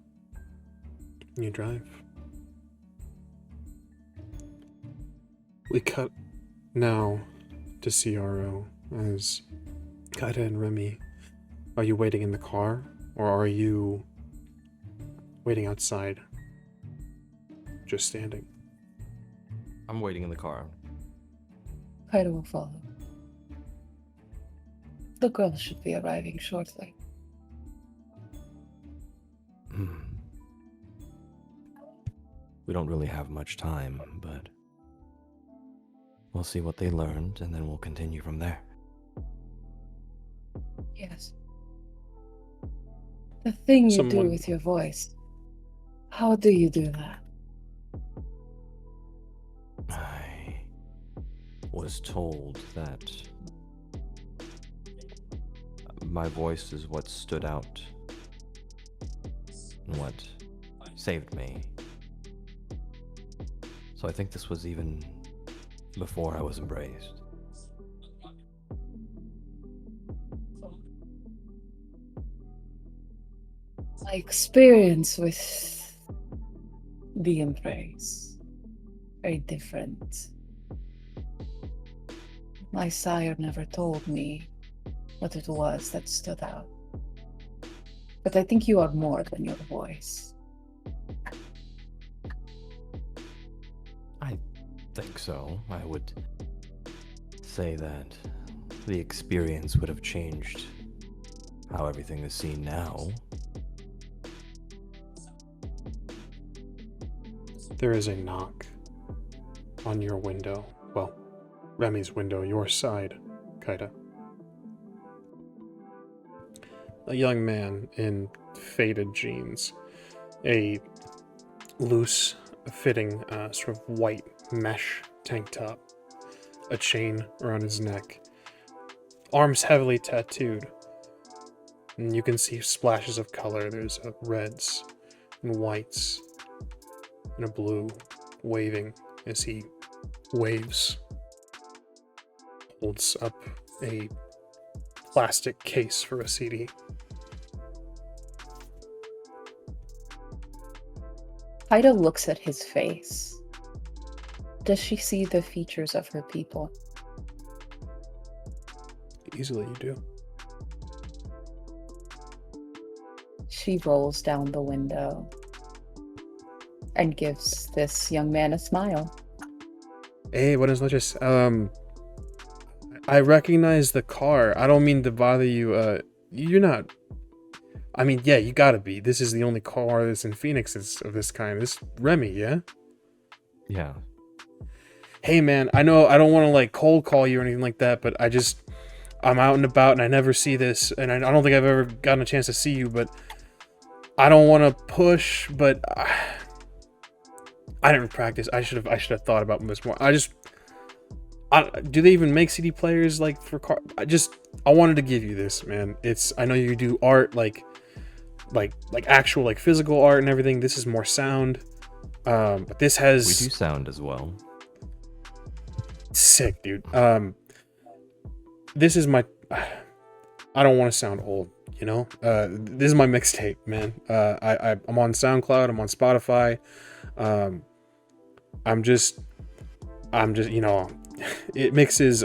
You drive. We cut now to CRO as Kaida and Remy. Are you waiting in the car, or are you waiting outside? Just standing. I'm waiting in the car. Kaida will follow. The girls should be arriving shortly. We don't really have much time, but we'll see what they learned, and then we'll continue from there. Yes. The thing you do Someone- with your voice. How do you do that? I was told that my voice is what stood out and what saved me. So I think this was even before I was embraced. My experience with the embrace. Very different. My sire never told me what it was that stood out. But I think you are more than your voice. I think so. I would say that the experience would have changed how everything is seen now. There is a knock on your window. Well, Remy's window, your side, Kaida. A young man in faded jeans, a loose fitting sort of white mesh tank top, a chain around his neck, arms heavily tattooed, and you can see splashes of color. There's reds and whites and a blue waving as he waves, holds up a plastic case for a CD. Kaida looks at his face. Does she see the features of her people? Easily you do. She rolls down the window and gives this young man a smile. Hey, buenas noches. I recognize the car. I don't mean to bother you. You're not... I mean, yeah, you gotta be. This is the only car that's in Phoenix of this kind. This Remy, yeah? Yeah. Hey, man, I know I don't want to, like, cold call you or anything like that, but I'm out and about and I never see this, and I don't think I've ever gotten a chance to see you, but I don't want to push, but I never practiced. I should have thought about this more. Do they even make CD players like for car? I wanted to give you this, man. I know you do art like actual like physical art and everything. This is more sound, but this has We do sound as well. sick, dude. This is my. I don't want to sound old, you know. This is my mixtape, man. I'm on SoundCloud. I'm on Spotify. I'm just, you know, it mixes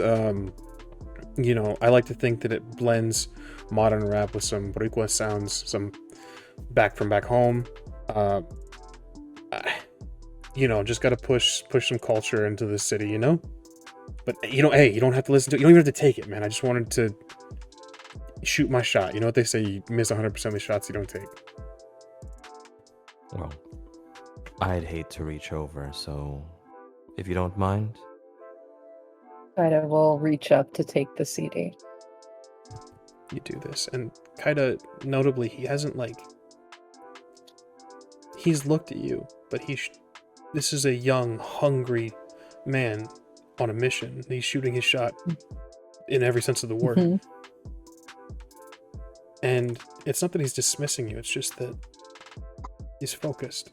I like to think that it blends modern rap with some Boricua sounds, some back from back home. Uh, just gotta push some culture into the city, But hey, you don't have to listen to it. You don't even have to take it, man. I just wanted to shoot my shot. You know what they say? You miss 100% of the shots you don't take. Well, I'd hate to reach over, so if you don't mind. Kaida will reach up to take the CD. You do this, and Kaida, notably, he hasn't he's looked at you, but this is a young, hungry man on a mission. He's shooting his shot in every sense of the word. Mhm. And it's not that he's dismissing you, it's just that he's focused.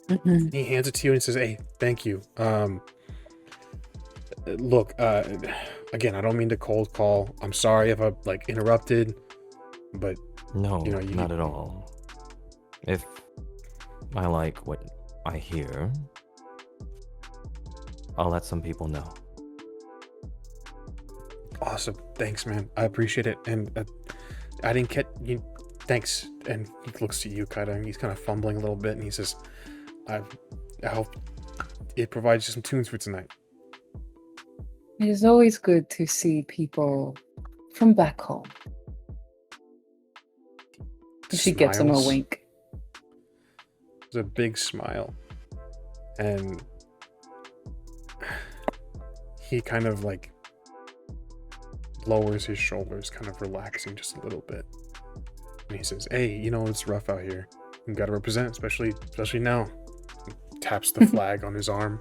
Mhm. He hands it to you and says, "Hey, thank you. Look, again, I don't mean to cold call. I'm sorry if I interrupted, but No, you not at all. If I like what I hear, I'll let some people know. Awesome. Thanks, man. I appreciate it. And I didn't catch you. Thanks." And he looks to you, Kaida, and he's kind of fumbling a little bit, and he says, I hope it provides you some tunes for tonight. It is always good to see people from back home. She gives him a Smiles. wink. There's a big smile. And he kind of lowers his shoulders, kind of relaxing just a little bit. And he says, "Hey, it's rough out here. You gotta represent, especially now." He taps the flag on his arm.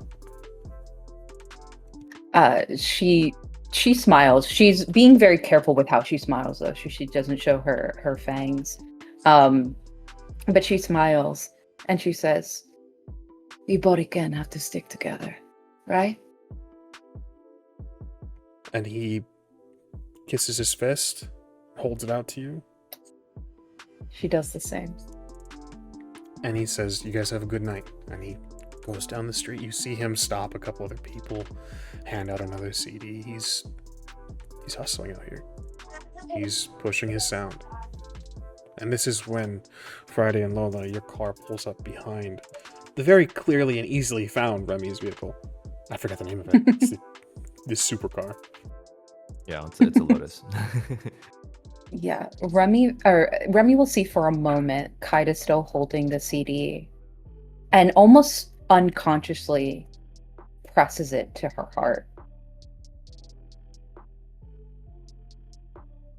She smiles. She's being very careful with how she smiles, though. She doesn't show her fangs. But she smiles and she says, "We both again have to stick together, right?" And he kisses his fist, holds it out to you, She does the same. and he says, "You guys have a good night." And he goes down the street. You see him stop a couple other people, hand out another CD. He's hustling out here. He's pushing his sound. And this is when Friday and Lola, your car pulls up behind the very clearly and easily found Remy's vehicle. I forgot the name of it. It's this supercar. Yeah, it's a Lotus. Yeah, Remy will see for a moment Kaida still holding the CD, and almost unconsciously presses it to her heart.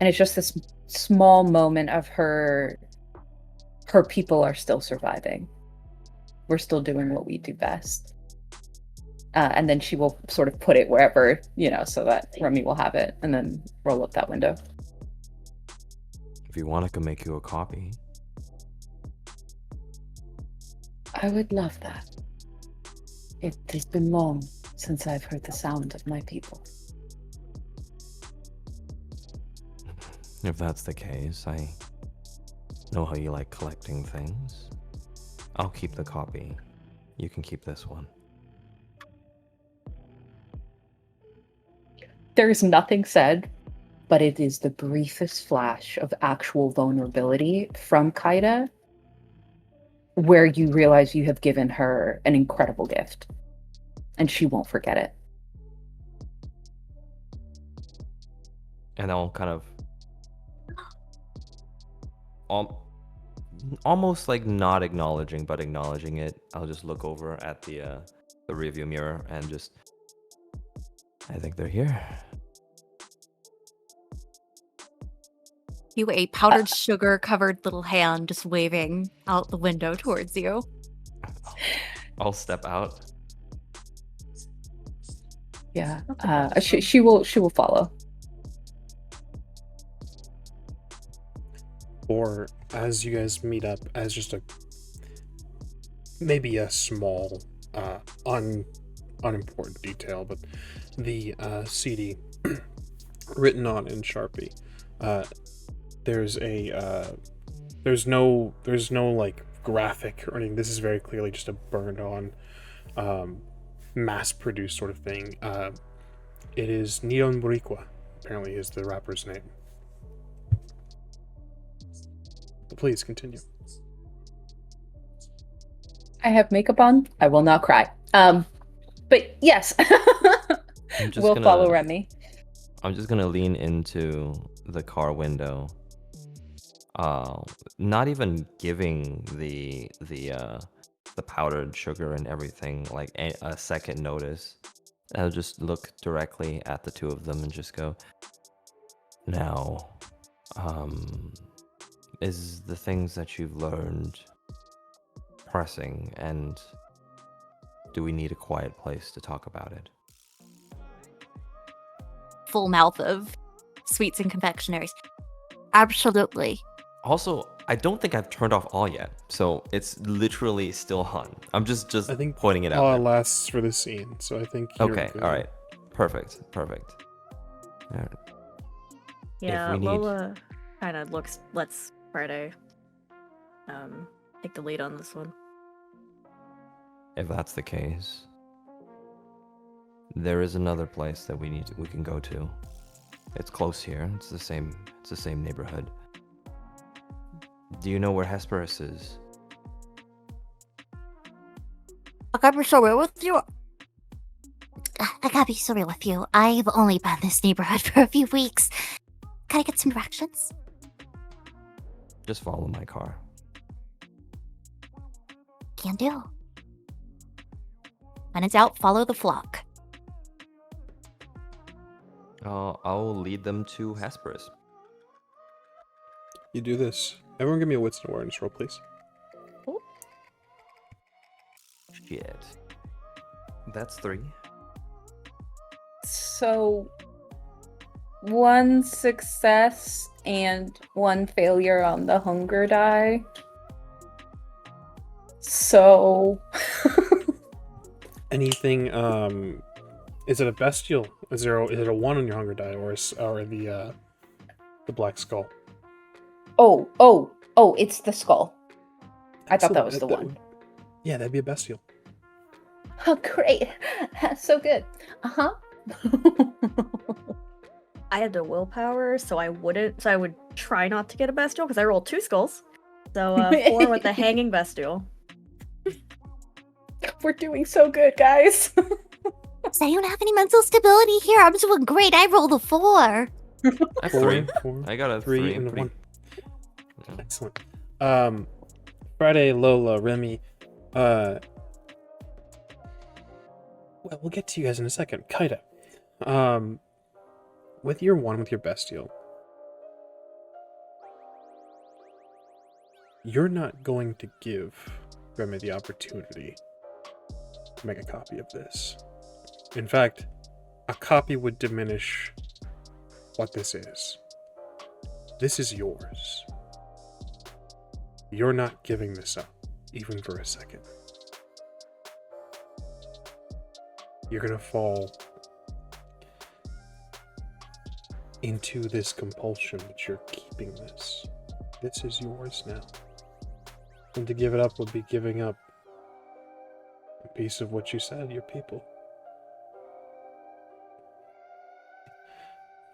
And it's just this small moment of her people are still surviving. We're still doing what we do best. And then she will sort of put it wherever, so that Remy will have it, and then roll up that window. If you want, I can make you a copy. I would love that. It has been long since I've heard the sound of my people. If that's the case, I know how you like collecting things. I'll keep the copy. You can keep this one. There's nothing said, but it is the briefest flash of actual vulnerability from Kaida, where you realize you have given her an incredible gift, and she won't forget it. And I'll kind of almost not acknowledging, but acknowledging it. I'll just look over at the rearview mirror and just, I think they're here. You a powdered sugar covered little hand just waving out the window towards you. I'll step out. Yeah, she will follow. Or as you guys meet up, as just maybe a small unimportant detail, but the CD written on in Sharpie, there's no graphic or anything. This is very clearly just a burned on mass produced sort of thing. It is Neon Boricua, apparently is the rapper's name. But please continue. I have makeup on. I will not cry. But yes, I'm just we'll gonna- follow Remy. I'm just gonna lean into the car window. Not even giving the powdered sugar and everything like a second notice. I'll just look directly at the two of them and just go, now, is the things that you've learned pressing, and do we need a quiet place to talk about it? Full mouth of sweets and confectionaries. Absolutely. Also, I don't think I've turned off all yet, so it's literally still on. I'm just I think pointing it out. all there. lasts for the scene, so I think you're Okay, good. all right. Perfect. All right. Yeah, we need- Lola kind of lets Friday take the lead on this one. If that's the case, there is another place that we can go to. It's close here. It's the same neighborhood. Do you know where Hesperus is? I gotta be so real with you. I gotta be so real with you. I've only been in this neighborhood for a few weeks. Can I get some directions? Just follow my car. Can do. When it's out, follow the flock. I'll lead them to Hesperus. You do this. Everyone give me a wits and awareness roll, please. Shit. That's 3. So, 1 success and 1 failure on the hunger die. So, Anything, is it a bestial? Is it a 1 on your hunger die, or the black skull? oh, it's the skull. I thought that Excellent. was the one. Yeah, that'd be a bestial. Oh, great. That's so good. Uh-huh. I had the willpower, so I would try not to get a bestial because I rolled 2 skulls. So 4 with the hanging bestial. We're doing so good, guys. Does anyone have any mental stability here? I'm doing great. I rolled a 4. I have 3. Four, I got a 3 3. and a pretty- 1. Excellent. Friday, Lola, Remy, well, we'll get to you guys in a second. Kaida, with your 1 with your bestial, you're not going to give Remy the opportunity to make a copy of this. In fact, a copy would diminish what this is. This is yours. You're not giving this up, even for a second. You're gonna fall into this compulsion that you're keeping this. This is yours now. And to give it up would be giving up a piece of what you said, your people.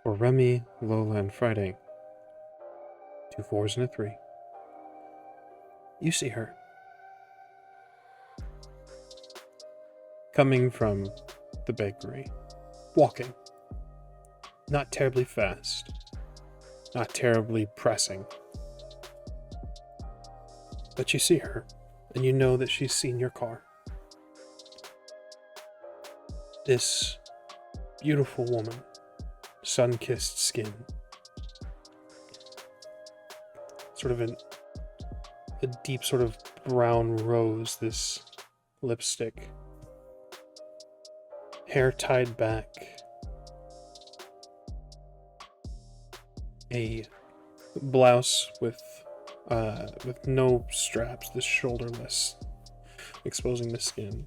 For Remy, Lola, and Friday, 2 4s and a 3. You see her. Coming from the bakery. Walking. Not terribly fast. Not terribly pressing. But you see her, and you know that she's seen your car. This beautiful woman, sun-kissed skin, sort of a deep sort of brown rose, this lipstick, hair tied back, a blouse with no straps, this shoulderless, exposing the skin.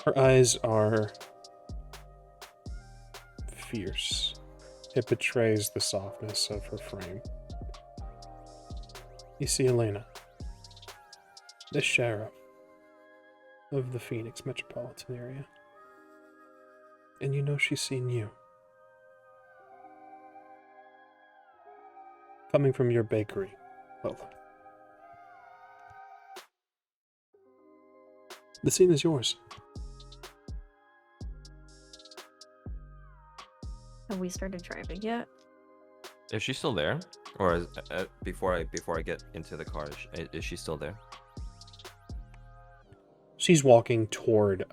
Her eyes are fierce. It betrays the softness of her frame. You see Elena, the sheriff of the Phoenix metropolitan area. And you know she's seen you. Coming from your bakery, Lola. The scene is yours. Have we started driving yet? Is she still there? Or is, before I get into the car, is she still there? She's walking toward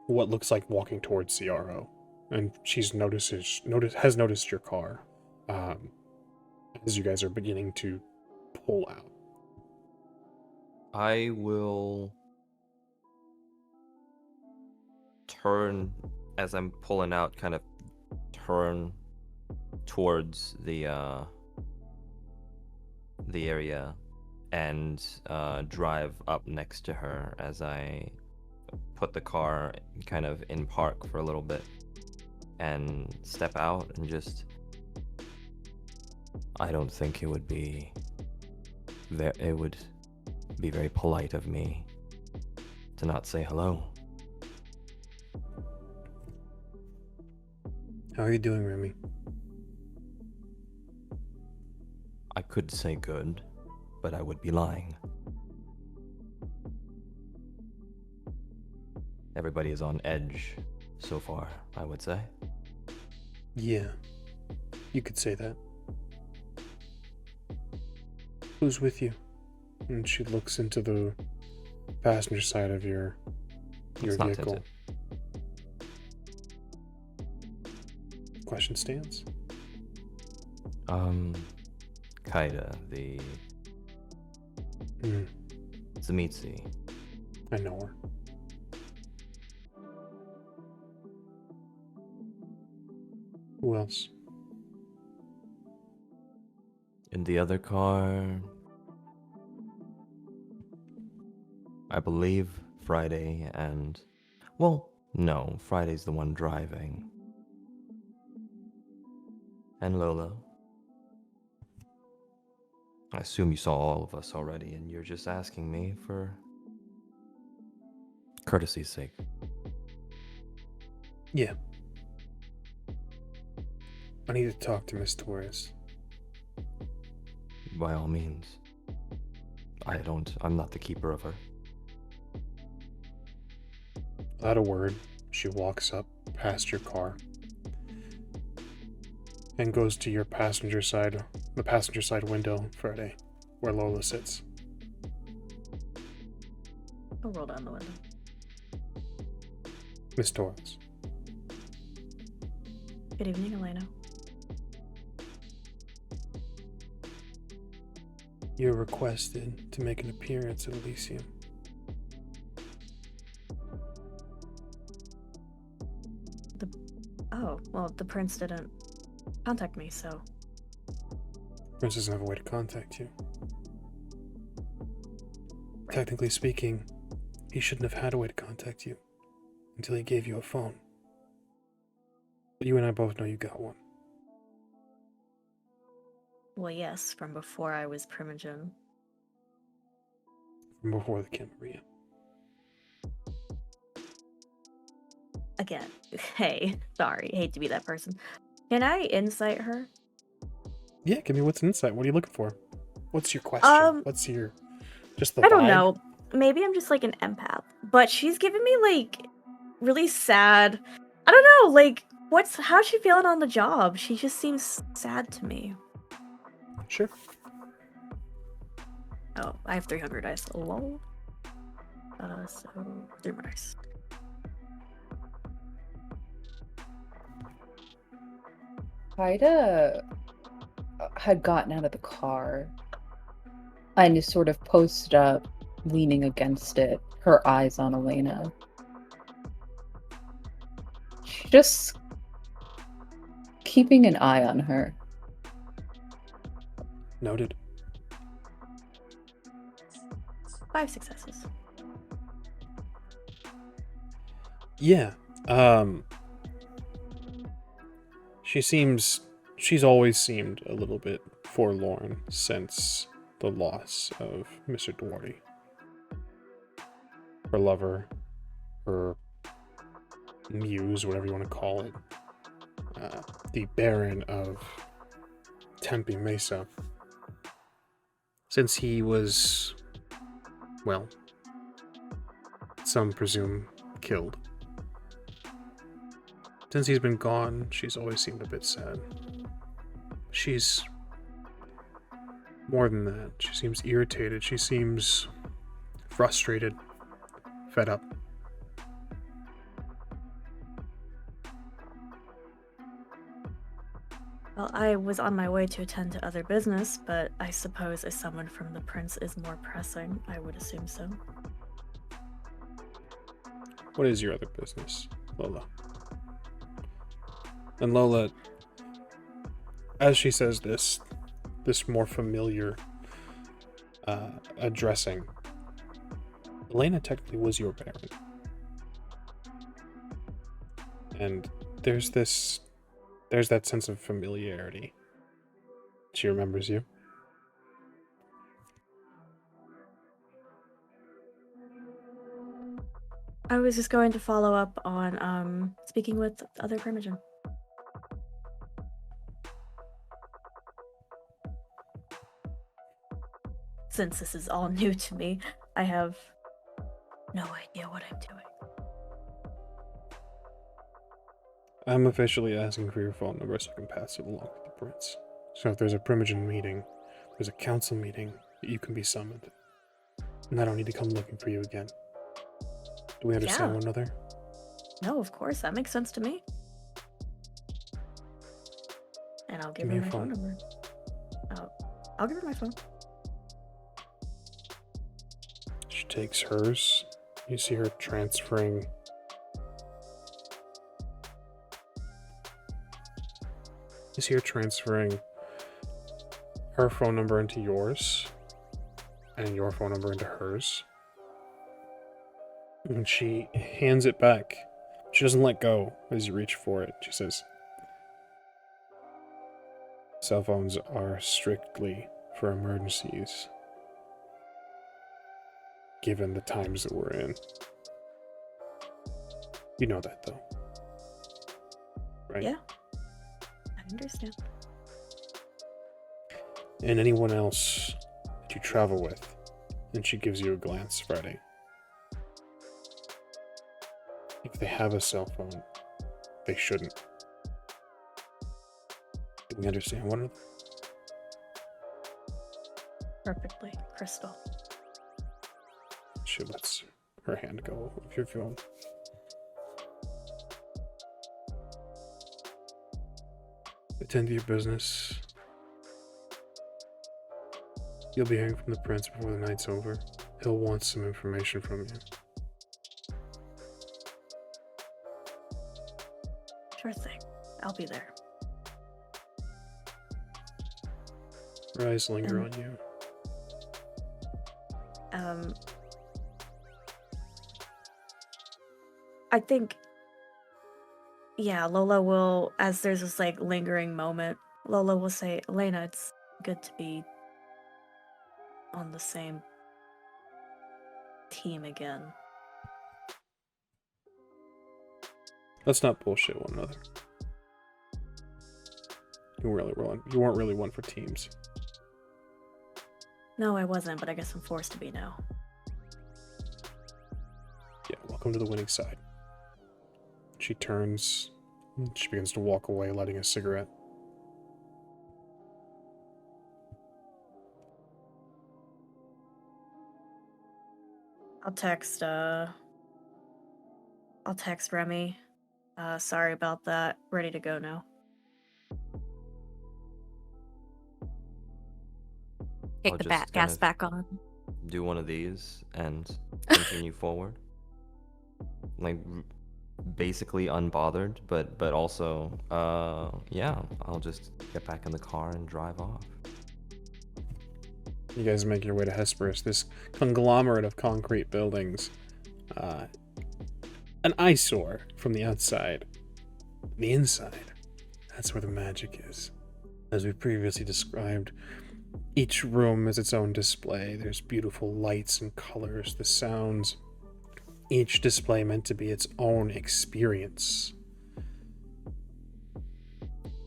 what looks like walking towards CRO, and she's has noticed your car as you guys are beginning to pull out. I will turn as I'm pulling out, kind of turn towards the area and drive up next to her as I put the car kind of in park for a little bit and step out and just, I don't think it would be very polite of me to not say hello. How are you doing, Remy? I could say good, but I would be lying. Everybody is on edge so far, I would say. Yeah, you could say that. Who's with you? And she looks into the passenger side of your It's not vehicle. tinted. Question stands. Kaida, the Hmm, Zamitsi. I know her. Who else? In the other car, I believe Friday and... Well, no, Friday's the one driving. And Lola. I assume you saw all of us already, and you're just asking me for courtesy's sake. Yeah. I need to talk to Miss Torres. By all means. I'm not the keeper of her. Without a word, she walks up past your car and goes to your passenger side, the passenger side window, Friday, where Lola sits. I'll roll down the window. Miss Torres. Good evening, Elena. You're requested to make an appearance at Elysium. Oh, well, the prince didn't contact me, so... Prince doesn't have a way to contact you. Technically speaking, he shouldn't have had a way to contact you until he gave you a phone. But you and I both know you got one. Well, yes, from before I was Primogen. From before the Camarilla. Again, hey, sorry, hate to be that person. Can I insight her? Yeah, give me what's an insight. What are you looking for? What's your question? What's your... just the I don't vibe? know. Maybe I'm just like an empath, but she's giving me like really sad. I don't know, like how's she feeling on the job? She just seems sad to me. Sure. Oh, I have 300 dice. Lol. So 3 more dice. Haida had gotten out of the car and is sort of posted up, leaning against it, her eyes on Elena. She's just keeping an eye on her. Noted. 5 successes. Yeah. She's always seemed a little bit forlorn since the loss of Mr. Duarte. Her lover, her muse, whatever you want to call it, the Baron of Tempe Mesa, since he was, well, some presume killed. Since he's been gone, she's always seemed a bit sad. She's more than that. She seems irritated. She seems frustrated, fed up. Well, I was on my way to attend to other business, but I suppose if someone from the prince is more pressing, I would assume so. What is your other business, Lola? And Lola, as she says this more familiar addressing, Elena technically was your Baron. And there's that sense of familiarity. She remembers you. I was just going to follow up on speaking with the other Primogen. Since this is all new to me, I have no idea what I'm doing. I'm officially asking for your phone number so I can pass it along to the prince. So if there's a Primogen meeting, there's a council meeting, you can be summoned. And I don't need to come looking for you again. Do we understand one another? No, of course, that makes sense to me. And I'll give her my phone number. Oh, I'll give her my phone. She takes hers. You see her transferring. You see her transferring her phone number into yours, and your phone number into hers. And she hands it back. She doesn't let go as you reach for it. She says, "Cell phones are strictly for emergencies, given the times that we're in." You know that, though, right? Yeah, I understand. And anyone else that you travel with, and she gives you a glance, Friday. If they have a cell phone, they shouldn't. Do we understand one another? Perfectly, Crystal. She lets her hand go of your phone. Attend to your business. You'll be hearing from the prince before the night's over. He'll want some information from you. Sure thing. I'll be there. Her eyes linger on you. I think, yeah, Lola will, as there's this like lingering moment, Lola will say, "Elena, it's good to be on the same team again." Let's not bullshit one another. You weren't really one for teams. No, I wasn't, but I guess I'm forced to be now. Yeah, welcome to the winning side. She turns. She begins to walk away, lighting a cigarette. I'll text Remy. Sorry about that. Ready to go now. Kick I'll the just gas back on. Do one of these and continue forward. Like, basically unbothered, but also, yeah, I'll just get back in the car and drive off. You guys make your way to Hesperus, this conglomerate of concrete buildings. An eyesore from the outside. The inside, that's where the magic is. As we previously described, each room has its own display. There's beautiful lights and colors, the sounds each display meant to be its own experience.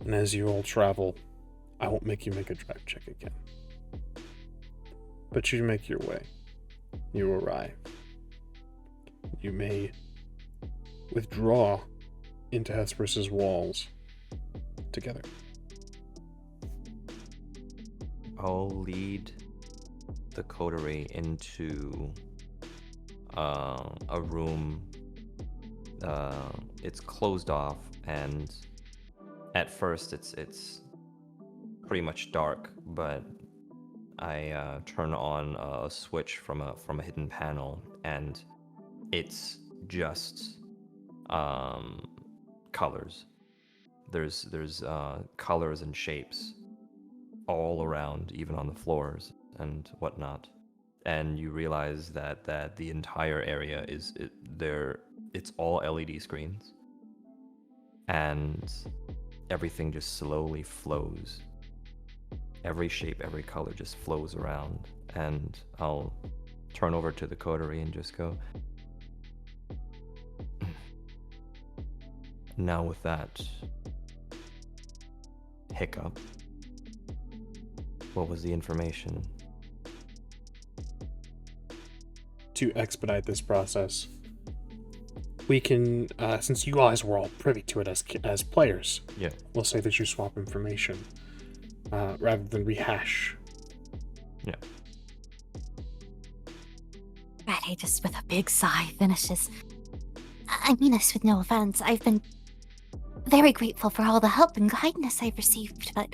And as you all travel, I won't make you make a drive check again. But you make your way. You arrive. You may withdraw into Hesperus's walls together. I'll lead the coterie into a room. It's closed off, and at first it's pretty much dark, but I turn on a switch from a hidden panel, and it's just colors. There's colors and shapes all around, even on the floors and whatnot. And you realize that the entire area it's all LED screens, and everything just slowly flows. Every shape, every color just flows around, and I'll turn over to the coterie and just go, now with that hiccup, what was the information? To expedite this process, we can, since you guys were all privy to it as players, Yeah. we'll say that you swap information rather than rehash. Yeah. Ready, just with a big sigh, finishes. I mean this with no offense. I've been very grateful for all the help and kindness I've received, but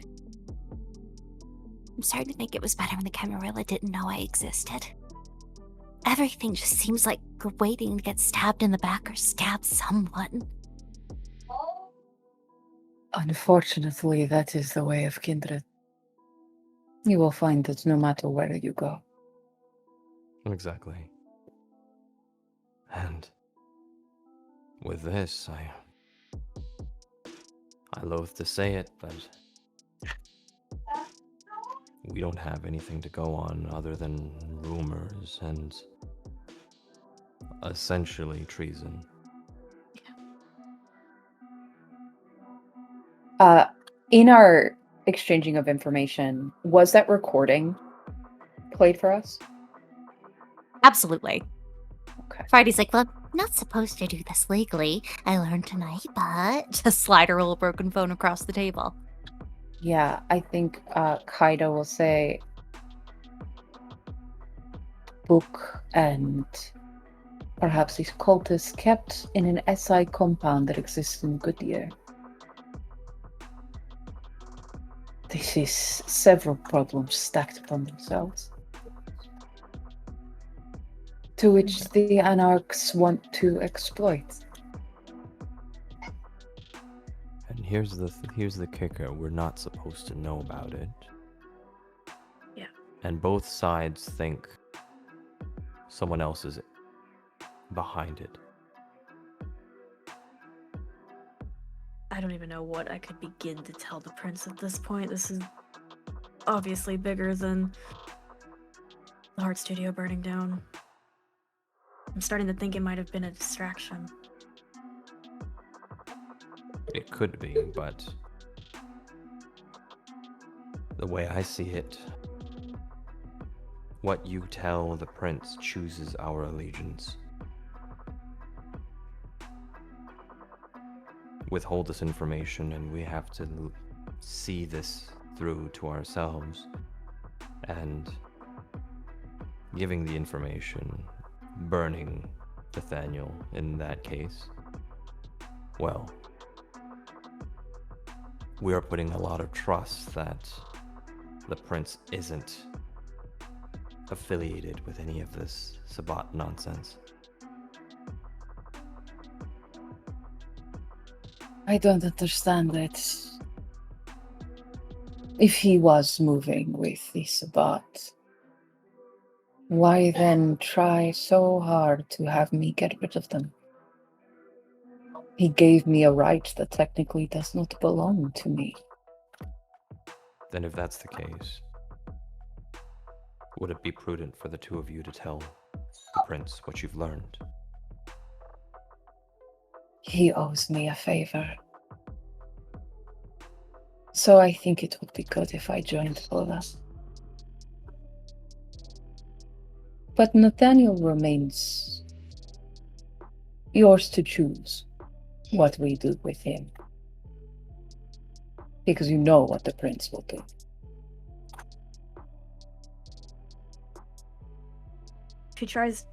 I'm starting to think it was better when the Camarilla didn't know I existed. Everything just seems like we're waiting to get stabbed in the back or stab someone. Unfortunately, that is the way of kindred. You will find that no matter where you go. Exactly. And with this, I loathe to say it, but we don't have anything to go on other than rumors and essentially treason. In our exchanging of information, was that recording played for us? Absolutely. Okay. Friday's like, well, I'm not supposed to do this legally. I learned tonight, but just slide a little broken phone across the table. Yeah, I think Kaido will say book and perhaps these cultists kept in an SI compound that exists in Goodyear. This is several problems stacked upon themselves, to which the anarchs want to exploit. And here's the kicker: we're not supposed to know about it. Yeah. And both sides think someone else is behind it. I don't even know what I could begin to tell the prince at this point. This is obviously bigger than the Heart Studio burning down. I'm starting to think it might have been a distraction. It could be, but the way I see it, what you tell the prince chooses our allegiance. Withhold this information, and we have to see this through to ourselves. And giving the information, burning Nathaniel in that case, well, we are putting a lot of trust that the prince isn't affiliated with any of this Sabbat nonsense. I don't understand that. If he was moving with the Sabbat, why then try so hard to have me get rid of them? He gave me a right that technically does not belong to me. Then if that's the case, would it be prudent for the two of you to tell the prince what you've learned? He owes me a favor. So I think it would be good if I joined Lola. But Nathaniel remains yours to choose what we do with him. Because you know what the prince will do.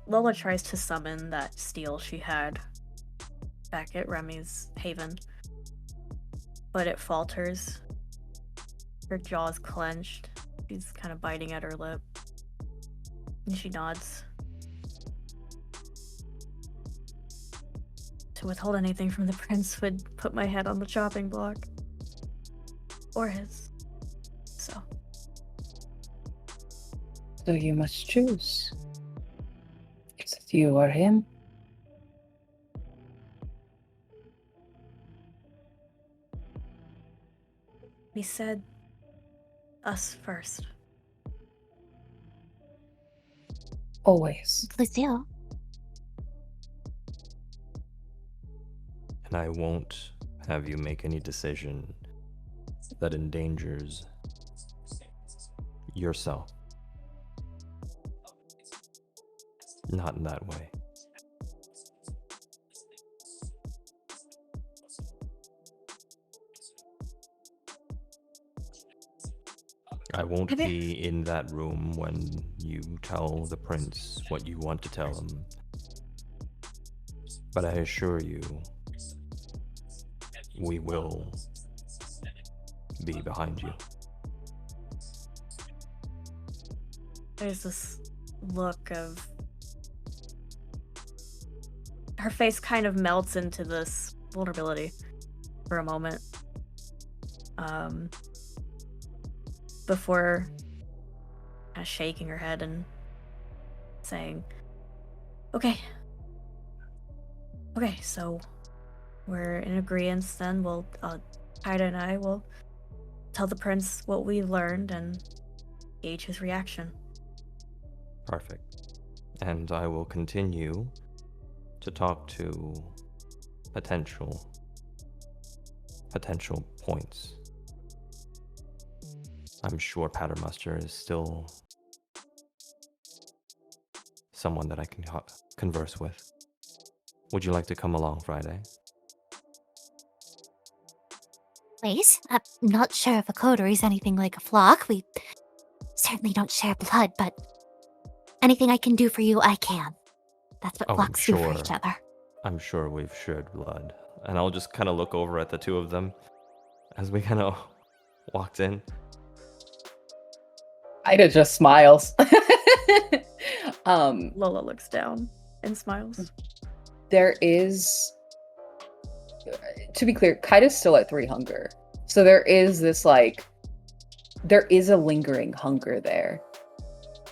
Lola tries to summon that steel she had back at Remy's haven, but it falters. Her jaw's clenched. She's kind of biting at her lip. And she nods. To withhold anything from the prince would put my head on the chopping block. Or his. So you must choose. Is it you or him? he said us first. Always. Lucille. And I won't have you make any decision that endangers yourself. Not in that way. I won't be in that room when you tell the prince what you want to tell him. But I assure you, we will be behind you. There's this look of... Her face kind of melts into this vulnerability for a moment. Before kind of shaking her head and saying, Okay, so we're in agreement then. We'll, Haida and I will tell the prince what we learned and gauge his reaction. Perfect. And I will continue to talk to potential points. I'm sure Patermuster is still someone that I can converse with. Would you like to come along Friday? Please? I'm not sure if a coterie's anything like a flock. We certainly don't share blood, but anything I can do for you, I can. That's what flocks do for each other. I'm sure we've shared blood. And I'll just kind of look over at the two of them as we kind of walked in. Ida just smiles. Lola looks down and smiles. There is, to be clear, Kaida's still at 3 hunger. So there is this, there is a lingering hunger there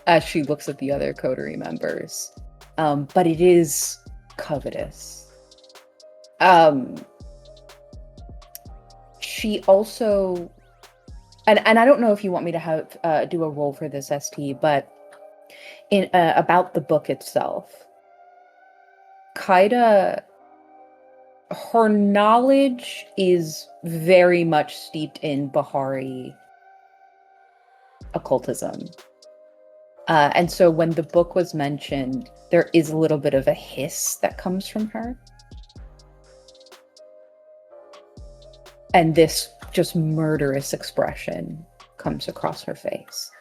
as she looks at the other coterie members. But it is covetous. She also, and I don't know if you want me to have do a roll for this ST, but in about the book itself, Kaida, her knowledge is very much steeped in Bahari occultism. And so when the book was mentioned, there is a little bit of a hiss that comes from her. And this just murderous expression comes across her face.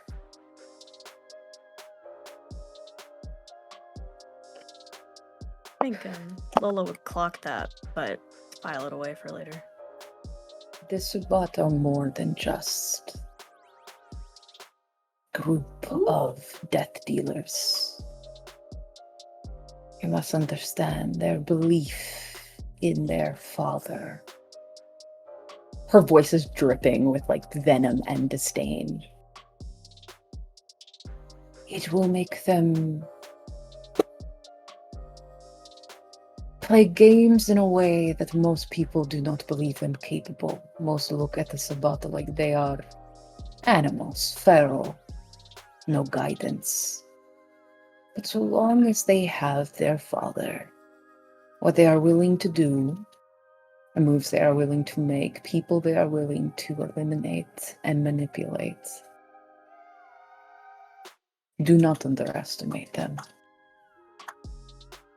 I think Lola would clock that, but file it away for later. The Subat are more than just a group of death dealers. You must understand their belief in their father. Her voice is dripping with venom and disdain. It will make them play games in a way that most people do not believe them capable. Most look at the Sabata like they are animals, feral, no guidance. But so long as they have their father, what they are willing to do moves they are willing to make, people they are willing to eliminate and manipulate. Do not underestimate them.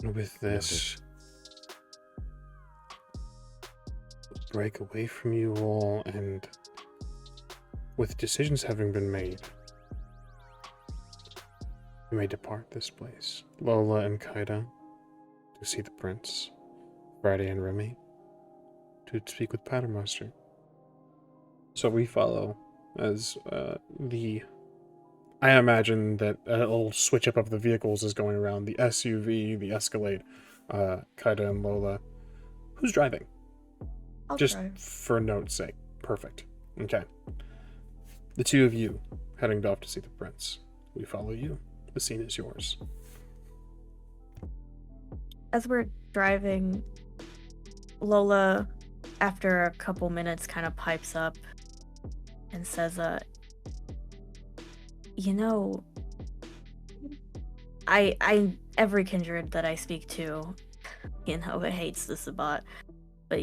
With this, break away from you all, and with decisions having been made, you may depart this place. Lola and Kaida to see the prince, Friday and Remy to speak with Patermaster. So we follow as I imagine that a little switch up of the vehicles is going around. The SUV, the Escalade, Kaida and Lola. Who's driving? I'll Just drive. for note's sake. Perfect. Okay. The two of you heading off to see the prince. We follow you. The scene is yours. As we're driving, Lola, after a couple minutes, kind of pipes up and says, you know, I every kindred that I speak to, you know, it hates the Sabbat, but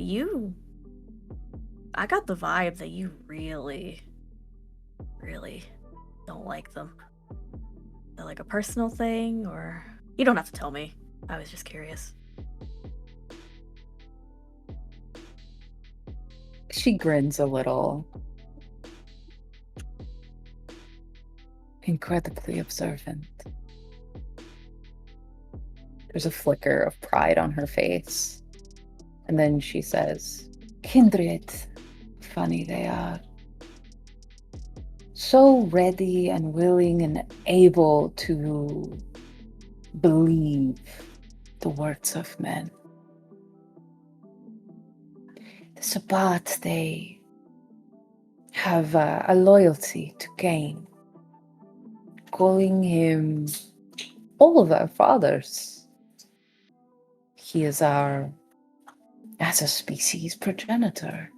I got the vibe that you really, really don't like them. Is that like a personal thing, or you don't have to tell me. I was just curious. She grins a little. Incredibly observant. There's a flicker of pride on her face. And then she says, Kindred, funny they are. So ready and willing and able to believe the words of men. The Sabbat, they have a loyalty to gain, calling him all of our fathers. He is our, as a species, progenitor.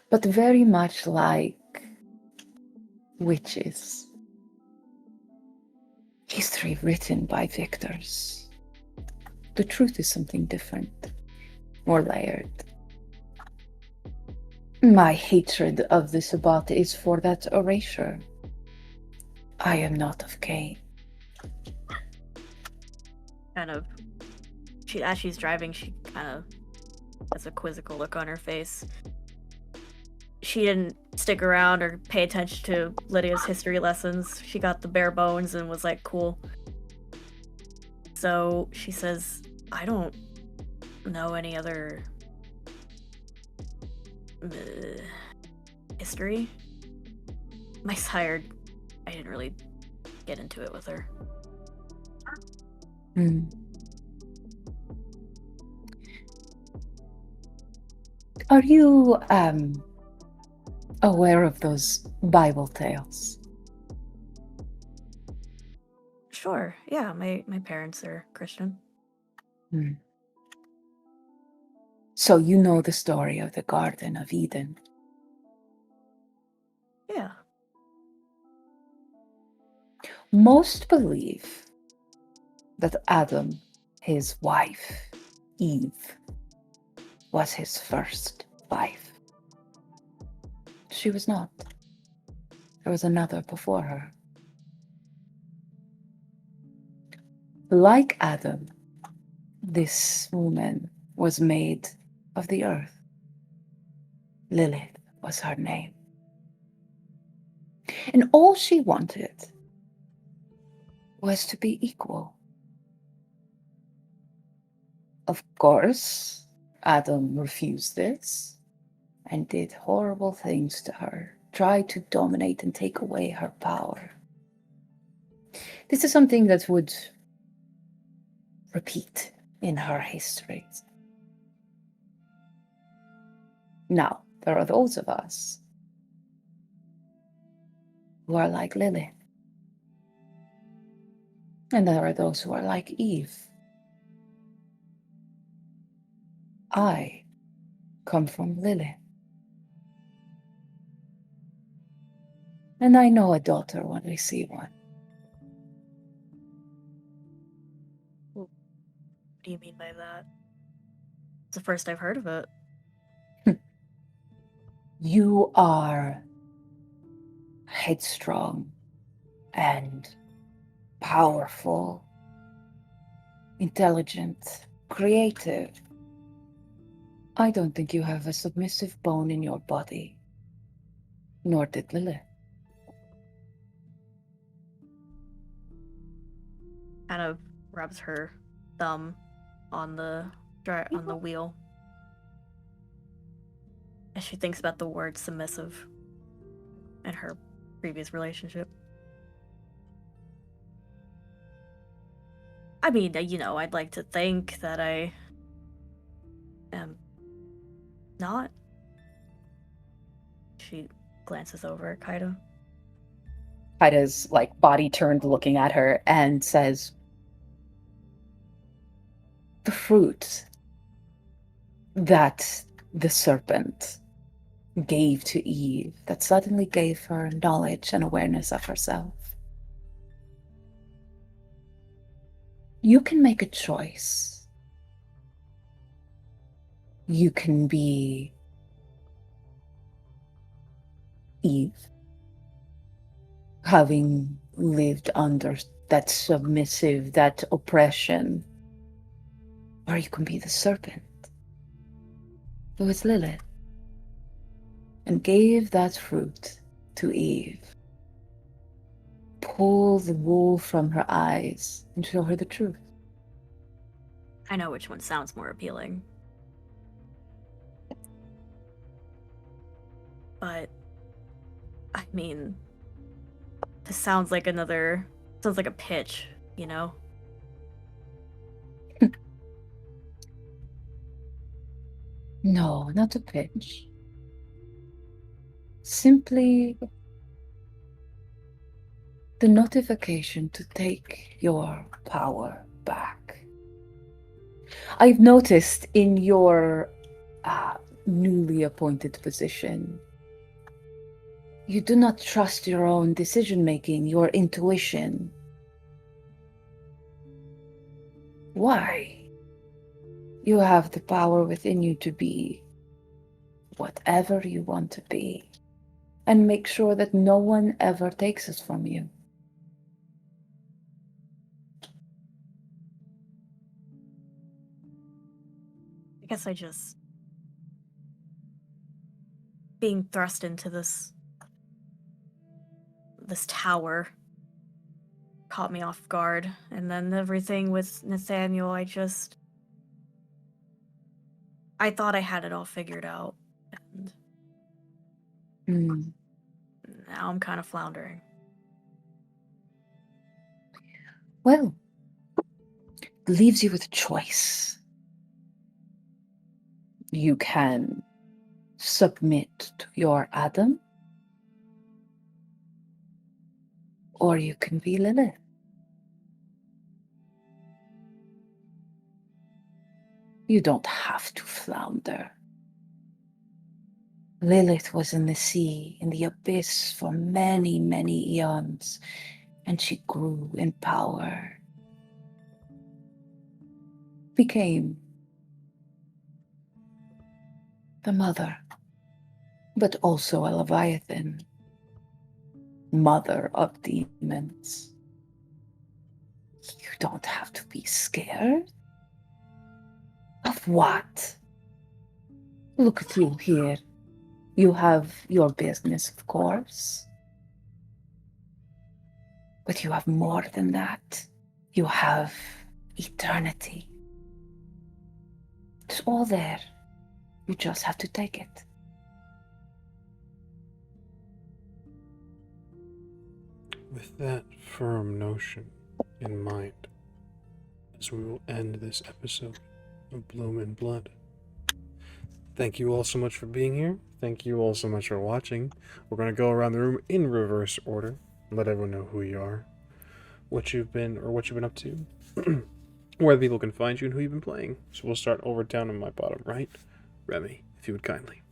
But very much like witches. History written by victors. The truth is something different, more layered. My hatred of the Sabbat is for that erasure. I am not of Cain. Kind of, as she's driving, she kind of has a quizzical look on her face. She didn't stick around or pay attention to Lydia's history lessons. She got the bare bones and was like, cool. So she says, I don't know any other history. My sire, I didn't really get into it with her. Are you aware of those Bible tales? Sure, yeah, my parents are Christian. So you know the story of the Garden of Eden? Yeah. Most believe that Adam, his wife, Eve, was his first wife. She was not. There was another before her. Like Adam, this woman was made of the earth. Lilith was her name. And all she wanted was to be equal. Of course, Adam refused this and did horrible things to her, tried to dominate and take away her power. This is something that would repeat in her history. Now, there are those of us who are like Lilith. And there are those who are like Eve. I come from Lilith. And I know a daughter when we see one. What do you mean by that? It's the first I've heard of it. You are headstrong and powerful, intelligent, creative. I don't think you have a submissive bone in your body, nor did Lilith. Kind of rubs her thumb on the wheel as she thinks about the word submissive in her previous relationship. I mean, I'd like to think that I am not. She glances over at Kaida. Kaida's like body turned looking at her and says, the fruit that the serpent gave to Eve, that suddenly gave her knowledge and awareness of herself. You can make a choice. You can be Eve, having lived under that submissive, that oppression, or you can be the serpent, who is Lilith, and gave that fruit to Eve. Pull the wool from her eyes and show her the truth. I know which one sounds more appealing. But, I mean, this sounds like a pitch, you know? No, not a pitch. Simply the notification to take your power back. I've noticed in your newly appointed position, you do not trust your own decision-making, your intuition. Why? You have the power within you to be whatever you want to be, and make sure that no one ever takes it from you. I guess I just... being thrust into this tower caught me off guard, and then everything with Nathaniel, I thought I had it all figured out, and now I'm kind of floundering. Well, it leaves you with a choice. You can submit to your Adam, or you can be Lilith. You don't have to flounder. Lilith was in the sea, in the abyss for many, many eons, and she grew in power. Became the mother, but also a Leviathan, mother of demons. You don't have to be scared. Of what? Look at you here. You have your business, of course. But you have more than that. You have eternity. It's all there. You just have to take it. With that firm notion in mind, as we will end this episode of Bloom and Blood. Thank you all so much for being here. Thank you all so much for watching. We're going to go around the room in reverse order, let everyone know who you are, what you've been up to, where the people can find you, and who you've been playing. So we'll start over down on my bottom right. Remy, if you would kindly.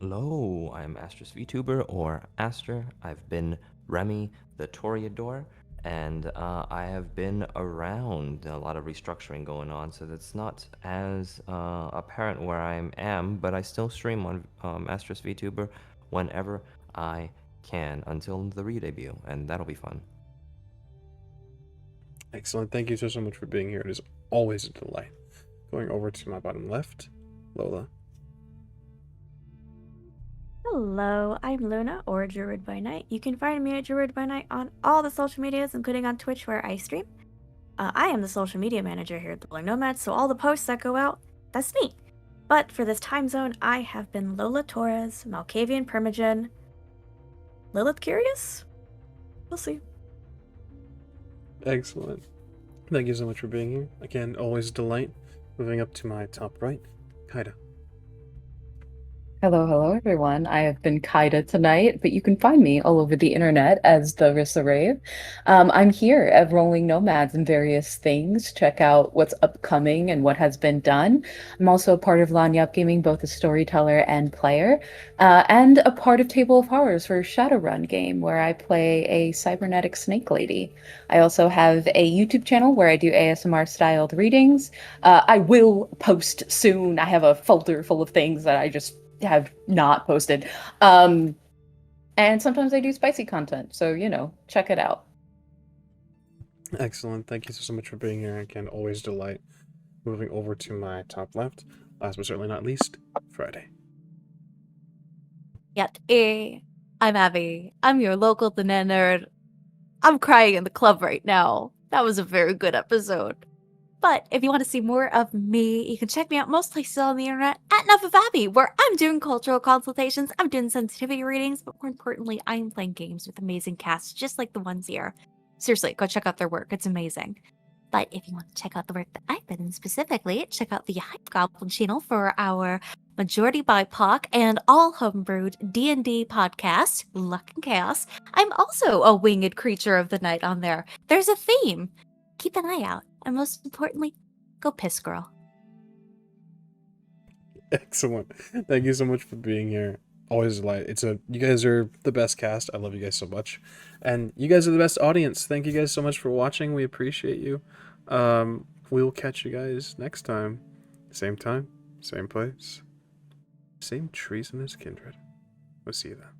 Hello, I'm Astra's VTuber, or Aster. I've been Remy the Toreador. and I have been around a lot of restructuring going on, so that's not as apparent where I am, but I still stream on Asterisk VTuber whenever I can until the re-debut, and that'll be fun. Excellent. Thank you so much for being here. It is always a delight. Going over to my bottom left, Lola. Hello, I'm Luna, or Druid by Night. You can find me at Druid by Night on all the social medias, including on Twitch where I stream. I am the social media manager here at the Blowing Nomads, so all the posts that go out, that's me. But for this time zone, I have been Lola Torres, Malkavian Permagen, Lilith Curious? We'll see. Excellent. Thank you so much for being here. Again, always a delight. Moving up to my top right, Kaida. Hello, everyone. I have been Kaida tonight, but you can find me all over the internet as the Rissa Rave. I'm here at Rolling Nomads and various things. Check out what's upcoming and what has been done. I'm also a part of Lanyap Gaming, both a storyteller and player, and a part of Table of Horrors for Shadowrun game, where I play a cybernetic snake lady. I also have a YouTube channel where I do ASMR-styled readings. I will post soon. I have a folder full of things that I just have not posted. And sometimes I do spicy content, so, check it out. Excellent. Thank you so much for being here. Again, always a delight. Moving over to my top left, last but certainly not least, Friday. Yet, I'm Abby. I'm your local banana nerd. I'm crying in the club right now. That was a very good episode. But if you want to see more of me, you can check me out most places on the internet at Enough of Abby, where I'm doing cultural consultations, I'm doing sensitivity readings, but more importantly, I'm playing games with amazing casts just like the ones here. Seriously, go check out their work. It's amazing. But if you want to check out the work that I've been in specifically, check out the Hype Goblin channel for our majority BIPOC and all homebrewed D&D podcast, Luck and Chaos. I'm also a winged creature of the night on there. There's a theme. Keep an eye out. And most importantly, go piss, girl. Excellent. Thank you so much for being here. Always a delight. You guys are the best cast. I love you guys so much. And you guys are the best audience. Thank you guys so much for watching. We appreciate you. We will catch you guys next time. Same place. Same treasonous kindred. We'll see you then.